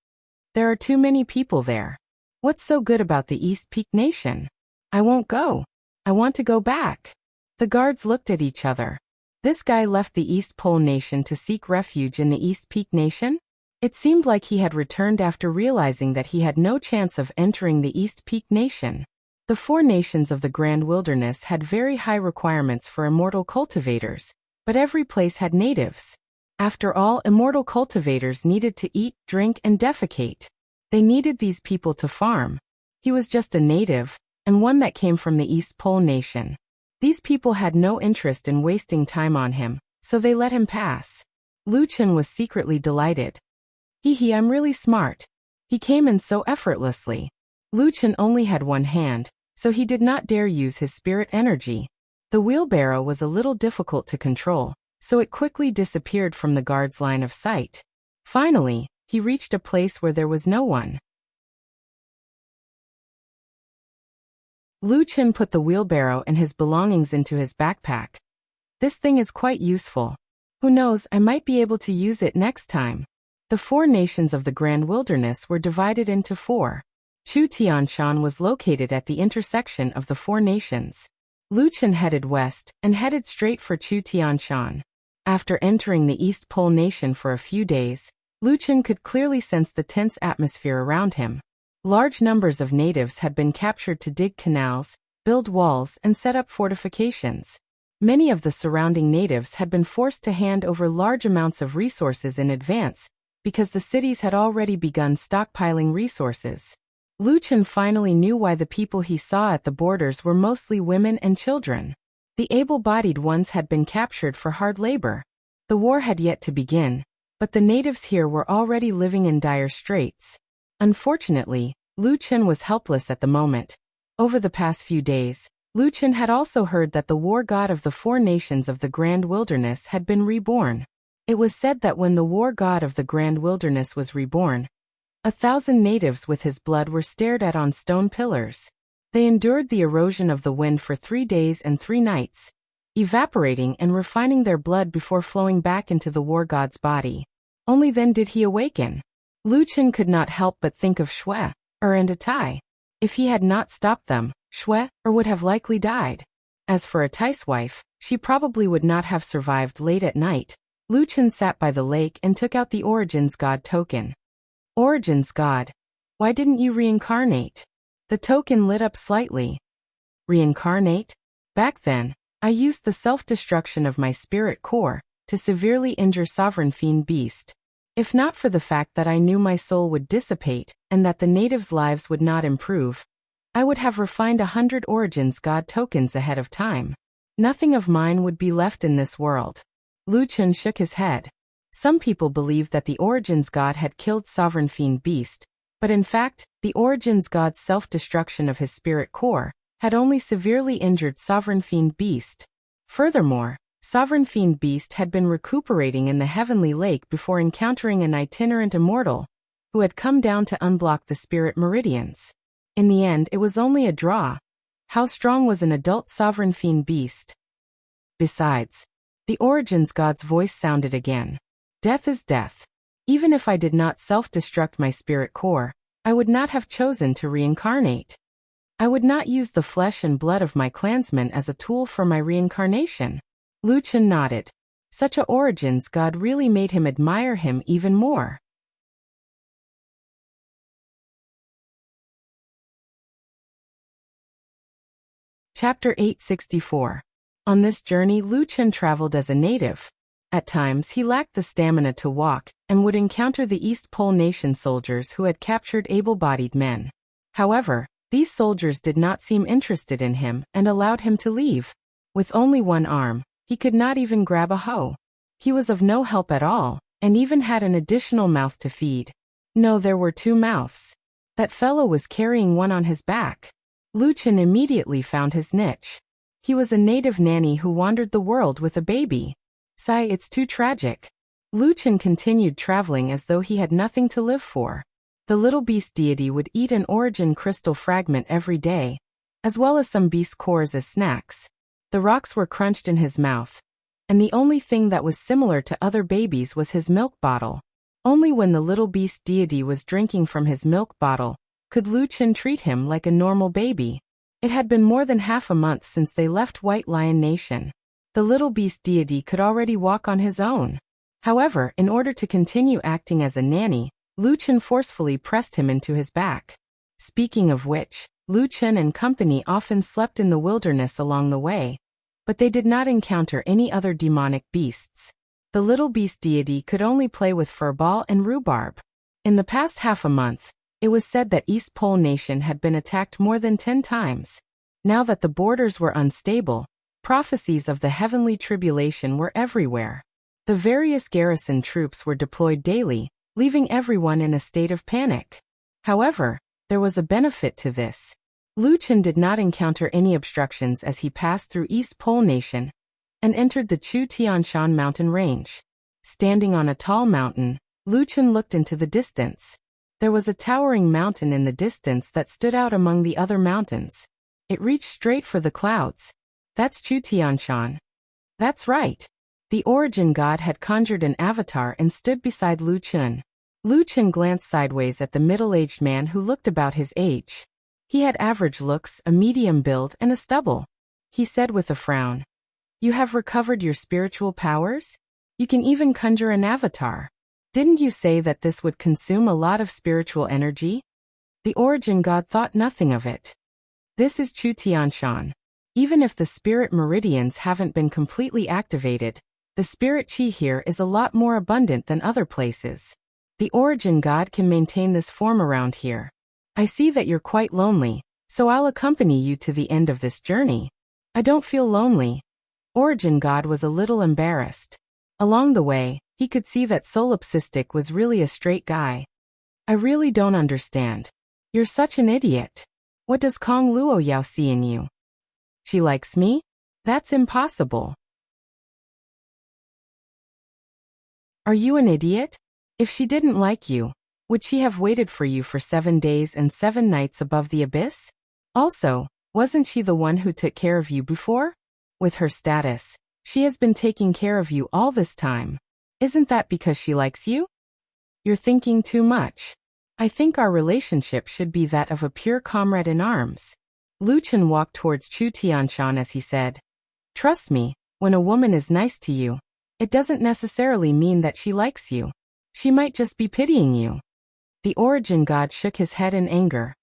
There are too many people there. What's so good about the East Peak Nation? I won't go. I want to go back. The guards looked at each other. This guy left the East Pole Nation to seek refuge in the East Peak Nation? It seemed like he had returned after realizing that he had no chance of entering the East Peak Nation. The 4 nations of the Grand Wilderness had very high requirements for immortal cultivators, but every place had natives. After all, immortal cultivators needed to eat, drink, and defecate. They needed these people to farm. He was just a native, and one that came from the East Pole Nation. These people had no interest in wasting time on him, so they let him pass. Lu Chen was secretly delighted. Hee, I'm really smart. He came in so effortlessly. Lu Chen only had one hand, so he did not dare use his spirit energy. The wheelbarrow was a little difficult to control, so it quickly disappeared from the guard's line of sight. Finally, he reached a place where there was no one. Lu Chen put the wheelbarrow and his belongings into his backpack. This thing is quite useful. Who knows, I might be able to use it next time. The 4 nations of the Grand Wilderness were divided into 4. Chu Tianshan was located at the intersection of the 4 nations. Lu Chen headed west and headed straight for Chu Tianshan. After entering the East Pole Nation for a few days, Lucien could clearly sense the tense atmosphere around him. Large numbers of natives had been captured to dig canals, build walls, and set up fortifications. Many of the surrounding natives had been forced to hand over large amounts of resources in advance, because the cities had already begun stockpiling resources. Lucien finally knew why the people he saw at the borders were mostly women and children. The able-bodied ones had been captured for hard labor. The war had yet to begin, but the natives here were already living in dire straits. Unfortunately, Lucien was helpless at the moment. Over the past few days, Lucien had also heard that the war god of the four nations of the Grand Wilderness had been reborn. It was said that when the war god of the Grand Wilderness was reborn, 1,000 natives with his blood were stared at on stone pillars. They endured the erosion of the wind for 3 days and 3 nights, evaporating and refining their blood before flowing back into the war god's body. Only then did he awaken. Lucien could not help but think of Shui, and Atai. If he had not stopped them, Shui would have likely died. As for Atai's wife, she probably would not have survived late at night. Lucien sat by the lake and took out the Origins God token. Origins God, why didn't you reincarnate? The token lit up slightly. Reincarnate? Back then, I used the self-destruction of my spirit core to severely injure Sovereign Fiend Beast. If not for the fact that I knew my soul would dissipate and that the natives' lives would not improve, I would have refined 100 Origins God tokens ahead of time. Nothing of mine would be left in this world. Lucien shook his head. Some people believed that the Origins God had killed Sovereign Fiend Beast, but in fact, the Origins God's self-destruction of his spirit core had only severely injured Sovereign Fiend Beast. Furthermore, Sovereign Fiend Beast had been recuperating in the Heavenly Lake before encountering an itinerant immortal who had come down to unblock the spirit meridians. In the end, it was only a draw. How strong was an adult Sovereign Fiend Beast? Besides, the Origins God's voice sounded again. Death is death. Even if I did not self-destruct my spirit core, I would not have chosen to reincarnate. I would not use the flesh and blood of my clansmen as a tool for my reincarnation. Lucien nodded. Such a Origins God really made him admire him even more. Chapter 864. On this journey, Lucien traveled as a native. At times he lacked the stamina to walk, and would encounter the East Pole Nation soldiers who had captured able-bodied men. However, these soldiers did not seem interested in him and allowed him to leave. With only one arm, he could not even grab a hoe. He was of no help at all, and even had an additional mouth to feed. No, there were 2 mouths. That fellow was carrying one on his back. Lucien immediately found his niche. He was a native nanny who wandered the world with a baby. Sigh, it's too tragic. Lucien continued traveling as though he had nothing to live for. The little beast deity would eat an origin crystal fragment every day, as well as some beast cores as snacks. The rocks were crunched in his mouth, and the only thing that was similar to other babies was his milk bottle. Only when the little beast deity was drinking from his milk bottle could Lucien treat him like a normal baby. It had been more than half a month since they left White Lion Nation. The little beast deity could already walk on his own. However, in order to continue acting as a nanny, Lucien forcefully pressed him into his back. Speaking of which, Lucien and company often slept in the wilderness along the way, but they did not encounter any other demonic beasts. The little beast deity could only play with furball and rhubarb. In the past half a month, it was said that East Pole Nation had been attacked more than 10 times. Now that the borders were unstable, prophecies of the heavenly tribulation were everywhere. The various garrison troops were deployed daily, leaving everyone in a state of panic. However, there was a benefit to this. Lucien did not encounter any obstructions as he passed through East Pole Nation and entered the Chu Tianshan mountain range. Standing on a tall mountain, Lucien looked into the distance. There was a towering mountain in the distance that stood out among the other mountains. It reached straight for the clouds. That's Chu Tianshan. That's right. The Origin God had conjured an avatar and stood beside Lucien. Lucien glanced sideways at the middle-aged man who looked about his age. He had average looks, a medium build, and a stubble. He said with a frown, "You have recovered your spiritual powers? You can even conjure an avatar. Didn't you say that this would consume a lot of spiritual energy? The origin god thought nothing of it. This is Chu Tianshan. Even if the spirit meridians haven't been completely activated, the spirit chi here is a lot more abundant than other places. The origin god can maintain this form around here. I see that you're quite lonely, so I'll accompany you to the end of this journey. I don't feel lonely. Origin god was a little embarrassed. Along the way, he could see that Solipsistic was really a straight guy. I really don't understand. You're such an idiot. What does Kong Luo Yao see in you? She likes me? That's impossible. Are you an idiot? If she didn't like you, would she have waited for you for 7 days and 7 nights above the abyss? Also, wasn't she the one who took care of you before? With her status, she has been taking care of you all this time. Isn't that because she likes you? You're thinking too much. I think our relationship should be that of a pure comrade in arms. Lu Chen walked towards Chu Tianshan as he said, Trust me, when a woman is nice to you, it doesn't necessarily mean that she likes you. She might just be pitying you. The origin god shook his head in anger.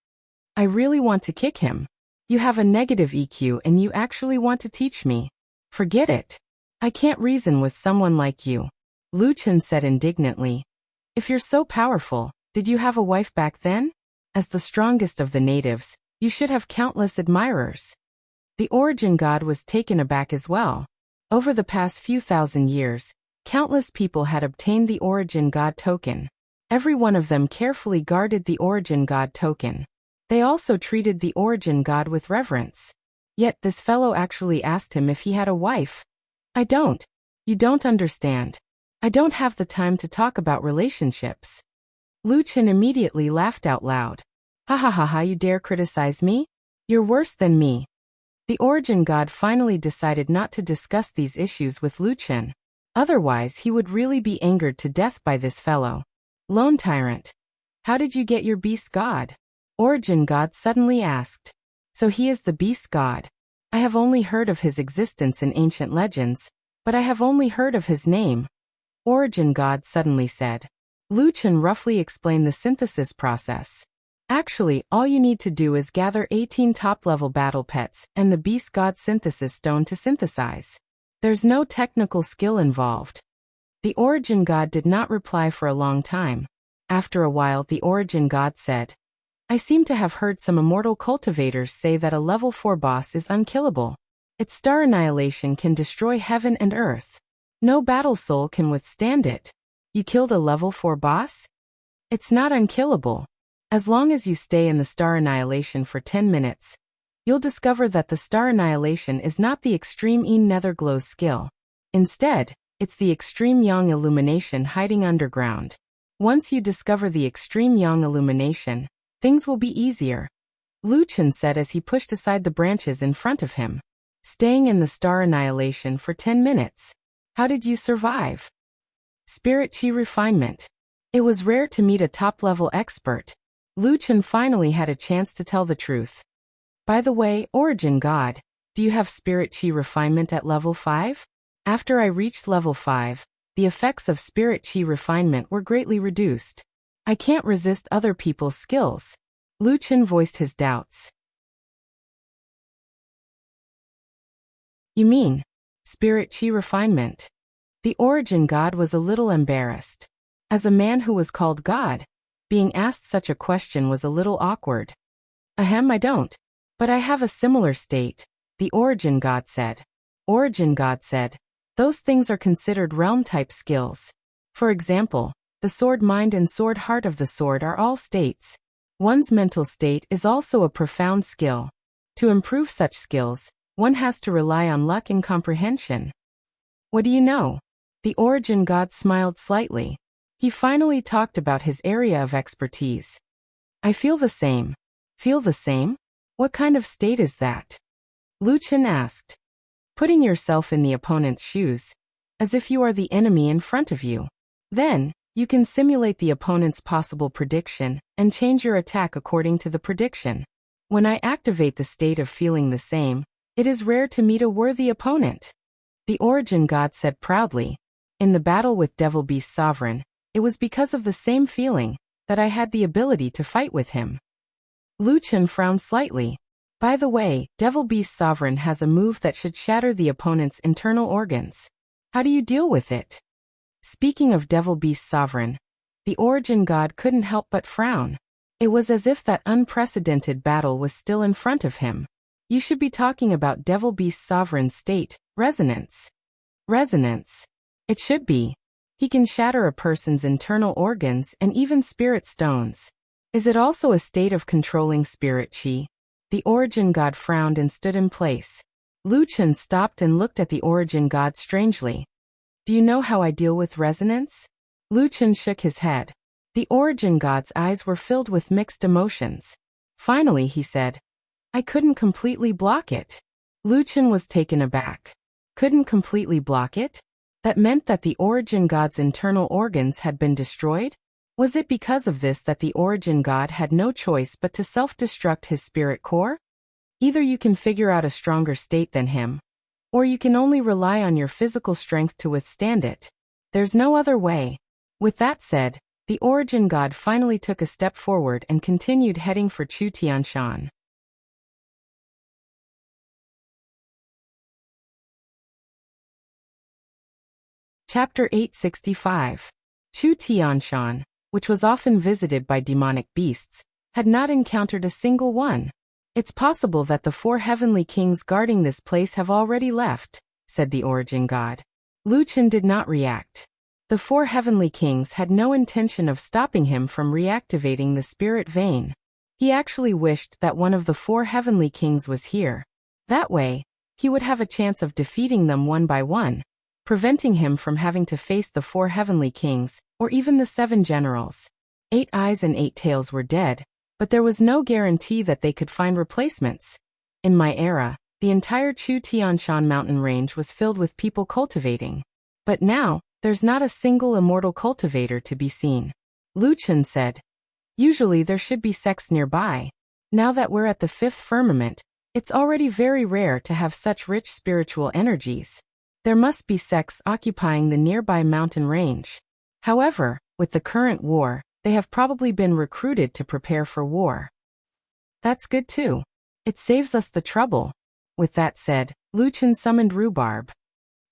I really want to kick him. You have a negative EQ and you actually want to teach me. Forget it. I can't reason with someone like you. Lu Chen said indignantly. If you're so powerful, did you have a wife back then? As the strongest of the natives, you should have countless admirers. The origin god was taken aback as well. Over the past few thousand years, countless people had obtained the origin god token. Every one of them carefully guarded the origin god token. They also treated the origin god with reverence. Yet this fellow actually asked him if he had a wife. I don't. You don't understand. I don't have the time to talk about relationships. Lu Chen immediately laughed out loud. Ha ha ha ha, you dare criticize me? You're worse than me. The origin god finally decided not to discuss these issues with Lu Chen. Otherwise he would really be angered to death by this fellow. Lone tyrant. How did you get your beast god? Origin god suddenly asked. So he is the beast god. I have only heard of his existence in ancient legends, but I have only heard of his name. Origin god suddenly said. Lu Chen roughly explained the synthesis process. Actually, all you need to do is gather 18 top-level battle pets and the beast god synthesis stone to synthesize. There's no technical skill involved. The origin god did not reply for a long time. After a while, the origin god said, I seem to have heard some immortal cultivators say that a level 4 boss is unkillable. Its star annihilation can destroy heaven and earth. No battle soul can withstand it. You killed a level 4 boss? It's not unkillable. As long as you stay in the star annihilation for 10 minutes, you'll discover that the star annihilation is not the extreme netherglow skill. Instead, it's the extreme yang illumination hiding underground. Once you discover the extreme yang illumination, things will be easier. Lu Chen said as he pushed aside the branches in front of him. Staying in the star annihilation for 10 minutes. How did you survive? Spirit Chi refinement. It was rare to meet a top-level expert. Lu Chen finally had a chance to tell the truth. By the way, origin god, do you have Spirit Chi refinement at level 5? After I reached level 5, the effects of Spirit Chi refinement were greatly reduced. I can't resist other people's skills. Lu Chen voiced his doubts. You mean Spirit Chi refinement? The origin god was a little embarrassed. As a man who was called God, being asked such a question was a little awkward. Ahem, I don't. But I have a similar state, the origin god said. Origin god said, those things are considered realm-type skills. For example, the sword mind and sword heart of the sword are all states. One's mental state is also a profound skill. To improve such skills, one has to rely on luck and comprehension. What do you know? The origin god smiled slightly. He finally talked about his area of expertise. I feel the same. Feel the same? What kind of state is that? Lu Chen asked. Putting yourself in the opponent's shoes, as if you are the enemy in front of you. Then, you can simulate the opponent's possible prediction and change your attack according to the prediction. When I activate the state of feeling the same, it is rare to meet a worthy opponent. The origin god said proudly. In the battle with Devil Beast Sovereign, it was because of the same feeling that I had the ability to fight with him. Lu Chen frowned slightly. By the way, Devil Beast Sovereign has a move that should shatter the opponent's internal organs. How do you deal with it? Speaking of Devil Beast Sovereign, the Origin God couldn't help but frown. It was as if that unprecedented battle was still in front of him. You should be talking about Devil Beast Sovereign's state, resonance. Resonance. It should be. He can shatter a person's internal organs and even spirit stones. Is it also a state of controlling spirit chi? The Origin God frowned and stood in place. Lu Chen stopped and looked at the Origin God strangely. Do you know how I deal with resonance? Lu Chen shook his head. The Origin God's eyes were filled with mixed emotions. Finally he said, I couldn't completely block it. Lu Chen was taken aback. Couldn't completely block it? That meant that the Origin God's internal organs had been destroyed? Was it because of this that the Origin God had no choice but to self-destruct his spirit core? Either you can figure out a stronger state than him, or you can only rely on your physical strength to withstand it. There's no other way. With that said, the Origin God finally took a step forward and continued heading for Chu Tianshan. Chapter 865. Chu Tianshan, which was often visited by demonic beasts, had not encountered a single one. It's possible that the 4 heavenly kings guarding this place have already left, said the Origin God. Lu Chen did not react. The 4 heavenly kings had no intention of stopping him from reactivating the spirit vein. He actually wished that one of the 4 heavenly kings was here. That way, he would have a chance of defeating them one by one, preventing him from having to face the 4 heavenly kings, or even the 7 generals. 8 Eyes and 8 Tails were dead, but there was no guarantee that they could find replacements. In my era, the entire Chu Tianshan mountain range was filled with people cultivating. But now, there's not a single immortal cultivator to be seen. Lu Chen said, usually there should be sects nearby. Now that we're at the 5th firmament, it's already very rare to have such rich spiritual energies. There must be sects occupying the nearby mountain range. However, with the current war, they have probably been recruited to prepare for war. That's good too. It saves us the trouble. With that said, Lu Chen summoned Rhubarb.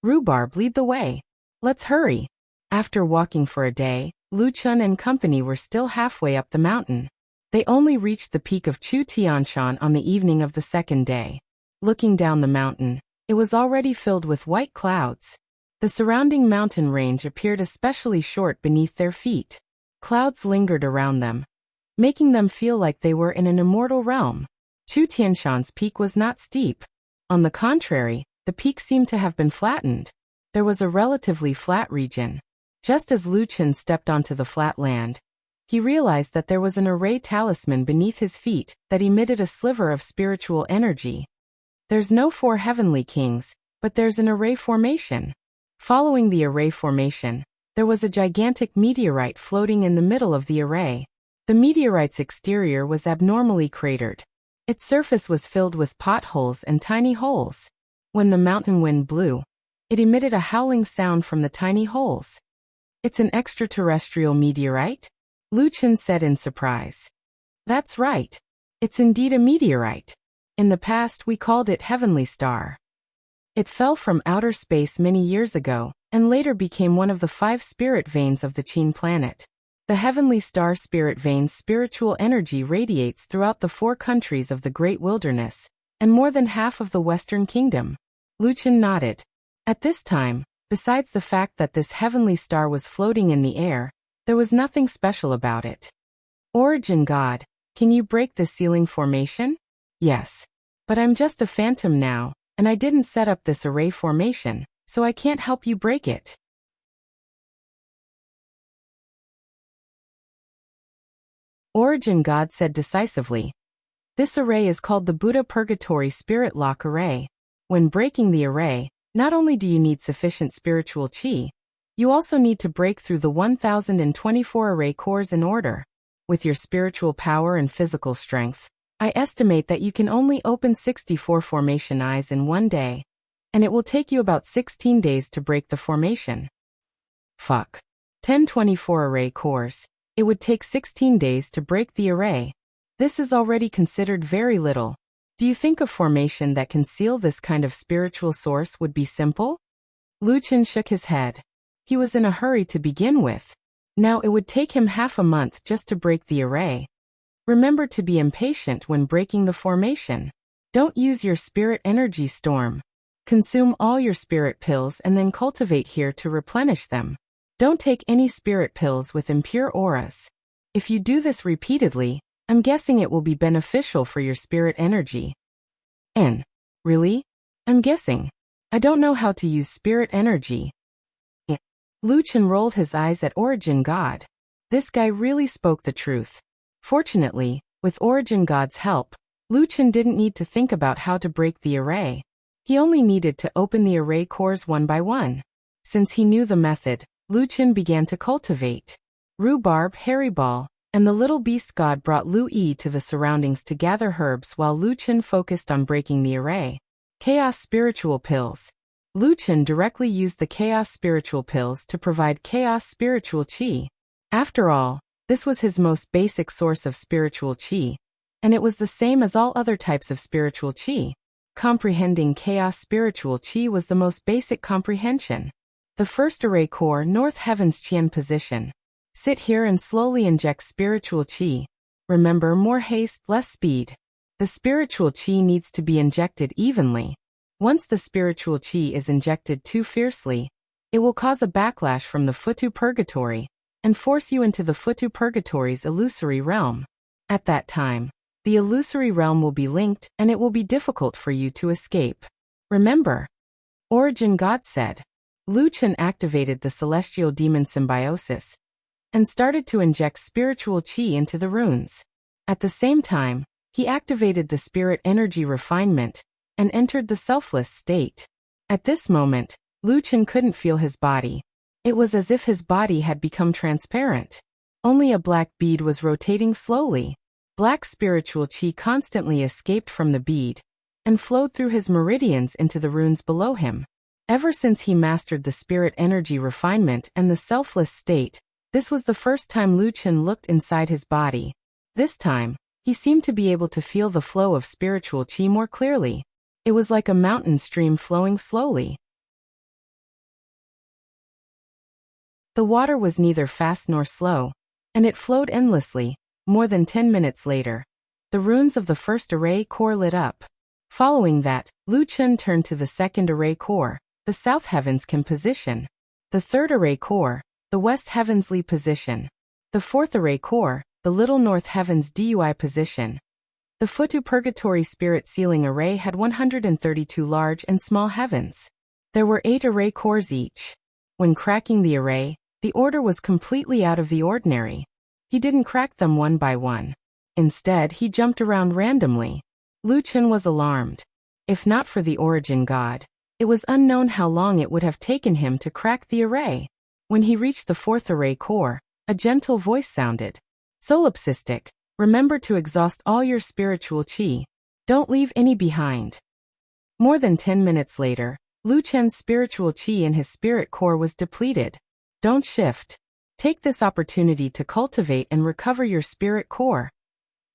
Rhubarb, lead the way. Let's hurry. After walking for a day, Lu Chen and company were still halfway up the mountain. They only reached the peak of Chu Tianshan on the evening of the 2nd day. Looking down the mountain, it was already filled with white clouds. The surrounding mountain range appeared especially short beneath their feet. Clouds lingered around them, making them feel like they were in an immortal realm. Chu Tianshan's peak was not steep. On the contrary, the peak seemed to have been flattened. There was a relatively flat region. Just as Lu Chen stepped onto the flat land, he realized that there was an array talisman beneath his feet that emitted a sliver of spiritual energy. There's no 4 heavenly kings, but there's an array formation. Following the array formation, there was a gigantic meteorite floating in the middle of the array. The meteorite's exterior was abnormally cratered. Its surface was filled with potholes and tiny holes. When the mountain wind blew, it emitted a howling sound from the tiny holes. It's an extraterrestrial meteorite? Lu Chen said in surprise. That's right. It's indeed a meteorite. In the past we called it Heavenly Star. It fell from outer space many years ago, and later became one of the 5 spirit veins of the Qin planet. The Heavenly Star spirit vein's spiritual energy radiates throughout the 4 countries of the Great Wilderness, and more than half of the Western Kingdom. Lu Chen nodded. At this time, besides the fact that this heavenly star was floating in the air, there was nothing special about it. Origin God, can you break the ceiling formation? Yes. But I'm just a phantom now, and I didn't set up this array formation, so I can't help you break it. Origin God said decisively. This array is called the Buddha Purgatory Spirit Lock Array. When breaking the array, not only do you need sufficient spiritual chi, you also need to break through the 1024 array cores in order. With your spiritual power and physical strength, I estimate that you can only open 64 formation eyes in one day, and it will take you about 16 days to break the formation. Fuck. 1024 array cores. It would take 16 days to break the array. This is already considered very little. Do you think a formation that can seal this kind of spiritual source would be simple? Luchin shook his head. He was in a hurry to begin with. Now it would take him half a month just to break the array. Remember to be impatient when breaking the formation. Don't use your spirit energy storm. Consume all your spirit pills and then cultivate here to replenish them. Don't take any spirit pills with impure auras. If you do this repeatedly, I'm guessing it will be beneficial for your spirit energy. Really? I'm guessing. I don't know how to use spirit energy. Luchin rolled his eyes at Origin God. This guy really spoke the truth. Fortunately, with Origin God's help, Luchin didn't need to think about how to break the array. He only needed to open the array cores one by one. Since he knew the method, Luchin began to cultivate. Rhubarb, Hairy Ball, and the little beast god brought Lu Yi to the surroundings to gather herbs while Luchin focused on breaking the array. Chaos Spiritual Pills. Luchin directly used the Chaos Spiritual Pills to provide Chaos Spiritual Qi. After all, this was his most basic source of spiritual Qi, and it was the same as all other types of spiritual Qi. Comprehending Chaos Spiritual Qi was the most basic comprehension. The first array core, North Heaven's Qian position. Sit here and slowly inject spiritual Qi. Remember, more haste, less speed. The spiritual Qi needs to be injected evenly. Once the spiritual Qi is injected too fiercely, it will cause a backlash from the Futu Purgatory and force you into the Futu Purgatory's illusory realm. At that time, the illusory realm will be linked and it will be difficult for you to escape. Remember, Origin God said. Luchin activated the celestial demon symbiosis and started to inject spiritual Qi into the runes. At the same time, he activated the spirit energy refinement and entered the selfless state. At this moment, Luchin couldn't feel his body. It was as if his body had become transparent. Only a black bead was rotating slowly. Black spiritual Qi constantly escaped from the bead and flowed through his meridians into the runes below him. Ever since he mastered the spirit energy refinement and the selfless state, this was the first time Luchin looked inside his body. This time, he seemed to be able to feel the flow of spiritual Qi more clearly. It was like a mountain stream flowing slowly. The water was neither fast nor slow, and it flowed endlessly. More than 10 minutes later, the runes of the first array core lit up. Following that, Luchin turned to the second array core, the South Heaven's Qian position. The third array core, the West Heaven's Li position. The fourth array core, the Little North Heaven's Dui position. The Futu Purgatory Spirit Sealing Array had 132 large and small heavens. There were 8 array cores each. When cracking the array, the order was completely out of the ordinary. He didn't crack them one by one. Instead, he jumped around randomly. Luchin was alarmed. If not for the Origin God, it was unknown how long it would have taken him to crack the array. When he reached the fourth array core, a gentle voice sounded. Solipsistic, remember to exhaust all your spiritual Qi. Don't leave any behind. More than 10 minutes later, Luchen's spiritual Qi in his spirit core was depleted. Don't shift. Take this opportunity to cultivate and recover your spirit core.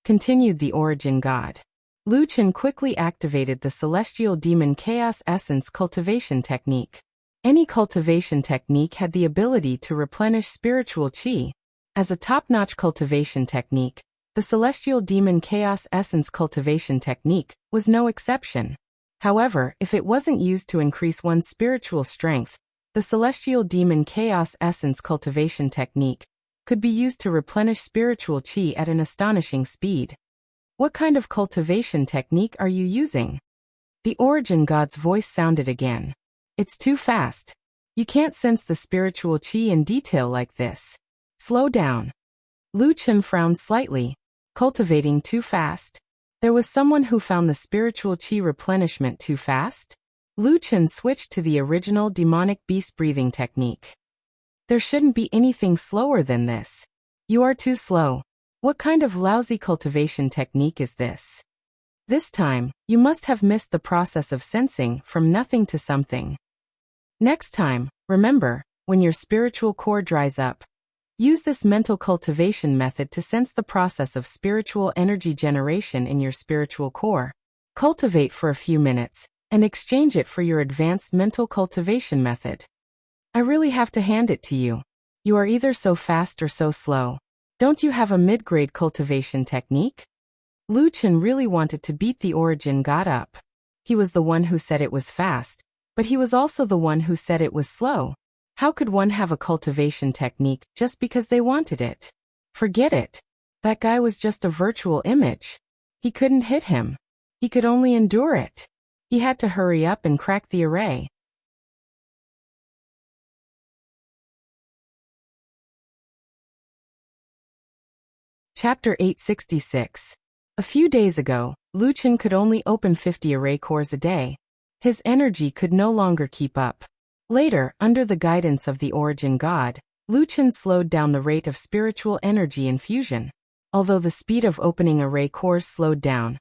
Continued the Origin God. Luchin quickly activated the Celestial Demon Chaos Essence cultivation technique. Any cultivation technique had the ability to replenish spiritual Qi. As a top-notch cultivation technique, the Celestial Demon Chaos Essence cultivation technique was no exception. However, if it wasn't used to increase one's spiritual strength, the Celestial Demon Chaos Essence cultivation technique could be used to replenish spiritual Qi at an astonishing speed. What kind of cultivation technique are you using? The Origin God's voice sounded again. It's too fast. You can't sense the spiritual Qi in detail like this. Slow down. Luchin frowned slightly. Cultivating too fast? There was someone who found the spiritual Qi replenishment too fast? Luchin switched to the original demonic beast breathing technique. There shouldn't be anything slower than this. You are too slow. What kind of lousy cultivation technique is this? This time, you must have missed the process of sensing from nothing to something. Next time, remember, when your spiritual core dries up. Use this mental cultivation method to sense the process of spiritual energy generation in your spiritual core. Cultivate for a few minutes, and exchange it for your advanced mental cultivation method. I really have to hand it to you. You are either so fast or so slow. Don't you have a mid-grade cultivation technique? Lu Chen really wanted to beat the origin god up. He was the one who said it was fast, but he was also the one who said it was slow. How could one have a cultivation technique just because they wanted it? Forget it. That guy was just a virtual image. He couldn't hit him. He could only endure it. He had to hurry up and crack the array. Chapter 866. A few days ago, Lu Chen could only open 50 array cores a day. His energy could no longer keep up. Later, under the guidance of the origin god, Lu Chen slowed down the rate of spiritual energy infusion. Although the speed of opening array cores slowed down,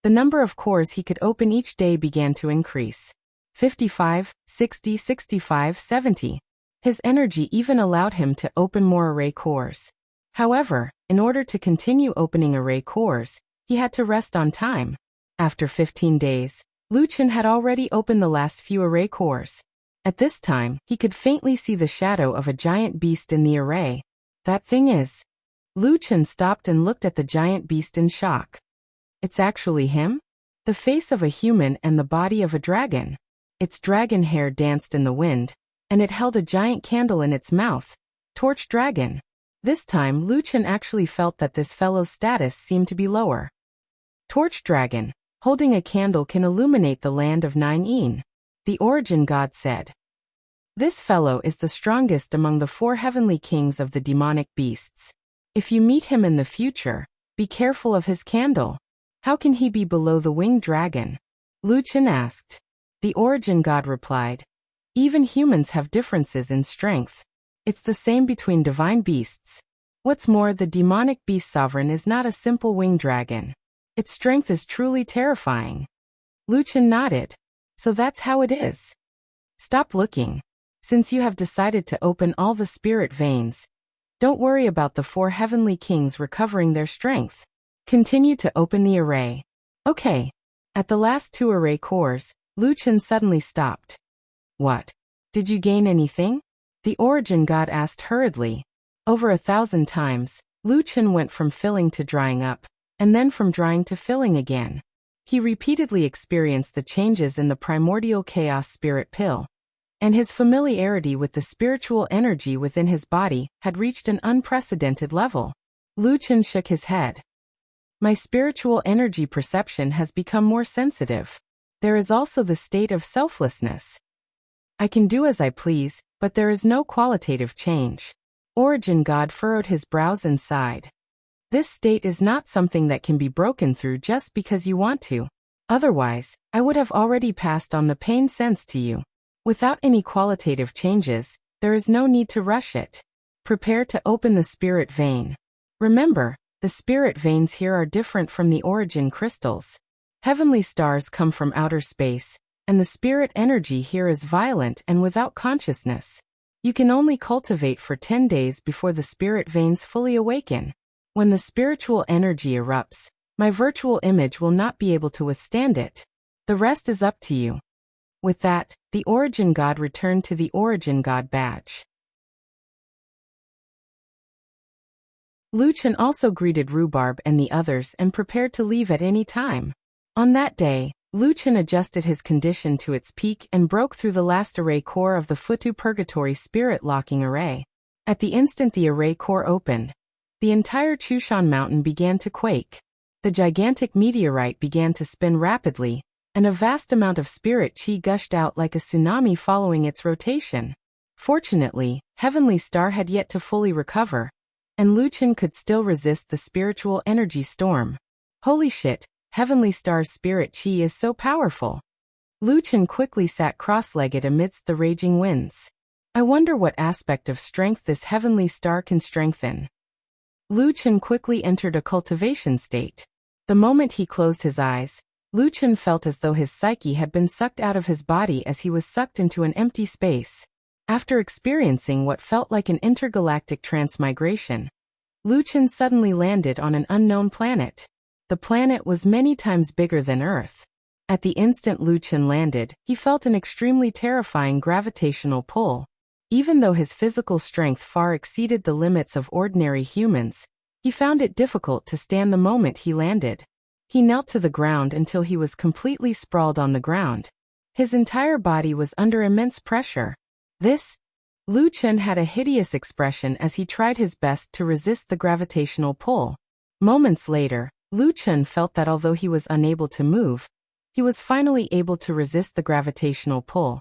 the number of cores he could open each day began to increase. 55, 60, 65, 70. His energy even allowed him to open more array cores. However, in order to continue opening array cores, he had to rest on time. After 15 days, Lu Chen had already opened the last few array cores. At this time, he could faintly see the shadow of a giant beast in the array. That thing is. Lu Chen stopped and looked at the giant beast in shock. It's actually him? The face of a human and the body of a dragon. Its dragon hair danced in the wind, and it held a giant candle in its mouth. Torch dragon. This time Lu Chen actually felt that this fellow's status seemed to be lower. Torch dragon, holding a candle can illuminate the land of 9 Yin. The origin god said. This fellow is the strongest among the 4 heavenly kings of the demonic beasts. If you meet him in the future, be careful of his candle. How can he be below the winged dragon? Lu Chen asked. The origin god replied. Even humans have differences in strength. It's the same between divine beasts. What's more, the demonic beast sovereign is not a simple winged dragon. Its strength is truly terrifying. Lu Chen nodded. So that's how it is. Stop looking. Since you have decided to open all the spirit veins, don't worry about the 4 heavenly kings recovering their strength. Continue to open the array. Okay. At the last 2 array cores, Lu Chen suddenly stopped. What? Did you gain anything? The origin god asked hurriedly. Over 1,000 times, Lu Chen went from filling to drying up, and then from drying to filling again. He repeatedly experienced the changes in the primordial chaos spirit pill, and his familiarity with the spiritual energy within his body had reached an unprecedented level. Lu Chen shook his head. My spiritual energy perception has become more sensitive. There is also the state of selflessness. I can do as I please, but there is no qualitative change. Origin god furrowed his brows and sighed. This state is not something that can be broken through just because you want to. Otherwise, I would have already passed on the pain sense to you. Without any qualitative changes, there is no need to rush it. Prepare to open the spirit vein. Remember, the spirit veins here are different from the origin crystals. Heavenly stars come from outer space, and the spirit energy here is violent and without consciousness. You can only cultivate for 10 days before the spirit veins fully awaken. When the spiritual energy erupts, my virtual image will not be able to withstand it. The rest is up to you. With that, the origin god returned to the origin god badge. Lu Chen also greeted Rhubarb and the others and prepared to leave at any time. On that day, Lu Chen adjusted his condition to its peak and broke through the last array core of the Futu Purgatory Spirit Locking Array. At the instant the array core opened, the entire Chushan Mountain began to quake. The gigantic meteorite began to spin rapidly, and a vast amount of spirit chi gushed out like a tsunami following its rotation. Fortunately, Heavenly Star had yet to fully recover, and Lu Chen could still resist the spiritual energy storm. Holy shit, Heavenly Star's spirit chi is so powerful. Lu Chen quickly sat cross-legged amidst the raging winds. I wonder what aspect of strength this Heavenly Star can strengthen. Lu Chen quickly entered a cultivation state. The moment he closed his eyes, Lu Chen felt as though his psyche had been sucked out of his body as he was sucked into an empty space. After experiencing what felt like an intergalactic transmigration, Lucian suddenly landed on an unknown planet. The planet was many times bigger than Earth. At the instant Lucian landed, he felt an extremely terrifying gravitational pull. Even though his physical strength far exceeded the limits of ordinary humans, he found it difficult to stand the moment he landed. He knelt to the ground until he was completely sprawled on the ground. His entire body was under immense pressure. Lucian had a hideous expression as he tried his best to resist the gravitational pull. Moments later, Lucian felt that although he was unable to move, he was finally able to resist the gravitational pull.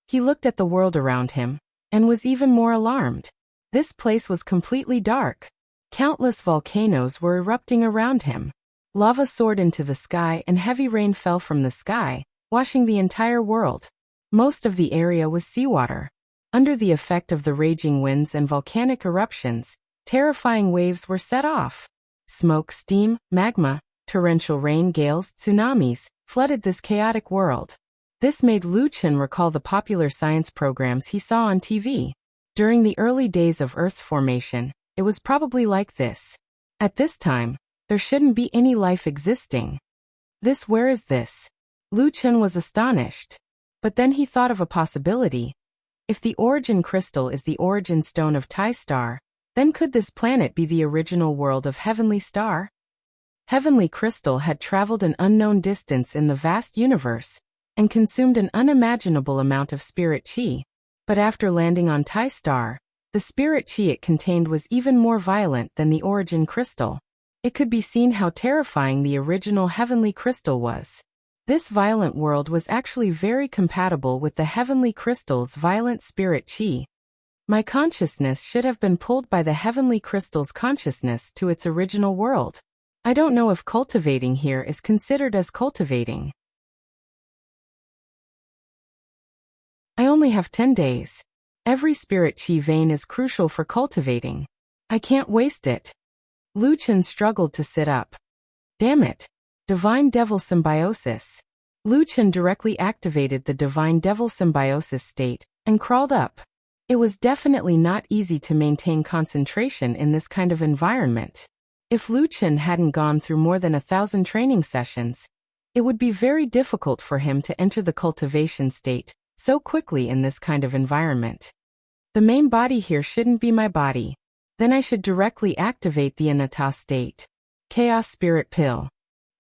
He looked at the world around him, and was even more alarmed. This place was completely dark. Countless volcanoes were erupting around him. Lava soared into the sky and heavy rain fell from the sky, washing the entire world. Most of the area was seawater. Under the effect of the raging winds and volcanic eruptions, terrifying waves were set off. Smoke, steam, magma, torrential rain, gales, tsunamis, flooded this chaotic world. This made Lucian recall the popular science programs he saw on TV. During the early days of Earth's formation, it was probably like this. At this time, there shouldn't be any life existing. Where is this? Lucian was astonished. But then he thought of a possibility. If the origin crystal is the origin stone of Tai Star, then could this planet be the original world of Heavenly Star? Heavenly Crystal had traveled an unknown distance in the vast universe, and consumed an unimaginable amount of spirit chi. But after landing on Tai Star, the spirit chi it contained was even more violent than the origin crystal. It could be seen how terrifying the original Heavenly Crystal was. This violent world was actually very compatible with the Heavenly Crystal's violent spirit chi. My consciousness should have been pulled by the Heavenly Crystal's consciousness to its original world. I don't know if cultivating here is considered as cultivating. I only have 10 days. Every spirit chi vein is crucial for cultivating. I can't waste it. Lucian struggled to sit up. Damn it. Divine Devil Symbiosis. Lucian directly activated the Divine Devil Symbiosis state, and crawled up. It was definitely not easy to maintain concentration in this kind of environment. If Lucian hadn't gone through more than 1,000 training sessions, it would be very difficult for him to enter the cultivation state so quickly in this kind of environment. The main body here shouldn't be my body. Then I should directly activate the Anatta state. Chaos Spirit Pill.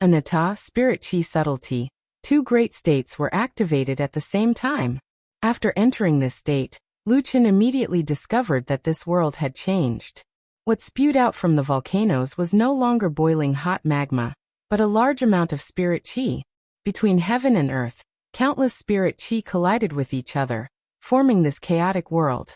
Anatta, Spirit Chi Subtlety. Two great states were activated at the same time. After entering this state, Lucian immediately discovered that this world had changed. What spewed out from the volcanoes was no longer boiling hot magma, but a large amount of spirit chi. Between heaven and earth, countless spirit chi collided with each other, forming this chaotic world.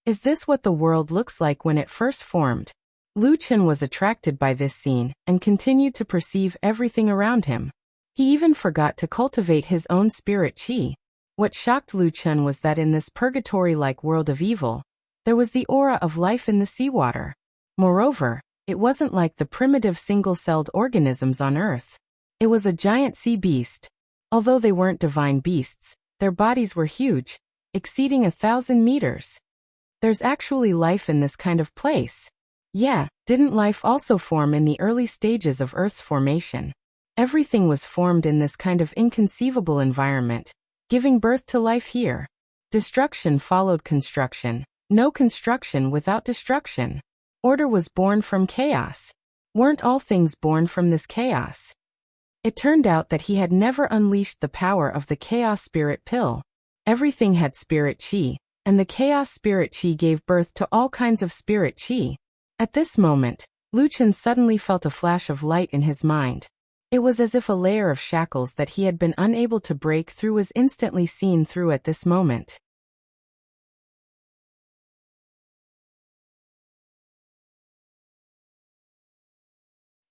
Is this what the world looks like when it first formed? Lucian was attracted by this scene and continued to perceive everything around him. He even forgot to cultivate his own spirit chi. What shocked Lucian was that in this purgatory-like world of evil, there was the aura of life in the seawater. Moreover, it wasn't like the primitive single-celled organisms on Earth. It was a giant sea beast. Although they weren't divine beasts, their bodies were huge, exceeding 1,000 meters. There's actually life in this kind of place. Yeah, didn't life also form in the early stages of Earth's formation? Everything was formed in this kind of inconceivable environment, giving birth to life here. Destruction followed construction, no construction without destruction. Order was born from chaos. Weren't all things born from this chaos? It turned out that he had never unleashed the power of the Chaos Spirit Pill. Everything had spirit chi, and the Chaos Spirit Chi gave birth to all kinds of spirit chi. At this moment, Lucian suddenly felt a flash of light in his mind. It was as if a layer of shackles that he had been unable to break through was instantly seen through at this moment.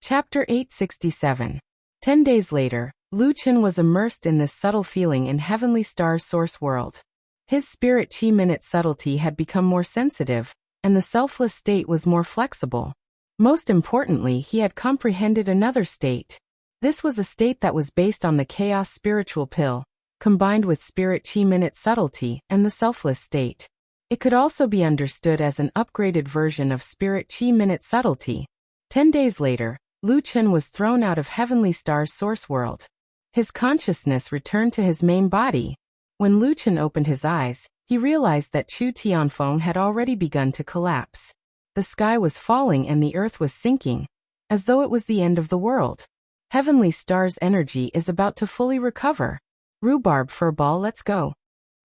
Chapter 867. 10 days later, Lucian was immersed in this subtle feeling in Heavenly Star's source world. His spirit chi minute subtlety had become more sensitive, and the selfless state was more flexible. Most importantly, he had comprehended another state. This was a state that was based on the Chaos Spiritual Pill, combined with Spirit Chi Minute subtlety and the selfless state. It could also be understood as an upgraded version of Spirit Qi Minute Subtlety. 10 days later, Lu Chen was thrown out of Heavenly Star's source world. His consciousness returned to his main body. When Lu Chen opened his eyes, he realized that Chu Tianfeng had already begun to collapse. The sky was falling and the earth was sinking, as though it was the end of the world. Heavenly Star's energy is about to fully recover. Rhubarb Furball, let's go.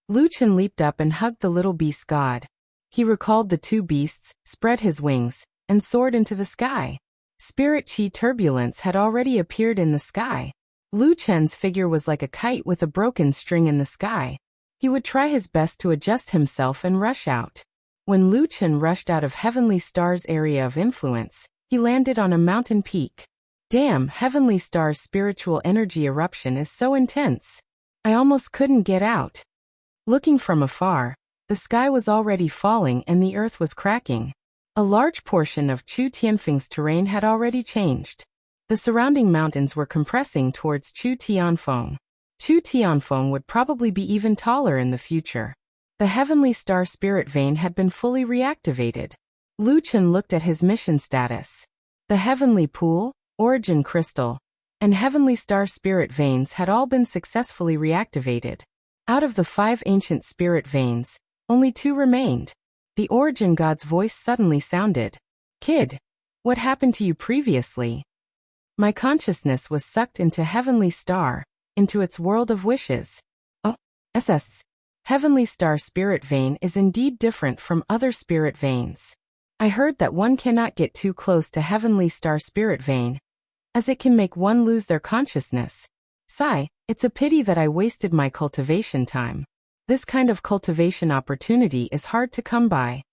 Lu Chen leaped up and hugged the little beast god. He recalled the two beasts, spread his wings, and soared into the sky. Spirit Qi turbulence had already appeared in the sky. Lu Chen's figure was like a kite with a broken string in the sky. He would try his best to adjust himself and rush out. When Lu Chen rushed out of Heavenly Star's area of influence, he landed on a mountain peak. Damn, Heavenly Star's spiritual energy eruption is so intense. I almost couldn't get out. Looking from afar, the sky was already falling and the earth was cracking. A large portion of Chu Tianfeng's terrain had already changed. The surrounding mountains were compressing towards Chu Tianfeng. Chu Tianfeng would probably be even taller in the future. The Heavenly Star Spirit Vein had been fully reactivated. Lu Chen looked at his mission status. The Heavenly Pool, Origin Crystal, and Heavenly Star Spirit Veins had all been successfully reactivated. Out of the 5 ancient spirit veins, only 2 remained. The Origin God's voice suddenly sounded. Kid, what happened to you previously? My consciousness was sucked into Heavenly Star, into its world of wishes. Oh, SS. Heavenly Star Spirit Vein is indeed different from other spirit veins. I heard that one cannot get too close to Heavenly Star Spirit Vein, as it can make one lose their consciousness. Sigh, it's a pity that I wasted my cultivation time. This kind of cultivation opportunity is hard to come by.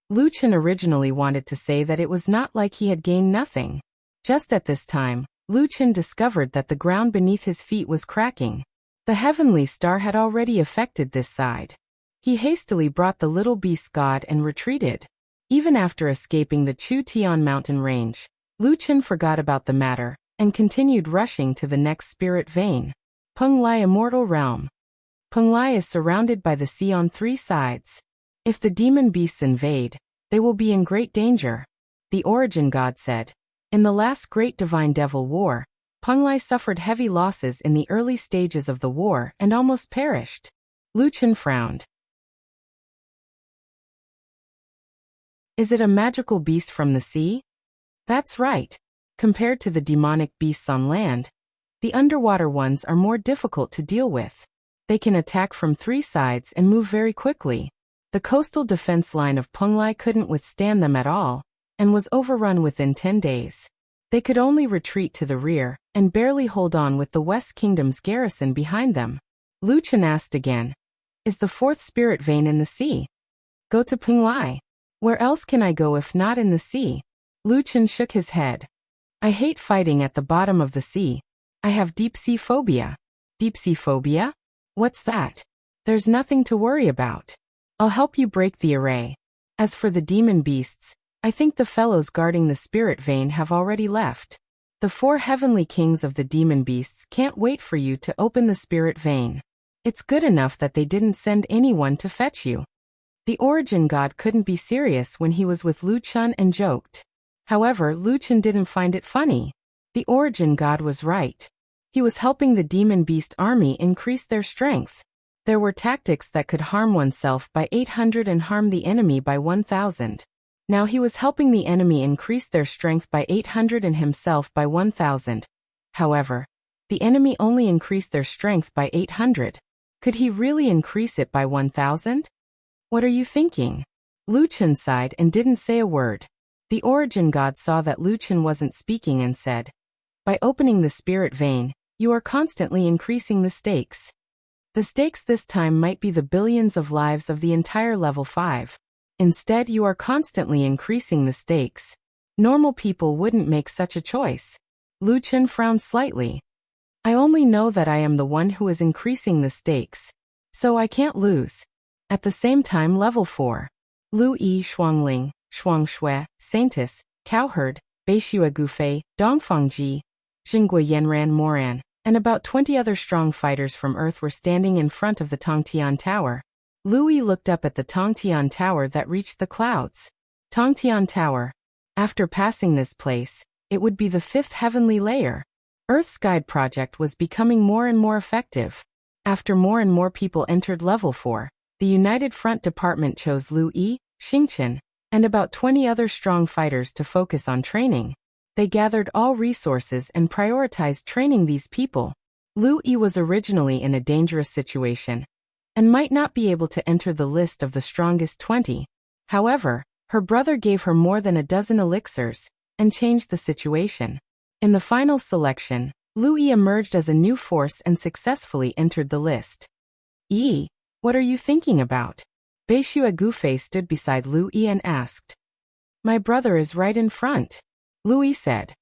Lu Chen originally wanted to say that it was not like he had gained nothing. Just at this time, Lu Chen discovered that the ground beneath his feet was cracking. The Heavenly Star had already affected this side. He hastily brought the little beast god and retreated. Even after escaping the Chu Tian mountain range, Lu Chen forgot about the matter and continued rushing to the next spirit vein. Penglai Immortal Realm. Penglai is surrounded by the sea on 3 sides. If the demon beasts invade, they will be in great danger. The Origin God said. In the last Great Divine Devil War, Penglai suffered heavy losses in the early stages of the war and almost perished. Lu Chen frowned. Is it a magical beast from the sea? That's right. Compared to the demonic beasts on land, the underwater ones are more difficult to deal with. They can attack from 3 sides and move very quickly. The coastal defense line of Penglai couldn't withstand them at all, and was overrun within 10 days. They could only retreat to the rear, and barely hold on with the West Kingdom's garrison behind them. Lu Chen asked again, is the 4th spirit vein in the sea? Go to Penglai. Where else can I go if not in the sea? Lu Chen shook his head. I hate fighting at the bottom of the sea. I have deep sea phobia. Deep sea phobia? What's that? There's nothing to worry about. I'll help you break the array. As for the demon beasts, I think the fellows guarding the spirit vein have already left. The 4 heavenly kings of the demon beasts can't wait for you to open the spirit vein. It's good enough that they didn't send anyone to fetch you. The Origin God couldn't be serious when he was with Lu Chen and joked. However, Lu Chen didn't find it funny. The Origin God was right. He was helping the demon beast army increase their strength. There were tactics that could harm oneself by 800 and harm the enemy by 1000. Now he was helping the enemy increase their strength by 800 and himself by 1000. However, the enemy only increased their strength by 800. Could he really increase it by 1000? What are you thinking? Lu Chen sighed and didn't say a word. The Origin God saw that Lu Chen wasn't speaking and said, by opening the spirit vein, you are constantly increasing the stakes. The stakes this time might be the billions of lives of the entire level 5. Instead, you are constantly increasing the stakes. Normal people wouldn't make such a choice. Lu Chen frowned slightly. I only know that I am the one who is increasing the stakes, so I can't lose. At the same time, level 4. Lu Yi Shuangling, Shuangshui, Saintis, Cowherd, Beishua Gufei, Dongfangji, Jingua Yenran Moran, and about 20 other strong fighters from Earth were standing in front of the Tongtian Tower. Lu looked up at the Tongtian Tower that reached the clouds. Tongtian Tower. After passing this place, it would be the 5th heavenly layer. Earth's Guide project was becoming more and more effective. After more and more people entered level 4, the United Front Department chose Lu, Xingqian, and about 20 other strong fighters to focus on training. They gathered all resources and prioritized training these people. Lu was originally in a dangerous situation and might not be able to enter the list of the strongest 20. However, her brother gave her more than a dozen elixirs and changed the situation. In the final selection, Lu emerged as a new force and successfully entered the list. What are you thinking about? Beishua Gufei stood beside Lu and asked. My brother is right in front, Lu said.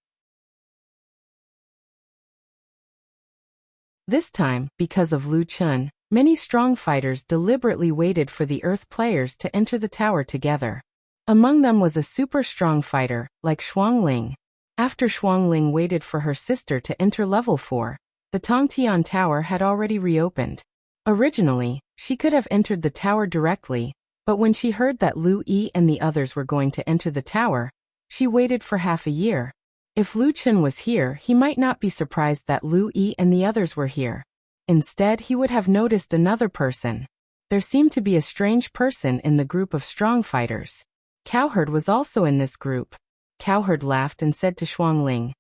This time, because of Lu Chun, many strong fighters deliberately waited for the Earth players to enter the tower together. Among them was a super strong fighter, like Shuangling. After Shuangling waited for her sister to enter level 4, the Tongtian Tower had already reopened. Originally, she could have entered the tower directly, but when she heard that Lu and the others were going to enter the tower, she waited for half a year. If Lu Chen was here, he might not be surprised that Lu and the others were here. Instead, he would have noticed another person. There seemed to be a strange person in the group of strong fighters. Cowherd was also in this group. Cowherd laughed and said to Shuangling,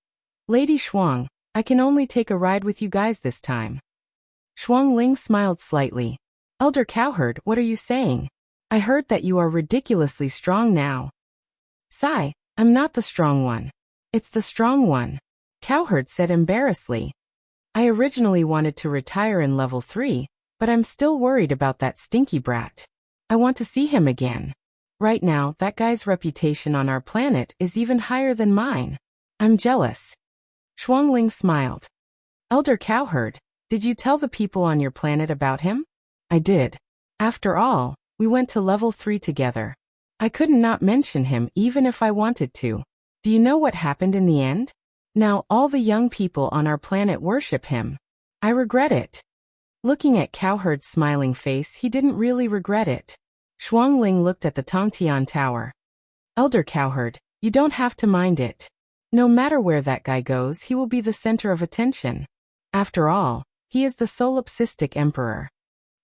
Lady Shuang, I can only take a ride with you guys this time. Shuangling smiled slightly. Elder Cowherd, what are you saying? I heard that you are ridiculously strong now. Sigh, I'm not the strong one. It's the strong one, Cowherd said embarrassedly. I originally wanted to retire in level 3, but I'm still worried about that stinky brat. I want to see him again. Right now, that guy's reputation on our planet is even higher than mine. I'm jealous. Shuangling smiled. Elder Cowherd, did you tell the people on your planet about him? I did. After all, we went to level 3 together. I couldn't not mention him even if I wanted to. Do you know what happened in the end? Now all the young people on our planet worship him. I regret it. Looking at Cowherd's smiling face, he didn't really regret it. Shuangling looked at the Tongtian Tower. Elder Cowherd, you don't have to mind it. No matter where that guy goes, he will be the center of attention. After all, he is the solipsistic emperor.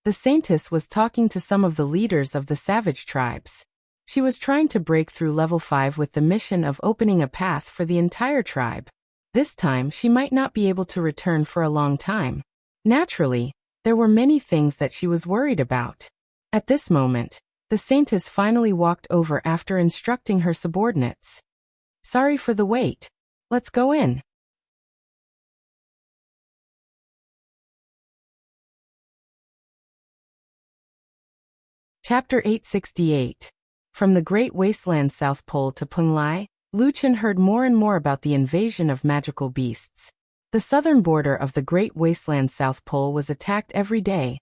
The Saintess was talking to some of the leaders of the savage tribes. She was trying to break through level 5 with the mission of opening a path for the entire tribe. This time she might not be able to return for a long time. Naturally, there were many things that she was worried about. At this moment, the Saintess finally walked over after instructing her subordinates. Sorry for the wait. Let's go in. Chapter 868. From the Great Wasteland South Pole to Penglai, Lu Chen heard more and more about the invasion of magical beasts. The southern border of the Great Wasteland South Pole was attacked every day,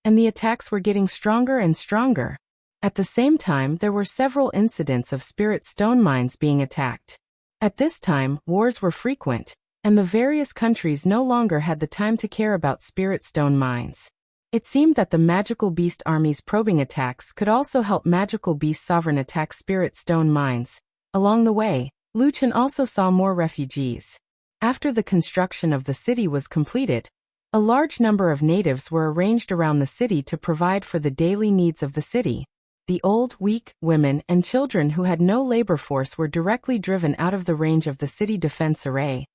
and the attacks were getting stronger and stronger. At the same time, there were several incidents of spirit stone mines being attacked. At this time, wars were frequent, and the various countries no longer had the time to care about spirit stone mines. It seemed that the Magical Beast Army's probing attacks could also help Magical Beast Sovereign attack spirit stone mines. Along the way, Lu Chen also saw more refugees. After the construction of the city was completed, a large number of natives were arranged around the city to provide for the daily needs of the city. The old, weak, women, and children who had no labor force were directly driven out of the range of the city defense array.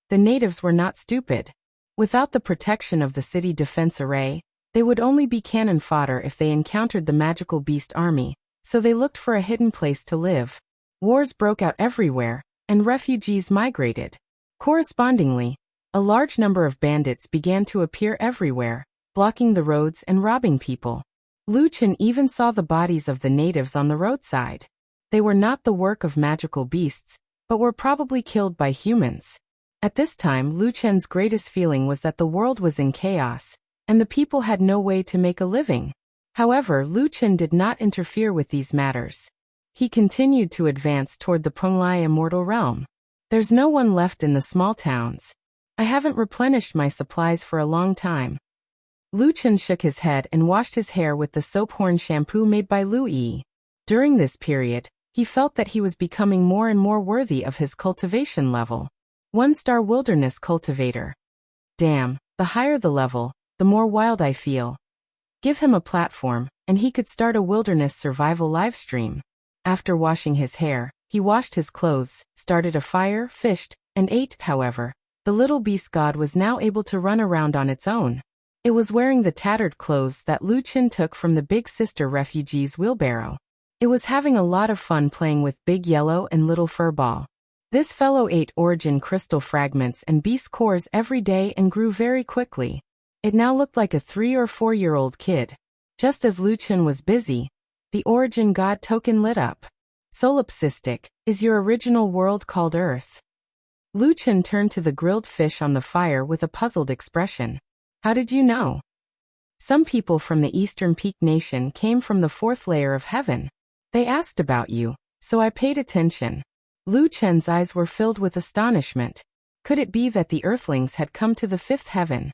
The natives were not stupid. Without the protection of the city defense array, they would only be cannon fodder if they encountered the Magical Beast Army, so they looked for a hidden place to live. Wars broke out everywhere, and refugees migrated. Correspondingly, a large number of bandits began to appear everywhere, blocking the roads and robbing people. Lu Chen even saw the bodies of the natives on the roadside. They were not the work of magical beasts, but were probably killed by humans. At this time, Lu Chen's greatest feeling was that the world was in chaos, and the people had no way to make a living. However, Lu Chen did not interfere with these matters. He continued to advance toward the Penglai Immortal Realm. There's no one left in the small towns. I haven't replenished my supplies for a long time. Lu Chen shook his head and washed his hair with the soap horn shampoo made by Lu Yi. During this period, he felt that he was becoming more and more worthy of his cultivation level. 1-star wilderness cultivator. Damn, the higher the level, the more wild I feel. Give him a platform, and he could start a wilderness survival livestream. After washing his hair, he washed his clothes, started a fire, fished, and ate. However, the little beast god was now able to run around on its own. It was wearing the tattered clothes that Lu Chen took from the big sister refugee's wheelbarrow. It was having a lot of fun playing with Big Yellow and Little Furball. This fellow ate origin crystal fragments and beast cores every day and grew very quickly. It now looked like a 3 or 4-year-old kid. Just as Lu Chen was busy, the origin god token lit up. Solipsistic, is your original world called Earth? Lu Chen turned to the grilled fish on the fire with a puzzled expression. How did you know? Some people from the Eastern Peak Nation came from the 4th layer of heaven. They asked about you, so I paid attention. Lu Chen's eyes were filled with astonishment. Could it be that the Earthlings had come to the 5th heaven?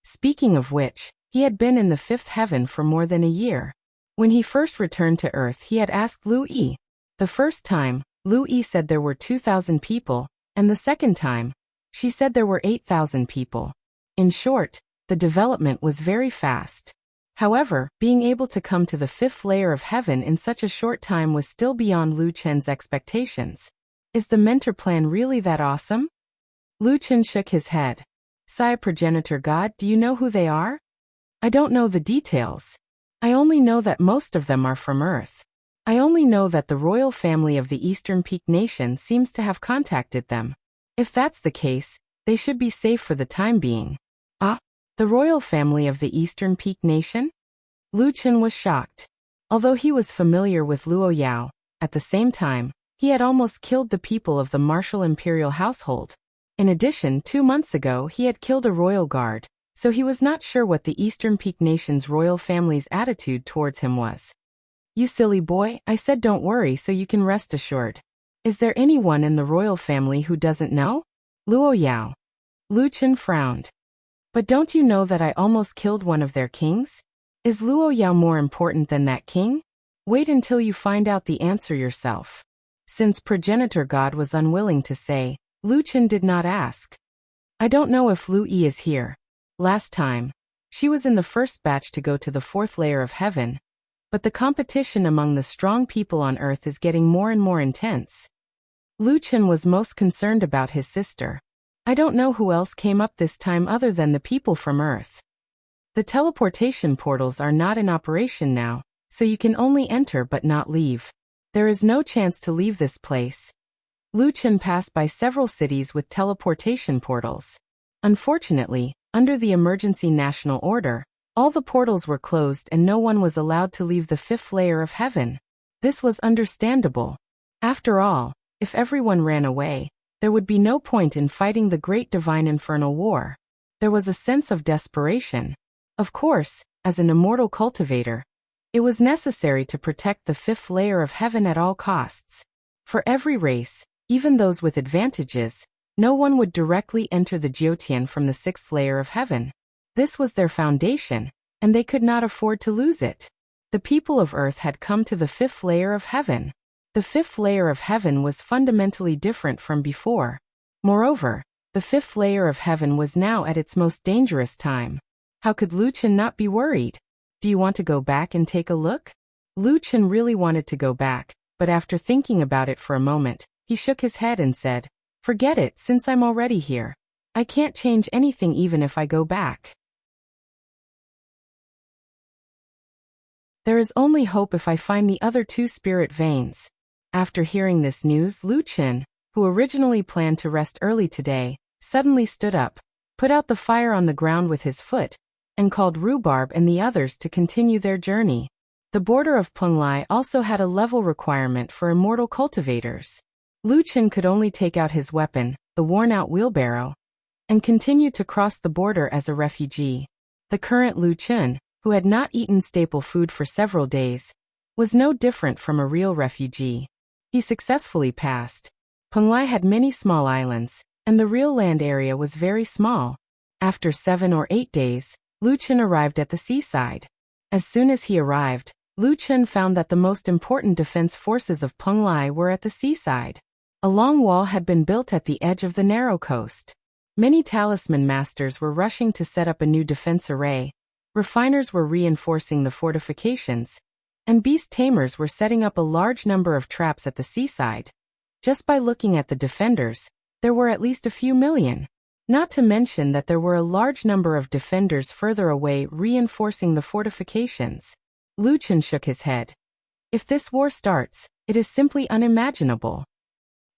Speaking of which, he had been in the 5th heaven for more than a year. When he first returned to Earth, he had asked Lu Yi. The first time, Lu Yi said there were 2,000 people, and the second time, she said there were 8,000 people. In short, the development was very fast. However, being able to come to the 5th layer of heaven in such a short time was still beyond Lu Chen's expectations. Is the mentor plan really that awesome? Lu Chen shook his head. Sai progenitor god, do you know who they are? I don't know the details. I only know that most of them are from Earth. I only know that the royal family of the Eastern Peak Nation seems to have contacted them. If that's the case, they should be safe for the time being. Ah, the royal family of the Eastern Peak Nation? Lu Chen was shocked. Although he was familiar with Luo Yao, at the same time, he had almost killed the people of the martial imperial household. In addition, 2 months ago he had killed a royal guard, so he was not sure what the Eastern Peak Nation's royal family's attitude towards him was. You silly boy, I said don't worry so you can rest assured. Is there anyone in the royal family who doesn't know? Luo Yao. Lu Chen frowned. But don't you know that I almost killed one of their kings? Is Luo Yao more important than that king? Wait until you find out the answer yourself. Since progenitor god was unwilling to say, Lu Chen did not ask. I don't know if Lu Yi is here. Last time, she was in the first batch to go to the 4th layer of heaven, but the competition among the strong people on Earth is getting more and more intense. Lu Chen was most concerned about his sister. I don't know who else came up this time other than the people from Earth. The teleportation portals are not in operation now, so you can only enter but not leave. There is no chance to leave this place. Lu Chen passed by several cities with teleportation portals. Unfortunately, under the emergency national order, all the portals were closed and no one was allowed to leave the 5th layer of heaven. This was understandable. After all, if everyone ran away, there would be no point in fighting the Great Divine Infernal War. There was a sense of desperation. Of course, as an immortal cultivator, it was necessary to protect the 5th layer of heaven at all costs. For every race, even those with advantages, no one would directly enter the Jiutian from the 6th layer of heaven. This was their foundation, and they could not afford to lose it. The people of Earth had come to the 5th layer of heaven. The 5th layer of heaven was fundamentally different from before. Moreover, the 5th layer of heaven was now at its most dangerous time. How could Lu Chen not be worried? Do you want to go back and take a look? Lu Chen really wanted to go back, but after thinking about it for a moment, he shook his head and said, Forget it since I'm already here. I can't change anything even if I go back. There is only hope if I find the other 2 spirit veins. After hearing this news, Lu Chen, who originally planned to rest early today, suddenly stood up, put out the fire on the ground with his foot, and called Rhubarb and the others to continue their journey. The border of Penglai also had a level requirement for immortal cultivators. Lu Chen could only take out his weapon, the worn-out wheelbarrow, and continue to cross the border as a refugee. The current Lu Chen, who had not eaten staple food for several days, was no different from a real refugee. He successfully passed. Penglai had many small islands, and the real land area was very small. After 7 or 8 days, Lu Chen arrived at the seaside. As soon as he arrived, Lu Chen found that the most important defense forces of Penglai were at the seaside. A long wall had been built at the edge of the narrow coast. Many talisman masters were rushing to set up a new defense array, refiners were reinforcing the fortifications, and beast tamers were setting up a large number of traps at the seaside. Just by looking at the defenders, there were at least a few million. Not to mention that there were a large number of defenders further away reinforcing the fortifications. Lu Chen shook his head. If this war starts, it is simply unimaginable.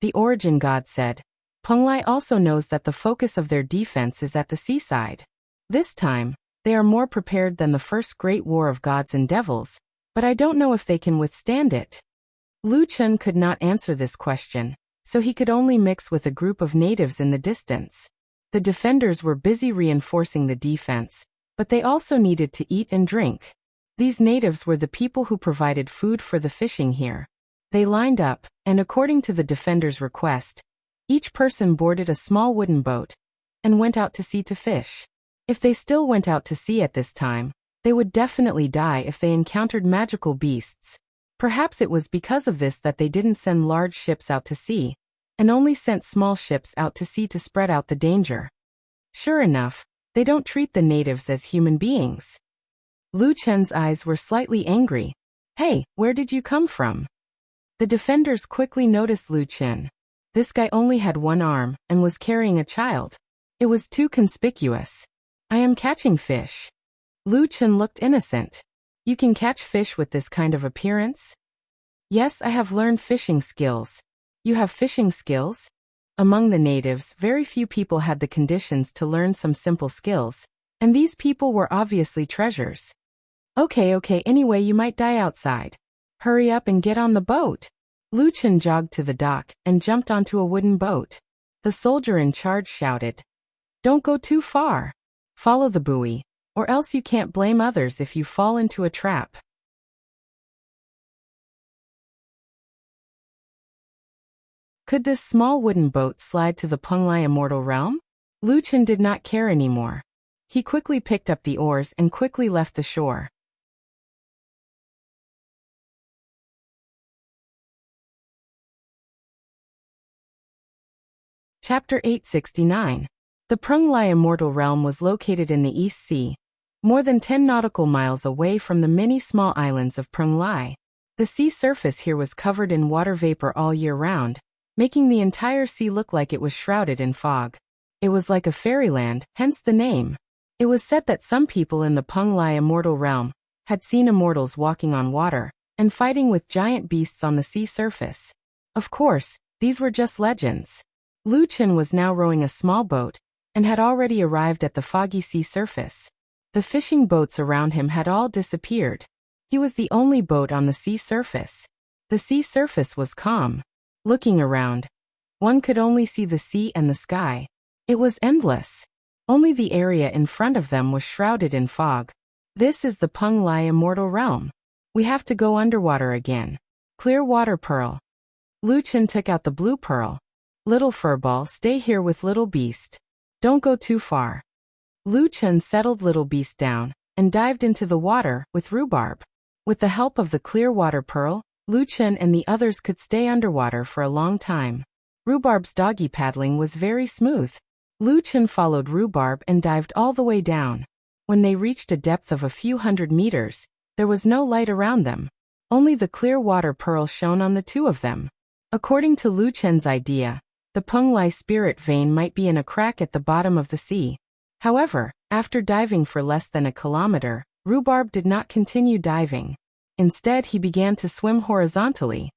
The Origin God said. Penglai also knows that the focus of their defense is at the seaside. This time, they are more prepared than the first great war of gods and devils, but I don't know if they can withstand it. Lu Chen could not answer this question, so he could only mix with a group of natives in the distance. The defenders were busy reinforcing the defense, but they also needed to eat and drink. These natives were the people who provided food for the fishing here. They lined up, and according to the defenders' request, each person boarded a small wooden boat and went out to sea to fish. If they still went out to sea at this time, they would definitely die if they encountered magical beasts. Perhaps it was because of this that they didn't send large ships out to sea, and only sent small ships out to sea to spread out the danger. Sure enough, they don't treat the natives as human beings. Lu Chen's eyes were slightly angry. Hey, where did you come from? The defenders quickly noticed Lu Chen. This guy only had one arm and was carrying a child. It was too conspicuous. I am catching fish. Lu Chen looked innocent. You can catch fish with this kind of appearance? Yes, I have learned fishing skills. You have fishing skills? Among the natives, very few people had the conditions to learn some simple skills, and these people were obviously treasures. Okay, anyway you might die outside. Hurry up and get on the boat. Lu Chen jogged to the dock and jumped onto a wooden boat. The soldier in charge shouted, "Don't go too far. Follow the buoy, or else you can't blame others if you fall into a trap." Could this small wooden boat slide to the Penglai immortal realm? Lu Chen did not care anymore. He quickly picked up the oars and quickly left the shore. Chapter 869. The Penglai immortal realm was located in the East Sea, more than 10 nautical miles away from the many small islands of Penglai. The sea surface here was covered in water vapor all year round, making the entire sea look like it was shrouded in fog. It was like a fairyland, hence the name. It was said that some people in the Penglai immortal realm had seen immortals walking on water and fighting with giant beasts on the sea surface. Of course, these were just legends. Lu Chen was now rowing a small boat and had already arrived at the foggy sea surface. The fishing boats around him had all disappeared. He was the only boat on the sea surface. The sea surface was calm. Looking around, one could only see the sea and the sky. It was endless. Only the area in front of them was shrouded in fog. This is the Penglai immortal realm. We have to go underwater again. Clear water pearl. Lu Chen took out the blue pearl. Little furball, stay here with little beast. Don't go too far. Lu Chen settled little beast down and dived into the water with rhubarb. With the help of the clear water pearl, Lu Chen and the others could stay underwater for a long time. Rhubarb's doggy paddling was very smooth. Lu Chen followed rhubarb and dived all the way down. When they reached a depth of a few hundred meters, there was no light around them. Only the clear water pearl shone on the two of them. According to Lu Chen's idea, the Penglai spirit vein might be in a crack at the bottom of the sea. However, after diving for less than a kilometer, rhubarb did not continue diving. Instead, he began to swim horizontally.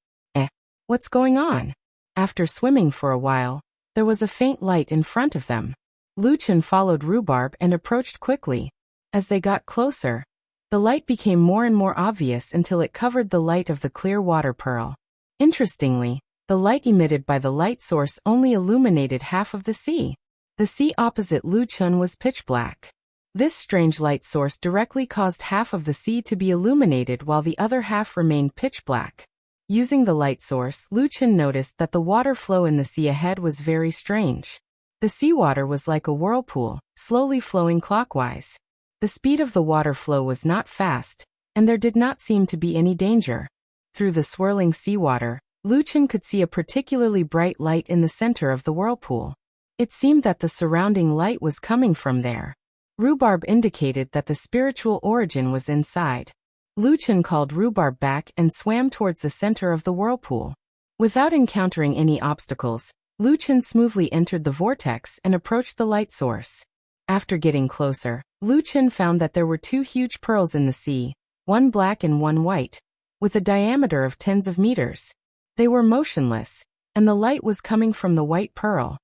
What's going on? After swimming for a while, there was a faint light in front of them. Lu Chen followed rhubarb and approached quickly. As they got closer, the light became more and more obvious until it covered the light of the clear water pearl. Interestingly, the light emitted by the light source only illuminated half of the sea. The sea opposite Lu Chen was pitch black. This strange light source directly caused half of the sea to be illuminated while the other half remained pitch black. Using the light source, Lu Chen noticed that the water flow in the sea ahead was very strange. The seawater was like a whirlpool, slowly flowing clockwise. The speed of the water flow was not fast, and there did not seem to be any danger. Through the swirling seawater, Lu Chen could see a particularly bright light in the center of the whirlpool. It seemed that the surrounding light was coming from there. Rhubarb indicated that the spiritual origin was inside. Lu Chen called Rhubarb back and swam towards the center of the whirlpool. Without encountering any obstacles, Lu Chen smoothly entered the vortex and approached the light source. After getting closer, Lu Chen found that there were two huge pearls in the sea, one black and one white, with a diameter of tens of meters. They were motionless, and the light was coming from the white pearl.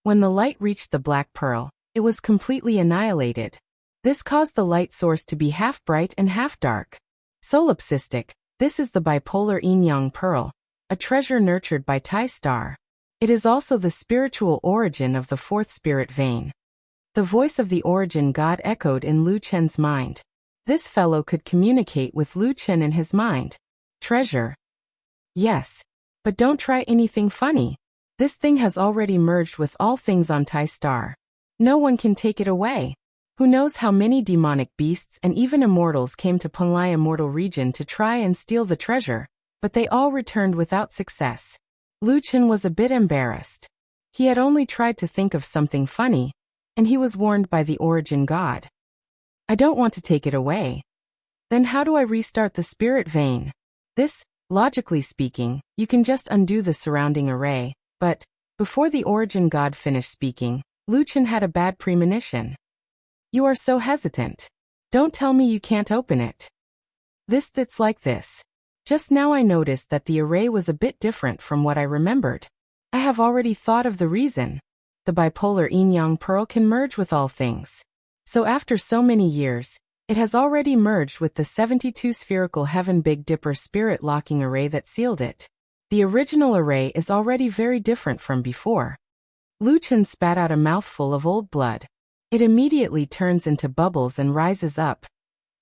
When the light reached the black pearl, it was completely annihilated. This caused the light source to be half bright and half dark. Solipsistic, this is the bipolar yin-yang pearl, a treasure nurtured by Tai Star. It is also the spiritual origin of the fourth spirit vein. The voice of the origin god echoed in Lu Chen's mind. This fellow could communicate with Lu Chen in his mind. Treasure. Yes. But don't try anything funny. This thing has already merged with all things on Tai Star. No one can take it away. Who knows how many demonic beasts and even immortals came to Penglai Immortal region to try and steal the treasure, but they all returned without success. Lu Chen was a bit embarrassed. He had only tried to think of something funny, and he was warned by the origin god. I don't want to take it away. Then how do I restart the spirit vein? This, logically speaking, you can just undo the surrounding array, but, before the origin god finished speaking, Lu Chen had a bad premonition. You are so hesitant. Don't tell me you can't open it. It's like this. Just now I noticed that the array was a bit different from what I remembered. I have already thought of the reason. The bipolar yin-yang pearl can merge with all things. So after so many years, it has already merged with the 72 spherical heaven Big Dipper spirit locking array that sealed it. The original array is already very different from before. Lu Chen spat out a mouthful of old blood. It immediately turns into bubbles and rises up.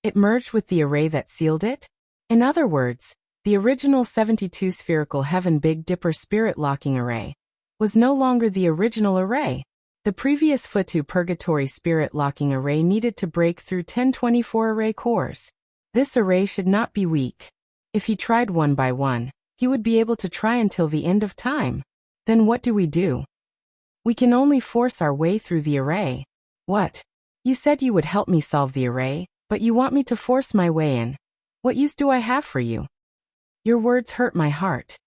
It merged with the array that sealed it? In other words, the original 72 spherical heaven Big Dipper spirit locking array was no longer the original array. The previous Futu Purgatory spirit locking array needed to break through 1024 array cores. This array should not be weak. If he tried one by one, he would be able to try until the end of time. Then what do? We can only force our way through the array. What? You said you would help me solve the array, but you want me to force my way in. What use do I have for you? Your words hurt my heart.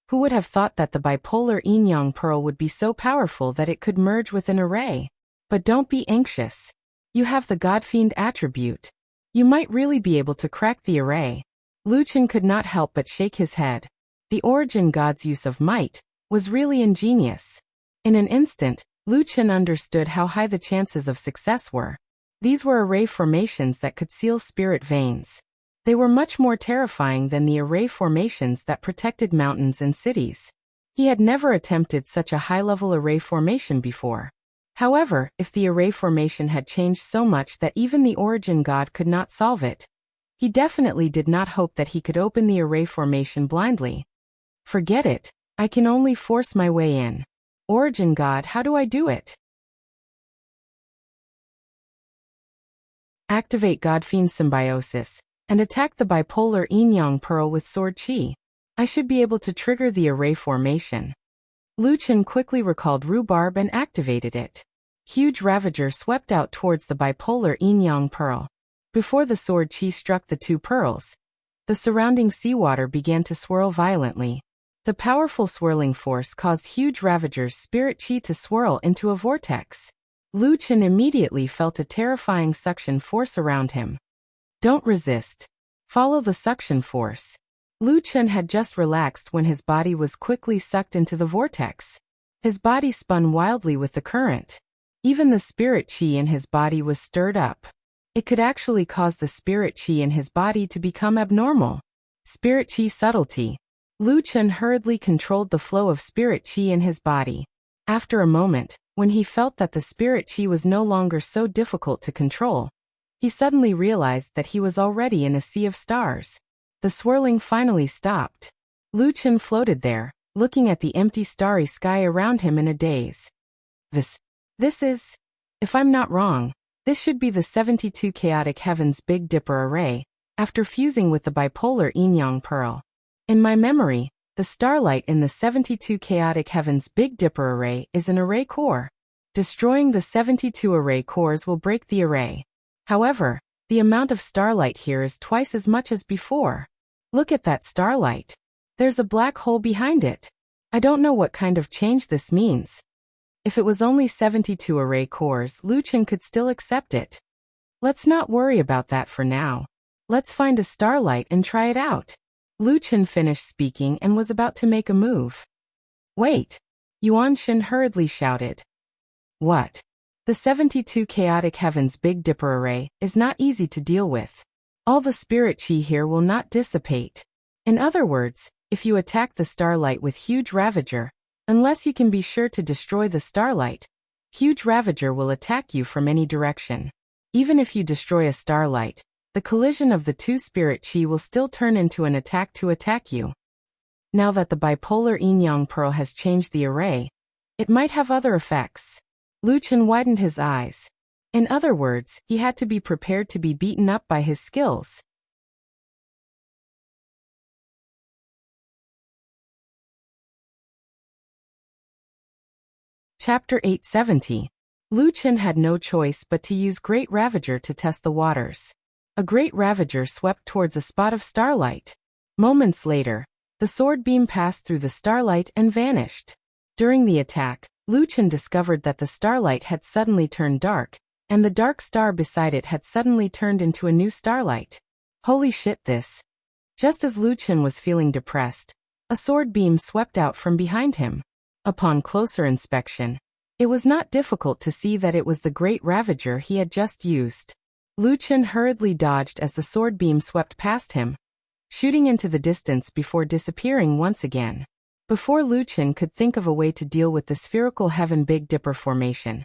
Who would have thought that the bipolar yin-yang pearl would be so powerful that it could merge with an array? But don't be anxious. You have the Godfiend attribute. You might really be able to crack the array. Lu Chen could not help but shake his head. The origin god's use of might was really ingenious. In an instant, Lu Chen understood how high the chances of success were. These were array formations that could seal spirit veins. They were much more terrifying than the array formations that protected mountains and cities. He had never attempted such a high-level array formation before. However, if the array formation had changed so much that even the origin god could not solve it, he definitely did not hope that he could open the array formation blindly. Forget it, I can only force my way in. Origin god, how do I do it? Activate Godfiend Symbiosis, and attack the bipolar yin-yang pearl with sword chi. I should be able to trigger the array formation. Lu Chen quickly recalled Rhubarb and activated it. Huge Ravager swept out towards the bipolar yin-yang pearl. Before the sword chi struck the two pearls, the surrounding seawater began to swirl violently. The powerful swirling force caused huge Ravager's spirit chi to swirl into a vortex. Lu Chen immediately felt a terrifying suction force around him. Don't resist. Follow the suction force. Lu Chen had just relaxed when his body was quickly sucked into the vortex. His body spun wildly with the current. Even the spirit chi in his body was stirred up. It could actually cause the spirit chi in his body to become abnormal. Spirit chi subtlety. Lu Chen hurriedly controlled the flow of spirit chi in his body. After a moment, when he felt that the spirit chi was no longer so difficult to control, he suddenly realized that he was already in a sea of stars. The swirling finally stopped. Lu Chen floated there, looking at the empty starry sky around him in a daze. This is, if I'm not wrong, this should be the 72 chaotic heavens Big Dipper array, after fusing with the bipolar yin-yang pearl. In my memory, the starlight in the 72 chaotic heavens Big Dipper array is an array core. Destroying the 72 array cores will break the array. However, the amount of starlight here is twice as much as before. Look at that starlight. There's a black hole behind it. I don't know what kind of change this means. If it was only 72 array cores, Luchan could still accept it. Let's not worry about that for now. Let's find a starlight and try it out. Luchan finished speaking and was about to make a move. Wait! Yuanshin hurriedly shouted. What? The 72 chaotic heavens Big Dipper array is not easy to deal with. All the spirit chi here will not dissipate. In other words, if you attack the starlight with Huge Ravager, unless you can be sure to destroy the starlight, Huge Ravager will attack you from any direction. Even if you destroy a starlight, the collision of the two spirit chi will still turn into an attack to attack you. Now that the bipolar yin-yang pearl has changed the array, it might have other effects. Luchan widened his eyes. In other words, he had to be prepared to be beaten up by his skills. Chapter 870. Luchan had no choice but to use Great Ravager to test the waters. A Great Ravager swept towards a spot of starlight. Moments later, the sword beam passed through the starlight and vanished. During the attack, Luchan discovered that the starlight had suddenly turned dark, and the dark star beside it had suddenly turned into a new starlight. Holy shit, this! Just as Luchan was feeling depressed, a sword beam swept out from behind him. Upon closer inspection, it was not difficult to see that it was the Great Ravager he had just used. Luchan hurriedly dodged as the sword beam swept past him, shooting into the distance before disappearing once again. Before Luchan could think of a way to deal with the spherical heaven Big Dipper formation,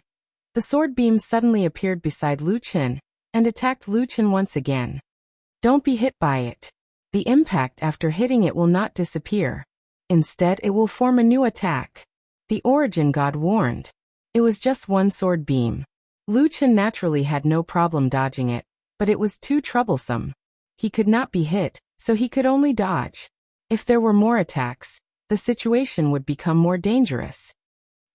the sword beam suddenly appeared beside Luchan and attacked Luchan once again. Don't be hit by it. The impact after hitting it will not disappear. Instead, it will form a new attack. The Origin God warned. It was just one sword beam. Luchan naturally had no problem dodging it, but it was too troublesome. He could not be hit, so he could only dodge. If there were more attacks, the situation would become more dangerous.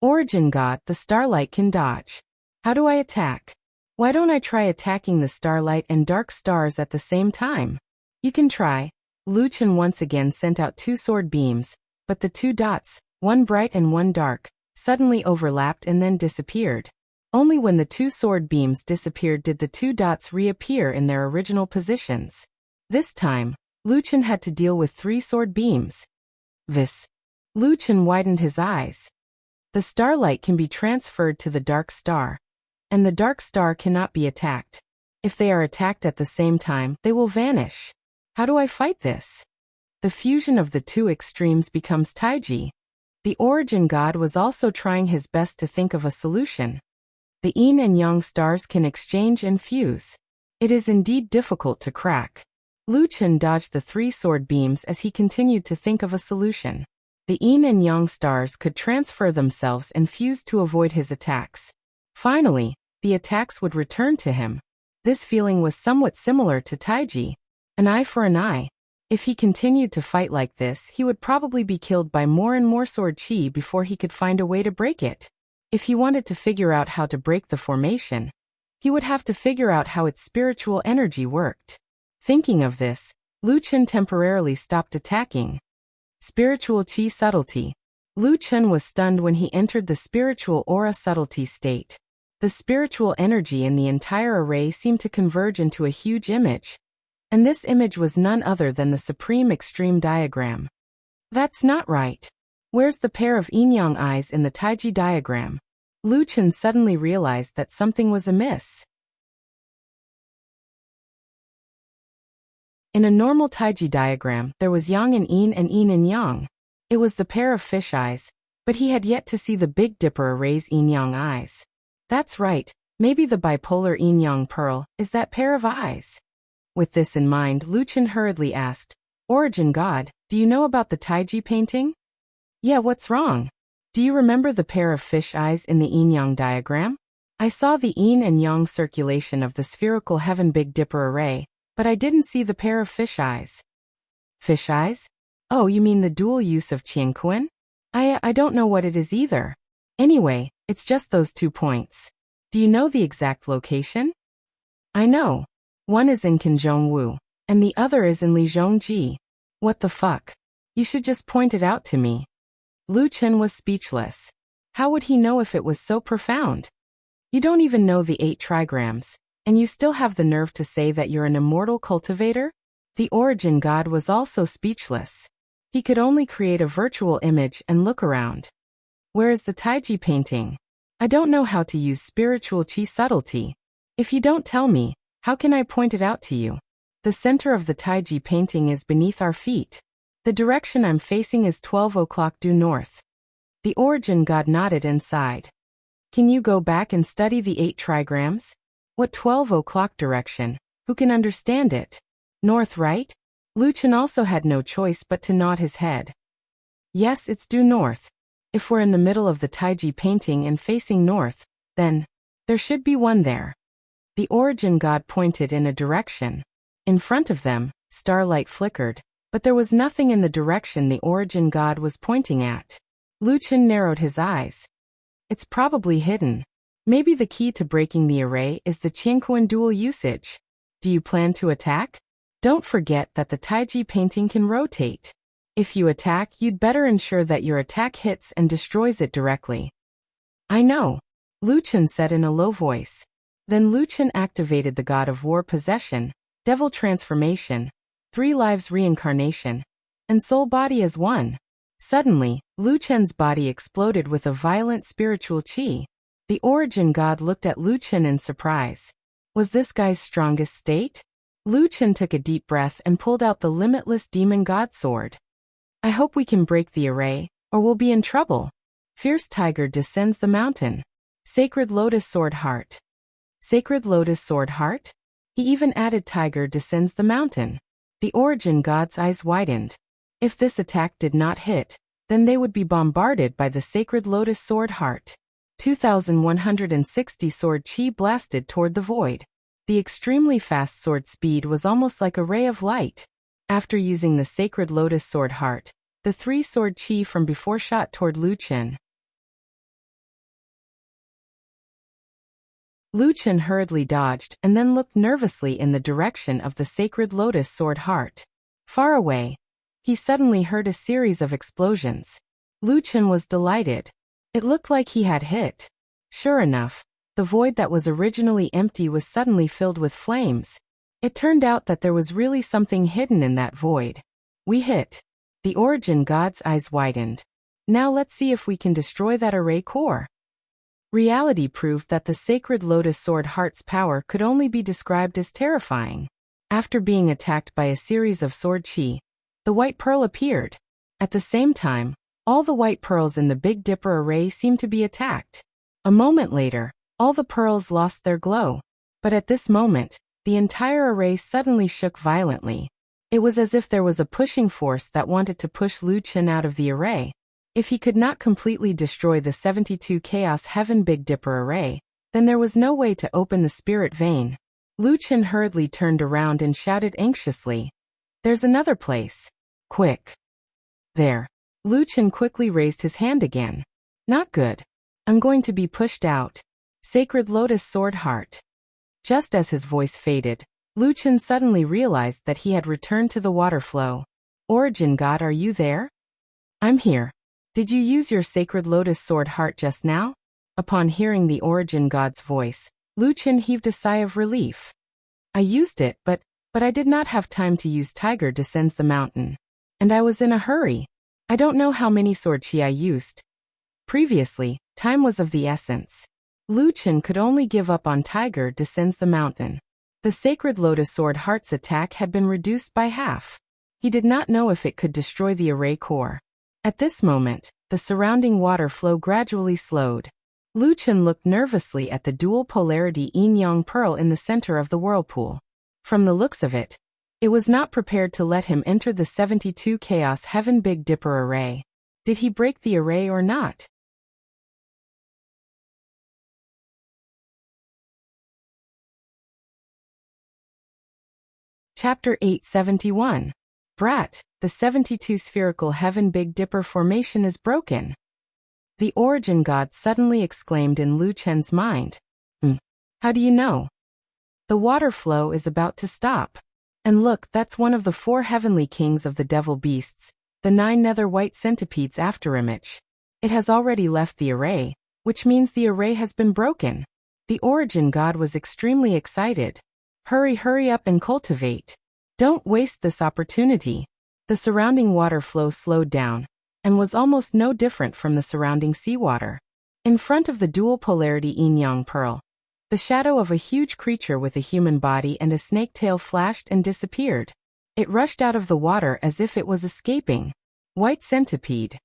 Origin God, the starlight can dodge. How do I attack? Why don't I try attacking the starlight and dark stars at the same time? You can try. Luchan once again sent out two sword beams, but the two dots, one bright and one dark, suddenly overlapped and then disappeared. Only when the two sword beams disappeared did the two dots reappear in their original positions. This time, Luchan had to deal with three sword beams. Luchan widened his eyes. The starlight can be transferred to the dark star, and the dark star cannot be attacked. If they are attacked at the same time, they will vanish. How do I fight this? The fusion of the two extremes becomes Taiji. The Origin God was also trying his best to think of a solution. The yin and yang stars can exchange and fuse. It is indeed difficult to crack. Luchan dodged the three sword beams as he continued to think of a solution. The yin and yang stars could transfer themselves and fuse to avoid his attacks. Finally, the attacks would return to him. This feeling was somewhat similar to Taiji. An eye for an eye. If he continued to fight like this, he would probably be killed by more and more sword chi before he could find a way to break it. If he wanted to figure out how to break the formation, he would have to figure out how its spiritual energy worked. Thinking of this, Luchan temporarily stopped attacking. Spiritual chi subtlety. Luchan was stunned when he entered the spiritual aura subtlety state. The spiritual energy in the entire array seemed to converge into a huge image. And this image was none other than the Supreme Extreme Diagram. That's not right. Where's the pair of yin-yang eyes in the Taiji diagram? Luchan suddenly realized that something was amiss. In a normal Taiji diagram, there was yang and yin and yang. It was the pair of fish eyes, but he had yet to see the Big Dipper array's yin-yang eyes. That's right, maybe the bipolar yin-yang pearl is that pair of eyes. With this in mind, Luchan hurriedly asked, Origin God, do you know about the Taiji painting? Yeah, what's wrong? Do you remember the pair of fish eyes in the yin-yang diagram? I saw the yin and yang circulation of the spherical heaven Big Dipper array, but I didn't see the pair of fish eyes. Fish eyes? Oh, you mean the dual use of Qianquan? I don't know what it is either. Anyway, it's just those 2 points. Do you know the exact location? I know. One is in Kanzhongwu, and the other is in Lizhongji. What the fuck? You should just point it out to me. Lu Chen was speechless. How would he know if it was so profound? You don't even know the 8 trigrams, and you still have the nerve to say that you're an immortal cultivator? The origin god was also speechless. He could only create a virtual image and look around. Where is the Taiji painting? I don't know how to use spiritual qi subtlety. If you don't tell me, how can I point it out to you? The center of the Taiji painting is beneath our feet. The direction I'm facing is 12 o'clock due north. The origin god nodded and sighed. Can you go back and study the 8 trigrams? What 12 o'clock direction? Who can understand it? North, right? Lu Chen also had no choice but to nod his head. Yes, it's due north. If we're in the middle of the Taiji painting and facing north, then there should be one there. The origin god pointed in a direction. In front of them, starlight flickered, but there was nothing in the direction the origin god was pointing at. Lu Chen narrowed his eyes. It's probably hidden. Maybe the key to breaking the array is the Qianquan dual usage. Do you plan to attack? Don't forget that the Taiji painting can rotate. If you attack, you'd better ensure that your attack hits and destroys it directly. I know, Lu Chen said in a low voice. Then Lu Chen activated the God of War possession, Devil transformation, 3 lives reincarnation, and soul body as one. Suddenly, Lu Chen's body exploded with a violent spiritual qi. The origin god looked at Lu Chen in surprise. Was this guy's strongest state? Lu Chen took a deep breath and pulled out the limitless demon god sword. I hope we can break the array, or we'll be in trouble. Fierce tiger descends the mountain. Sacred lotus sword heart. Sacred lotus sword heart? He even added tiger descends the mountain. The origin god's eyes widened. If this attack did not hit, then they would be bombarded by the sacred lotus sword heart. 2160 sword chi blasted toward the void. The extremely fast sword speed was almost like a ray of light. After using the sacred lotus sword heart, the 3 sword chi from before shot toward Lu Chen. Lu Chen hurriedly dodged and then looked nervously in the direction of the sacred lotus sword heart. Far away, he suddenly heard a series of explosions. Lu Chen was delighted. It looked like he had hit. Sure enough, the void that was originally empty was suddenly filled with flames. It turned out that there was really something hidden in that void. We hit. The origin god's eyes widened. Now let's see if we can destroy that array core. Reality proved that the sacred lotus sword heart's power could only be described as terrifying. After being attacked by a series of sword chi, the white pearl appeared. At the same time, all the white pearls in the Big Dipper array seemed to be attacked. A moment later, all the pearls lost their glow. But at this moment, the entire array suddenly shook violently. It was as if there was a pushing force that wanted to push Lu Chen out of the array. If he could not completely destroy the 72 Chaos Heaven Big Dipper array, then there was no way to open the spirit vein. Lu Chen hurriedly turned around and shouted anxiously. There's another place. Quick. There. Lu Chen quickly raised his hand again. Not good. I'm going to be pushed out. Sacred Lotus Sword Heart. Just as his voice faded, Lu Chen suddenly realized that he had returned to the water flow. Origin God, are you there? I'm here. Did you use your Sacred Lotus Sword Heart just now? Upon hearing the Origin God's voice, Lu Chen heaved a sigh of relief. I used it, but I did not have time to use Tiger Descends the Mountain. And I was in a hurry. I don't know how many sword chi I used. Previously, time was of the essence. Lu Chen could only give up on Tiger Descends the Mountain. The Sacred Lotus Sword Heart's attack had been reduced by half. He did not know if it could destroy the array core. At this moment, the surrounding water flow gradually slowed. Lu Chen looked nervously at the dual polarity yin-yang pearl in the center of the whirlpool. From the looks of it, it was not prepared to let him enter the 72 Chaos Heaven Big Dipper array. Did he break the array or not? Chapter 871. Brat, the 72 spherical Heaven Big Dipper formation is broken. The origin god suddenly exclaimed in Lu Chen's mind. How do you know? The water flow is about to stop. And look, that's one of the 4 heavenly kings of the devil beasts, the 9 nether white centipedes afterimage. It has already left the array, which means the array has been broken. The origin god was extremely excited. Hurry up and cultivate. Don't waste this opportunity. The surrounding water flow slowed down, and was almost no different from the surrounding seawater. In front of the dual polarity yin-yang pearl, the shadow of a huge creature with a human body and a snake tail flashed and disappeared. It rushed out of the water as if it was escaping. White centipede.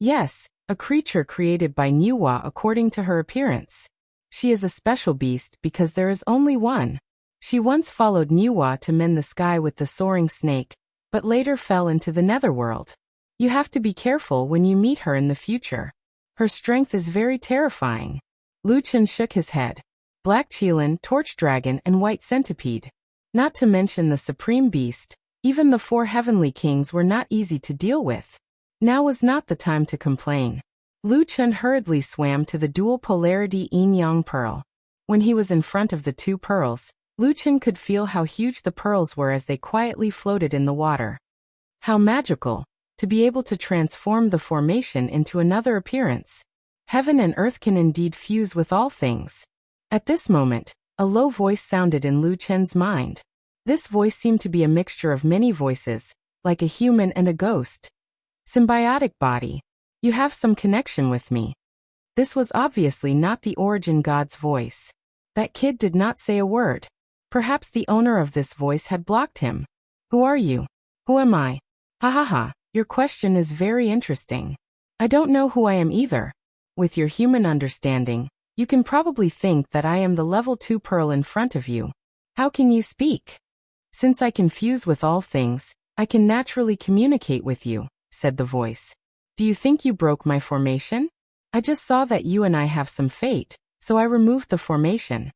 Yes, a creature created by Nuwa according to her appearance. She is a special beast because there is only one. She once followed Nuwa to mend the sky with the soaring snake, but later fell into the netherworld. You have to be careful when you meet her in the future. Her strength is very terrifying. Lu Chen shook his head. Black Qilin, Torch Dragon, and White Centipede. Not to mention the Supreme Beast, even the 4 heavenly kings were not easy to deal with. Now was not the time to complain. Lu Chen hurriedly swam to the dual polarity yin-yang pearl. When he was in front of the 2 pearls, Lu Chen could feel how huge the pearls were as they quietly floated in the water. How magical, to be able to transform the formation into another appearance. Heaven and earth can indeed fuse with all things. At this moment, a low voice sounded in Lu Chen's mind. This voice seemed to be a mixture of many voices, like a human and a ghost. Symbiotic body. You have some connection with me. This was obviously not the origin god's voice. That kid did not say a word. Perhaps the owner of this voice had blocked him. Who are you? Who am I? Ha ha ha, your question is very interesting. I don't know who I am either. With your human understanding, you can probably think that I am the level 2 pearl in front of you. How can you speak? Since I can fuse with all things, I can naturally communicate with you, said the voice. Do you think you broke my formation? I just saw that you and I have some fate, so I removed the formation.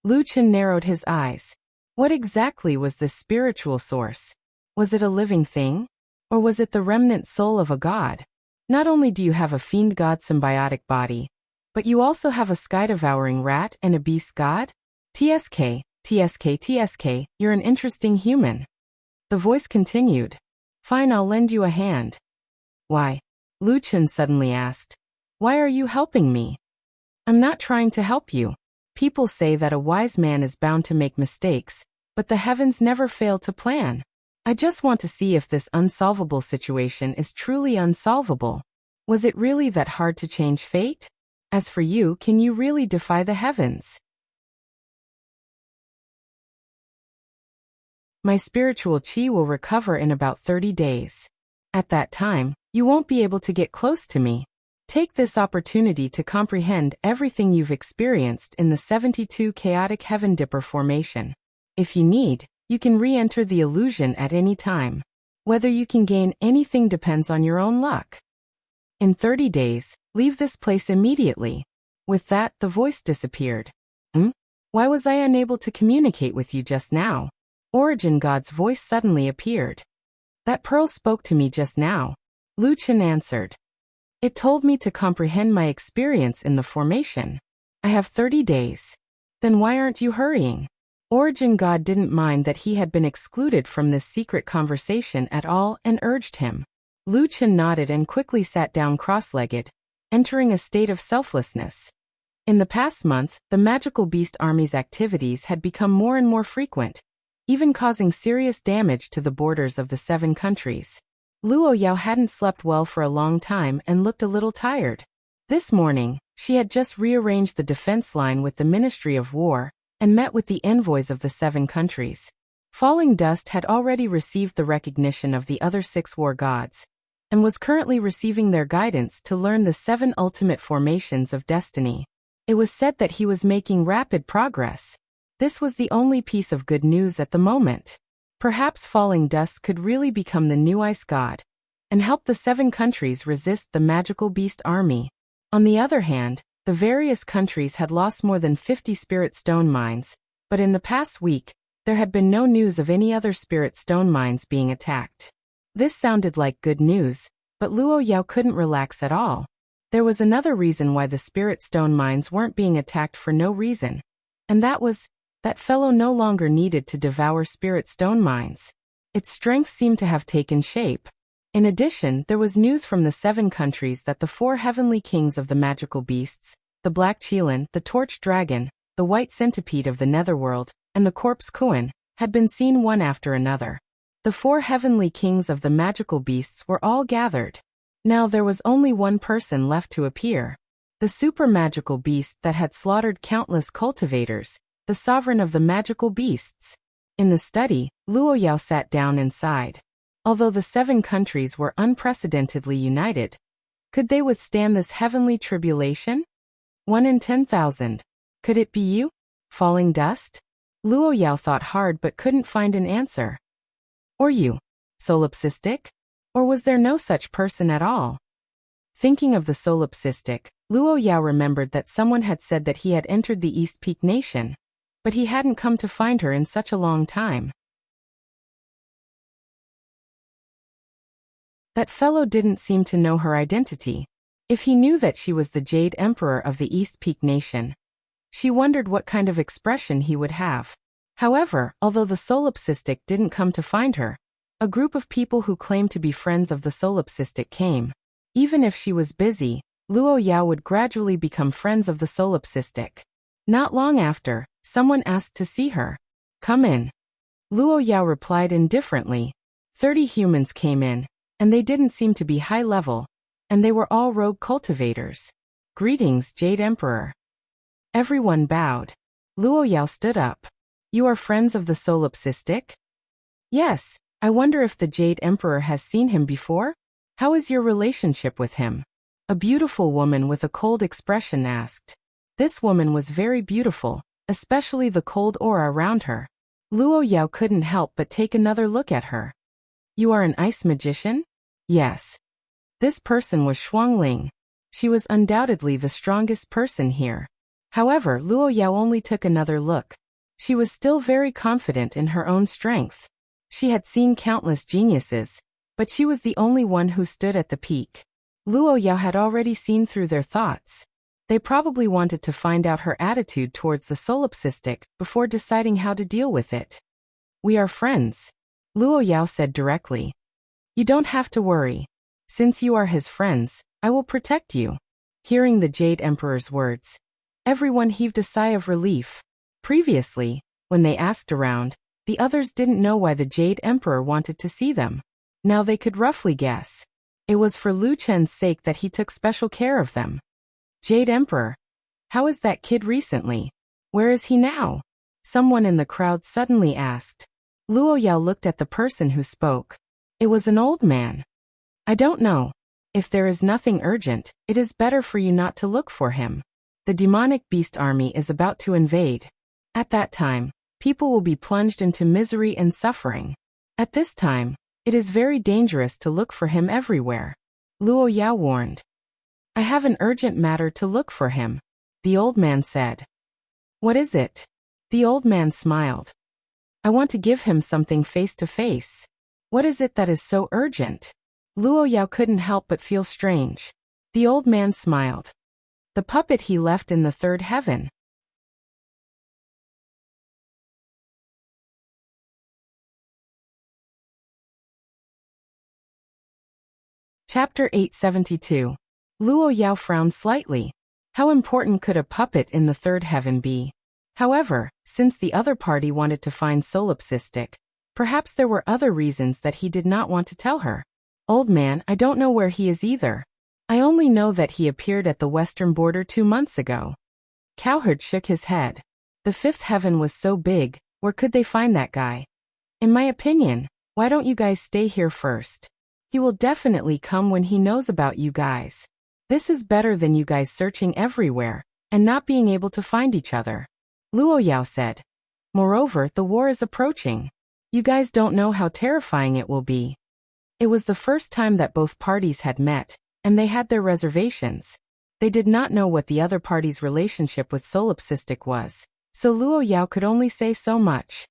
Lu Chen narrowed his eyes. What exactly was this spiritual source? Was it a living thing? Or was it the remnant soul of a god? Not only do you have a fiend god symbiotic body, but you also have a sky-devouring rat and a beast god? TSK, you're an interesting human. The voice continued. Fine, I'll lend you a hand. Why? Lu Chen suddenly asked. Why are you helping me? I'm not trying to help you. People say that a wise man is bound to make mistakes, but the heavens never fail to plan. I just want to see if this unsolvable situation is truly unsolvable. Was it really that hard to change fate? As for you, can you really defy the heavens? My spiritual chi will recover in about 30 days. At that time, you won't be able to get close to me. Take this opportunity to comprehend everything you've experienced in the 72 chaotic Heaven Dipper formation. If you need, you can re-enter the illusion at any time. Whether you can gain anything depends on your own luck. In 30 days, leave this place immediately. With that, the voice disappeared. Why was I unable to communicate with you just now? Origin God's voice suddenly appeared. That pearl spoke to me just now. Lu Chen answered. It told me to comprehend my experience in the formation. I have 30 days. Then why aren't you hurrying? Origin God didn't mind that he had been excluded from this secret conversation at all and urged him. Lu Chen nodded and quickly sat down cross-legged, entering a state of selflessness. In the past month, the magical beast army's activities had become more and more frequent, even causing serious damage to the borders of the 7 countries. Luo Yao hadn't slept well for a long time and looked a little tired. This morning, she had just rearranged the defense line with the Ministry of War and met with the envoys of the 7 countries. Falling Dust had already received the recognition of the other 6 war gods, and was currently receiving their guidance to learn the 7 ultimate formations of destiny. It was said that he was making rapid progress. This was the only piece of good news at the moment. Perhaps Falling Dust could really become the new ice god. and help the 7 countries resist the magical beast army. On the other hand, the various countries had lost more than 50 spirit stone mines, but in the past week, there had been no news of any other spirit stone mines being attacked. This sounded like good news, but Luo Yao couldn't relax at all. There was another reason why the spirit stone mines weren't being attacked for no reason, and that was, that fellow no longer needed to devour spirit stone mines. Its strength seemed to have taken shape. In addition, there was news from the 7 countries that the 4 heavenly kings of the magical beasts, the Black Qilin, the Torch Dragon, the White Centipede of the Netherworld, and the Corpse Kuan, had been seen one after another. The 4 heavenly kings of the magical beasts were all gathered. Now there was only one person left to appear. The super magical beast that had slaughtered countless cultivators, the sovereign of the magical beasts. In the study, Luo Yao sat down inside. Although the 7 countries were unprecedentedly united, could they withstand this heavenly tribulation? 1 in 10,000. Could it be you? Falling dust? Luo Yao thought hard but couldn't find an answer. Or you? Solipsistic? Or was there no such person at all? Thinking of the solipsistic, Luo Yao remembered that someone had said that he had entered the East Peak Nation, but he hadn't come to find her in such a long time. That fellow didn't seem to know her identity. If he knew that she was the Jade Emperor of the East Peak Nation, she wondered what kind of expression he would have. However, although the solipsistic didn't come to find her, a group of people who claimed to be friends of the solipsistic came. Even if she was busy, Luo Yao would gradually become friends of the solipsistic. Not long after, someone asked to see her. Come in. Luo Yao replied indifferently. 30 humans came in, and they didn't seem to be high level, and they were all rogue cultivators. Greetings, Jade Emperor. Everyone bowed. Luo Yao stood up. You are friends of the solipsistic? Yes. I wonder if the Jade Emperor has seen him before? How is your relationship with him? A beautiful woman with a cold expression asked. This woman was very beautiful, especially the cold aura around her. Luo Yao couldn't help but take another look at her. You are an ice magician? Yes. This person was Shuangling. She was undoubtedly the strongest person here. However, Luo Yao only took another look. She was still very confident in her own strength. She had seen countless geniuses, but she was the only one who stood at the peak. Luo Yao had already seen through their thoughts. They probably wanted to find out her attitude towards the solipsistic before deciding how to deal with it. We are friends, Luo Yao said directly. You don't have to worry. Since you are his friends, I will protect you. Hearing the Jade Emperor's words, everyone heaved a sigh of relief. Previously, when they asked around, the others didn't know why the Jade Emperor wanted to see them. Now they could roughly guess. It was for Lu Chen's sake that he took special care of them. Jade Emperor. How is that kid recently? Where is he now? Someone in the crowd suddenly asked. Luo Yao looked at the person who spoke. It was an old man. I don't know. If there is nothing urgent, it is better for you not to look for him. The demonic beast army is about to invade. At that time, people will be plunged into misery and suffering. At this time, it is very dangerous to look for him everywhere. Luo Yao warned. I have an urgent matter to look for him, the old man said. What is it? The old man smiled. I want to give him something face to face. What is it that is so urgent? Luo Yao couldn't help but feel strange. The old man smiled. The puppet he left in the third heaven. Chapter 872. Luo Yao frowned slightly. How important could a puppet in the third heaven be? However, since the other party wanted to find solipsistic, perhaps there were other reasons that he did not want to tell her. Old man, I don't know where he is either. I only know that he appeared at the western border 2 months ago. Cowherd shook his head. The fifth heaven was so big, where could they find that guy? In my opinion, why don't you guys stay here first? He will definitely come when he knows about you guys. This is better than you guys searching everywhere, and not being able to find each other. Luo Yao said. Moreover, the war is approaching. You guys don't know how terrifying it will be. It was the first time that both parties had met, and they had their reservations. They did not know what the other party's relationship with Solipsistic was, so Luo Yao could only say so much.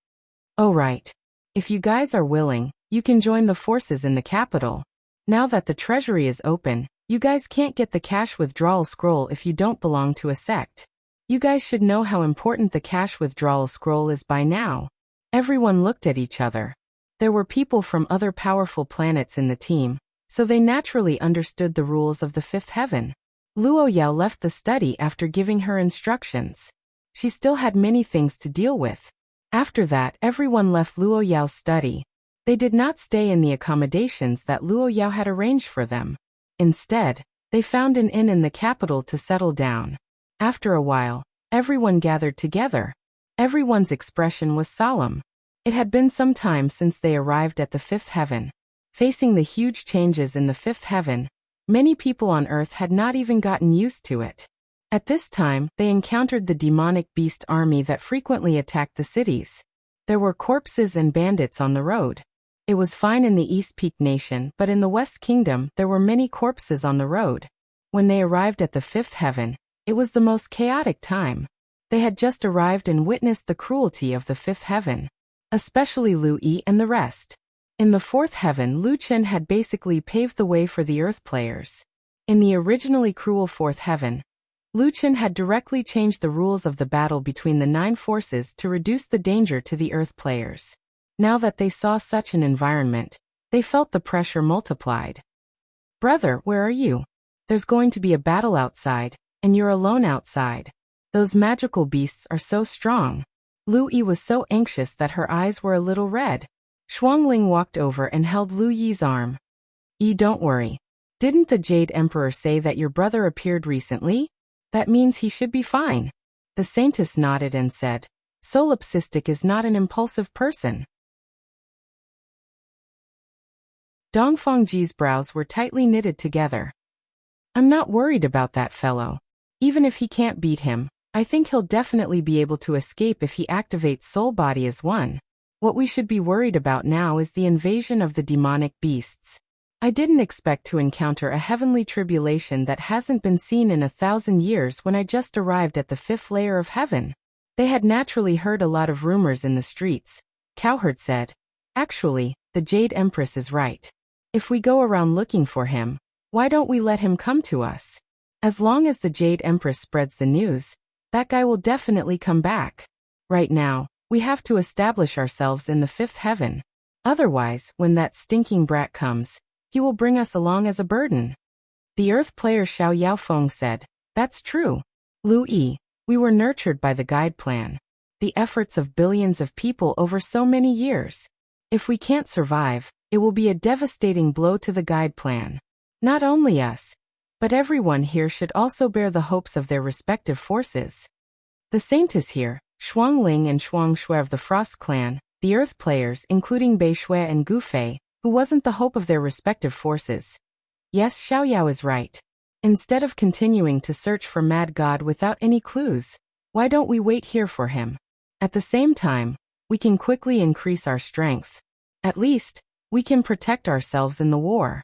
Oh right. If you guys are willing, you can join the forces in the capital. Now that the treasury is open, you guys can't get the cash withdrawal scroll if you don't belong to a sect. You guys should know how important the cash withdrawal scroll is by now. Everyone looked at each other. There were people from other powerful planets in the team, so they naturally understood the rules of the fifth heaven. Luo Yao left the study after giving her instructions. She still had many things to deal with. After that, everyone left Luo Yao's study. They did not stay in the accommodations that Luo Yao had arranged for them. Instead, they found an inn in the capital to settle down. After a while, everyone gathered together. Everyone's expression was solemn. It had been some time since they arrived at the fifth heaven. Facing the huge changes in the fifth heaven, many people on Earth had not even gotten used to it. At this time, they encountered the demonic beast army that frequently attacked the cities. There were corpses and bandits on the road. It was fine in the East Peak Nation, but in the West Kingdom there were many corpses on the road. When they arrived at the fifth heaven, it was the most chaotic time. They had just arrived and witnessed the cruelty of the fifth heaven. Especially Lu Yi and the rest. In the fourth heaven, Lu Chen had basically paved the way for the Earth players. In the originally cruel fourth heaven, Lu Chen had directly changed the rules of the battle between the 9 forces to reduce the danger to the Earth players. Now that they saw such an environment, they felt the pressure multiplied. Brother, where are you? There's going to be a battle outside, and you're alone outside. Those magical beasts are so strong. Lu Yi was so anxious that her eyes were a little red. Shuangling walked over and held Lu Yi's arm. Yi, don't worry. Didn't the Jade Emperor say that your brother appeared recently? That means he should be fine. The Saintess nodded and said, Solipsistic is not an impulsive person. Dongfengji's brows were tightly knitted together. I'm not worried about that fellow. Even if he can't beat him, I think he'll definitely be able to escape if he activates Soul Body as one. What we should be worried about now is the invasion of the demonic beasts. I didn't expect to encounter a heavenly tribulation that hasn't been seen in 1,000 years when I just arrived at the 5th layer of heaven. They had naturally heard a lot of rumors in the streets. Cowherd said, actually, the Jade Empress is right. If we go around looking for him, why don't we let him come to us? As long as the Jade Empress spreads the news, that guy will definitely come back. Right now, we have to establish ourselves in the 5th heaven. Otherwise, when that stinking brat comes, he will bring us along as a burden. The Earth player Xiao Yaofeng said, that's true. Lu Yi, we were nurtured by the guide plan. The efforts of billions of people over so many years. If we can't survive, it will be a devastating blow to the guide plan. Not only us, but everyone here should also bear the hopes of their respective forces. The Saintess here, Shuangling and Shuang Shui of the Frost clan, the Earth players including Bei Shui and Gu Fei, who wasn't the hope of their respective forces. Yes, Xiao Yao is right. Instead of continuing to search for Mad God without any clues, why don't we wait here for him? At the same time, we can quickly increase our strength. At least, we can protect ourselves in the war.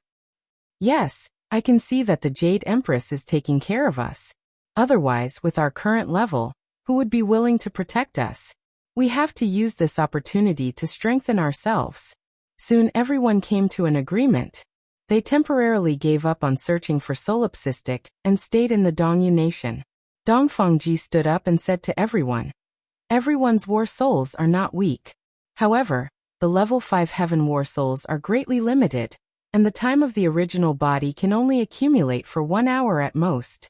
Yes, I can see that the Jade Empress is taking care of us. Otherwise, with our current level, who would be willing to protect us? We have to use this opportunity to strengthen ourselves. Soon everyone came to an agreement. They temporarily gave up on searching for Solipsistic and stayed in the Dongyu Nation. Dongfengji stood up and said to everyone, everyone's war souls are not weak. However, the level 5 heaven war souls are greatly limited, and the time of the original body can only accumulate for 1 hour at most.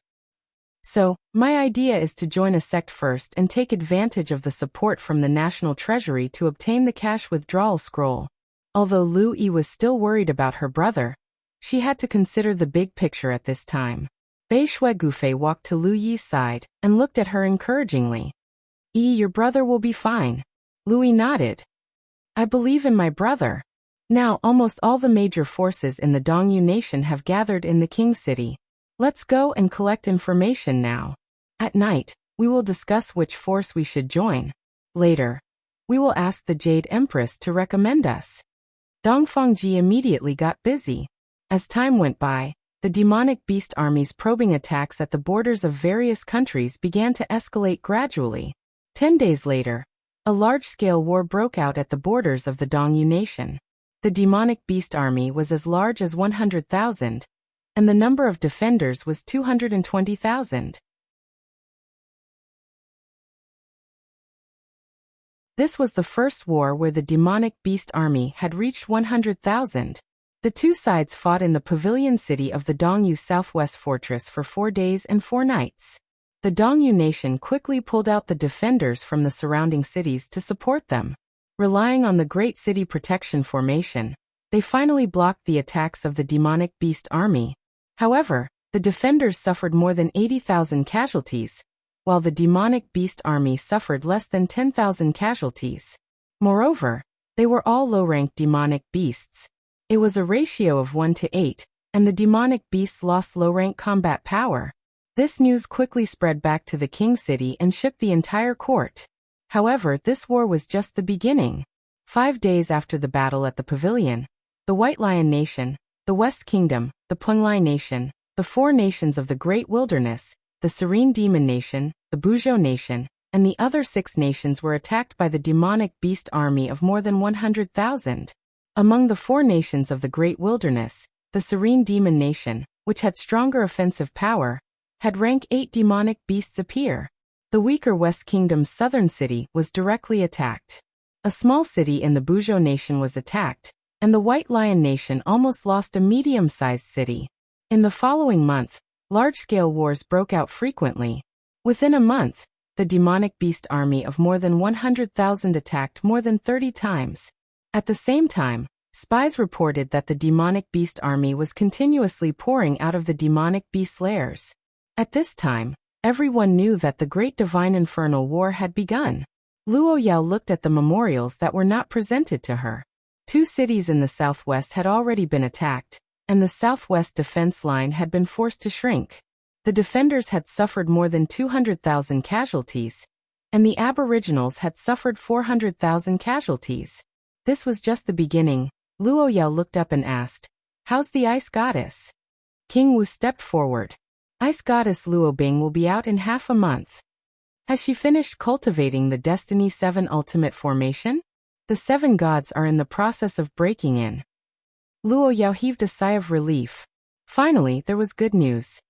So, my idea is to join a sect first and take advantage of the support from the National Treasury to obtain the cash withdrawal scroll. Although Lu Yi was still worried about her brother, she had to consider the big picture at this time. Bei Shui Gufei walked to Lu Yi's side and looked at her encouragingly. Yi, your brother will be fine. Lu Yi nodded. I believe in my brother. Now almost all the major forces in the Dongyu Nation have gathered in the King City. Let's go and collect information now. At night, we will discuss which force we should join. Later, we will ask the Jade Empress to recommend us. Dongfangji immediately got busy. As time went by, the demonic beast army's probing attacks at the borders of various countries began to escalate gradually. 10 days later, a large-scale war broke out at the borders of the Dongyu nation. The demonic beast army was as large as 100,000, and the number of defenders was 220,000. This was the first war where the demonic beast army had reached 100,000. The two sides fought in the pavilion city of the Dongyu southwest fortress for 4 days and 4 nights. The Dongyu nation quickly pulled out the defenders from the surrounding cities to support them. Relying on the Great City Protection Formation, they finally blocked the attacks of the demonic beast army. However, the defenders suffered more than 80,000 casualties, while the demonic beast army suffered less than 10,000 casualties. Moreover, they were all low-ranked demonic beasts. It was a ratio of 1 to 8, and the demonic beasts lost low-rank combat power. This news quickly spread back to the King City and shook the entire court. However, this war was just the beginning. 5 days after the battle at the pavilion, the White Lion Nation, the West Kingdom, the Penglai Nation, the 4 nations of the Great Wilderness, the Serene Demon Nation, the Buzhou Nation, and the other 6 nations were attacked by the demonic beast army of more than 100,000. Among the 4 nations of the Great Wilderness, the Serene Demon Nation, which had stronger offensive power, had rank 8 demonic beasts appear. The weaker West Kingdom's southern city was directly attacked. A small city in the Buzhou Nation was attacked, and the White Lion Nation almost lost a medium-sized city. In the following month, large-scale wars broke out frequently. Within a month, the demonic beast army of more than 100,000 attacked more than 30 times. At the same time, spies reported that the demonic beast army was continuously pouring out of the demonic beast lairs. At this time, everyone knew that the Great Divine Infernal War had begun. Luo Yao looked at the memorials that were not presented to her. 2 cities in the southwest had already been attacked, and the southwest defense line had been forced to shrink. The defenders had suffered more than 200,000 casualties, and the aboriginals had suffered 400,000 casualties. This was just the beginning. Luo Yao looked up and asked, "How's the ice goddess?" King Wu stepped forward. Ice goddess Luo Bing will be out in half a month. Has she finished cultivating the Destiny 7 Ultimate Formation? The 7 gods are in the process of breaking in. Luo Yao heaved a sigh of relief. Finally, there was good news.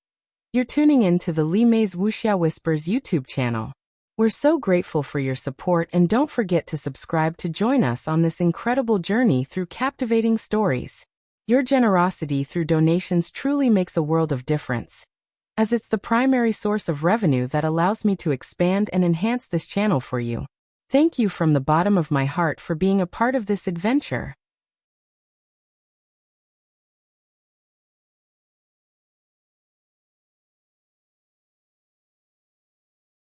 You're tuning in to the Li Mei's Wuxia Whispers YouTube channel. We're so grateful for your support, and don't forget to subscribe to join us on this incredible journey through captivating stories. Your generosity through donations truly makes a world of difference, as it's the primary source of revenue that allows me to expand and enhance this channel for you. Thank you from the bottom of my heart for being a part of this adventure.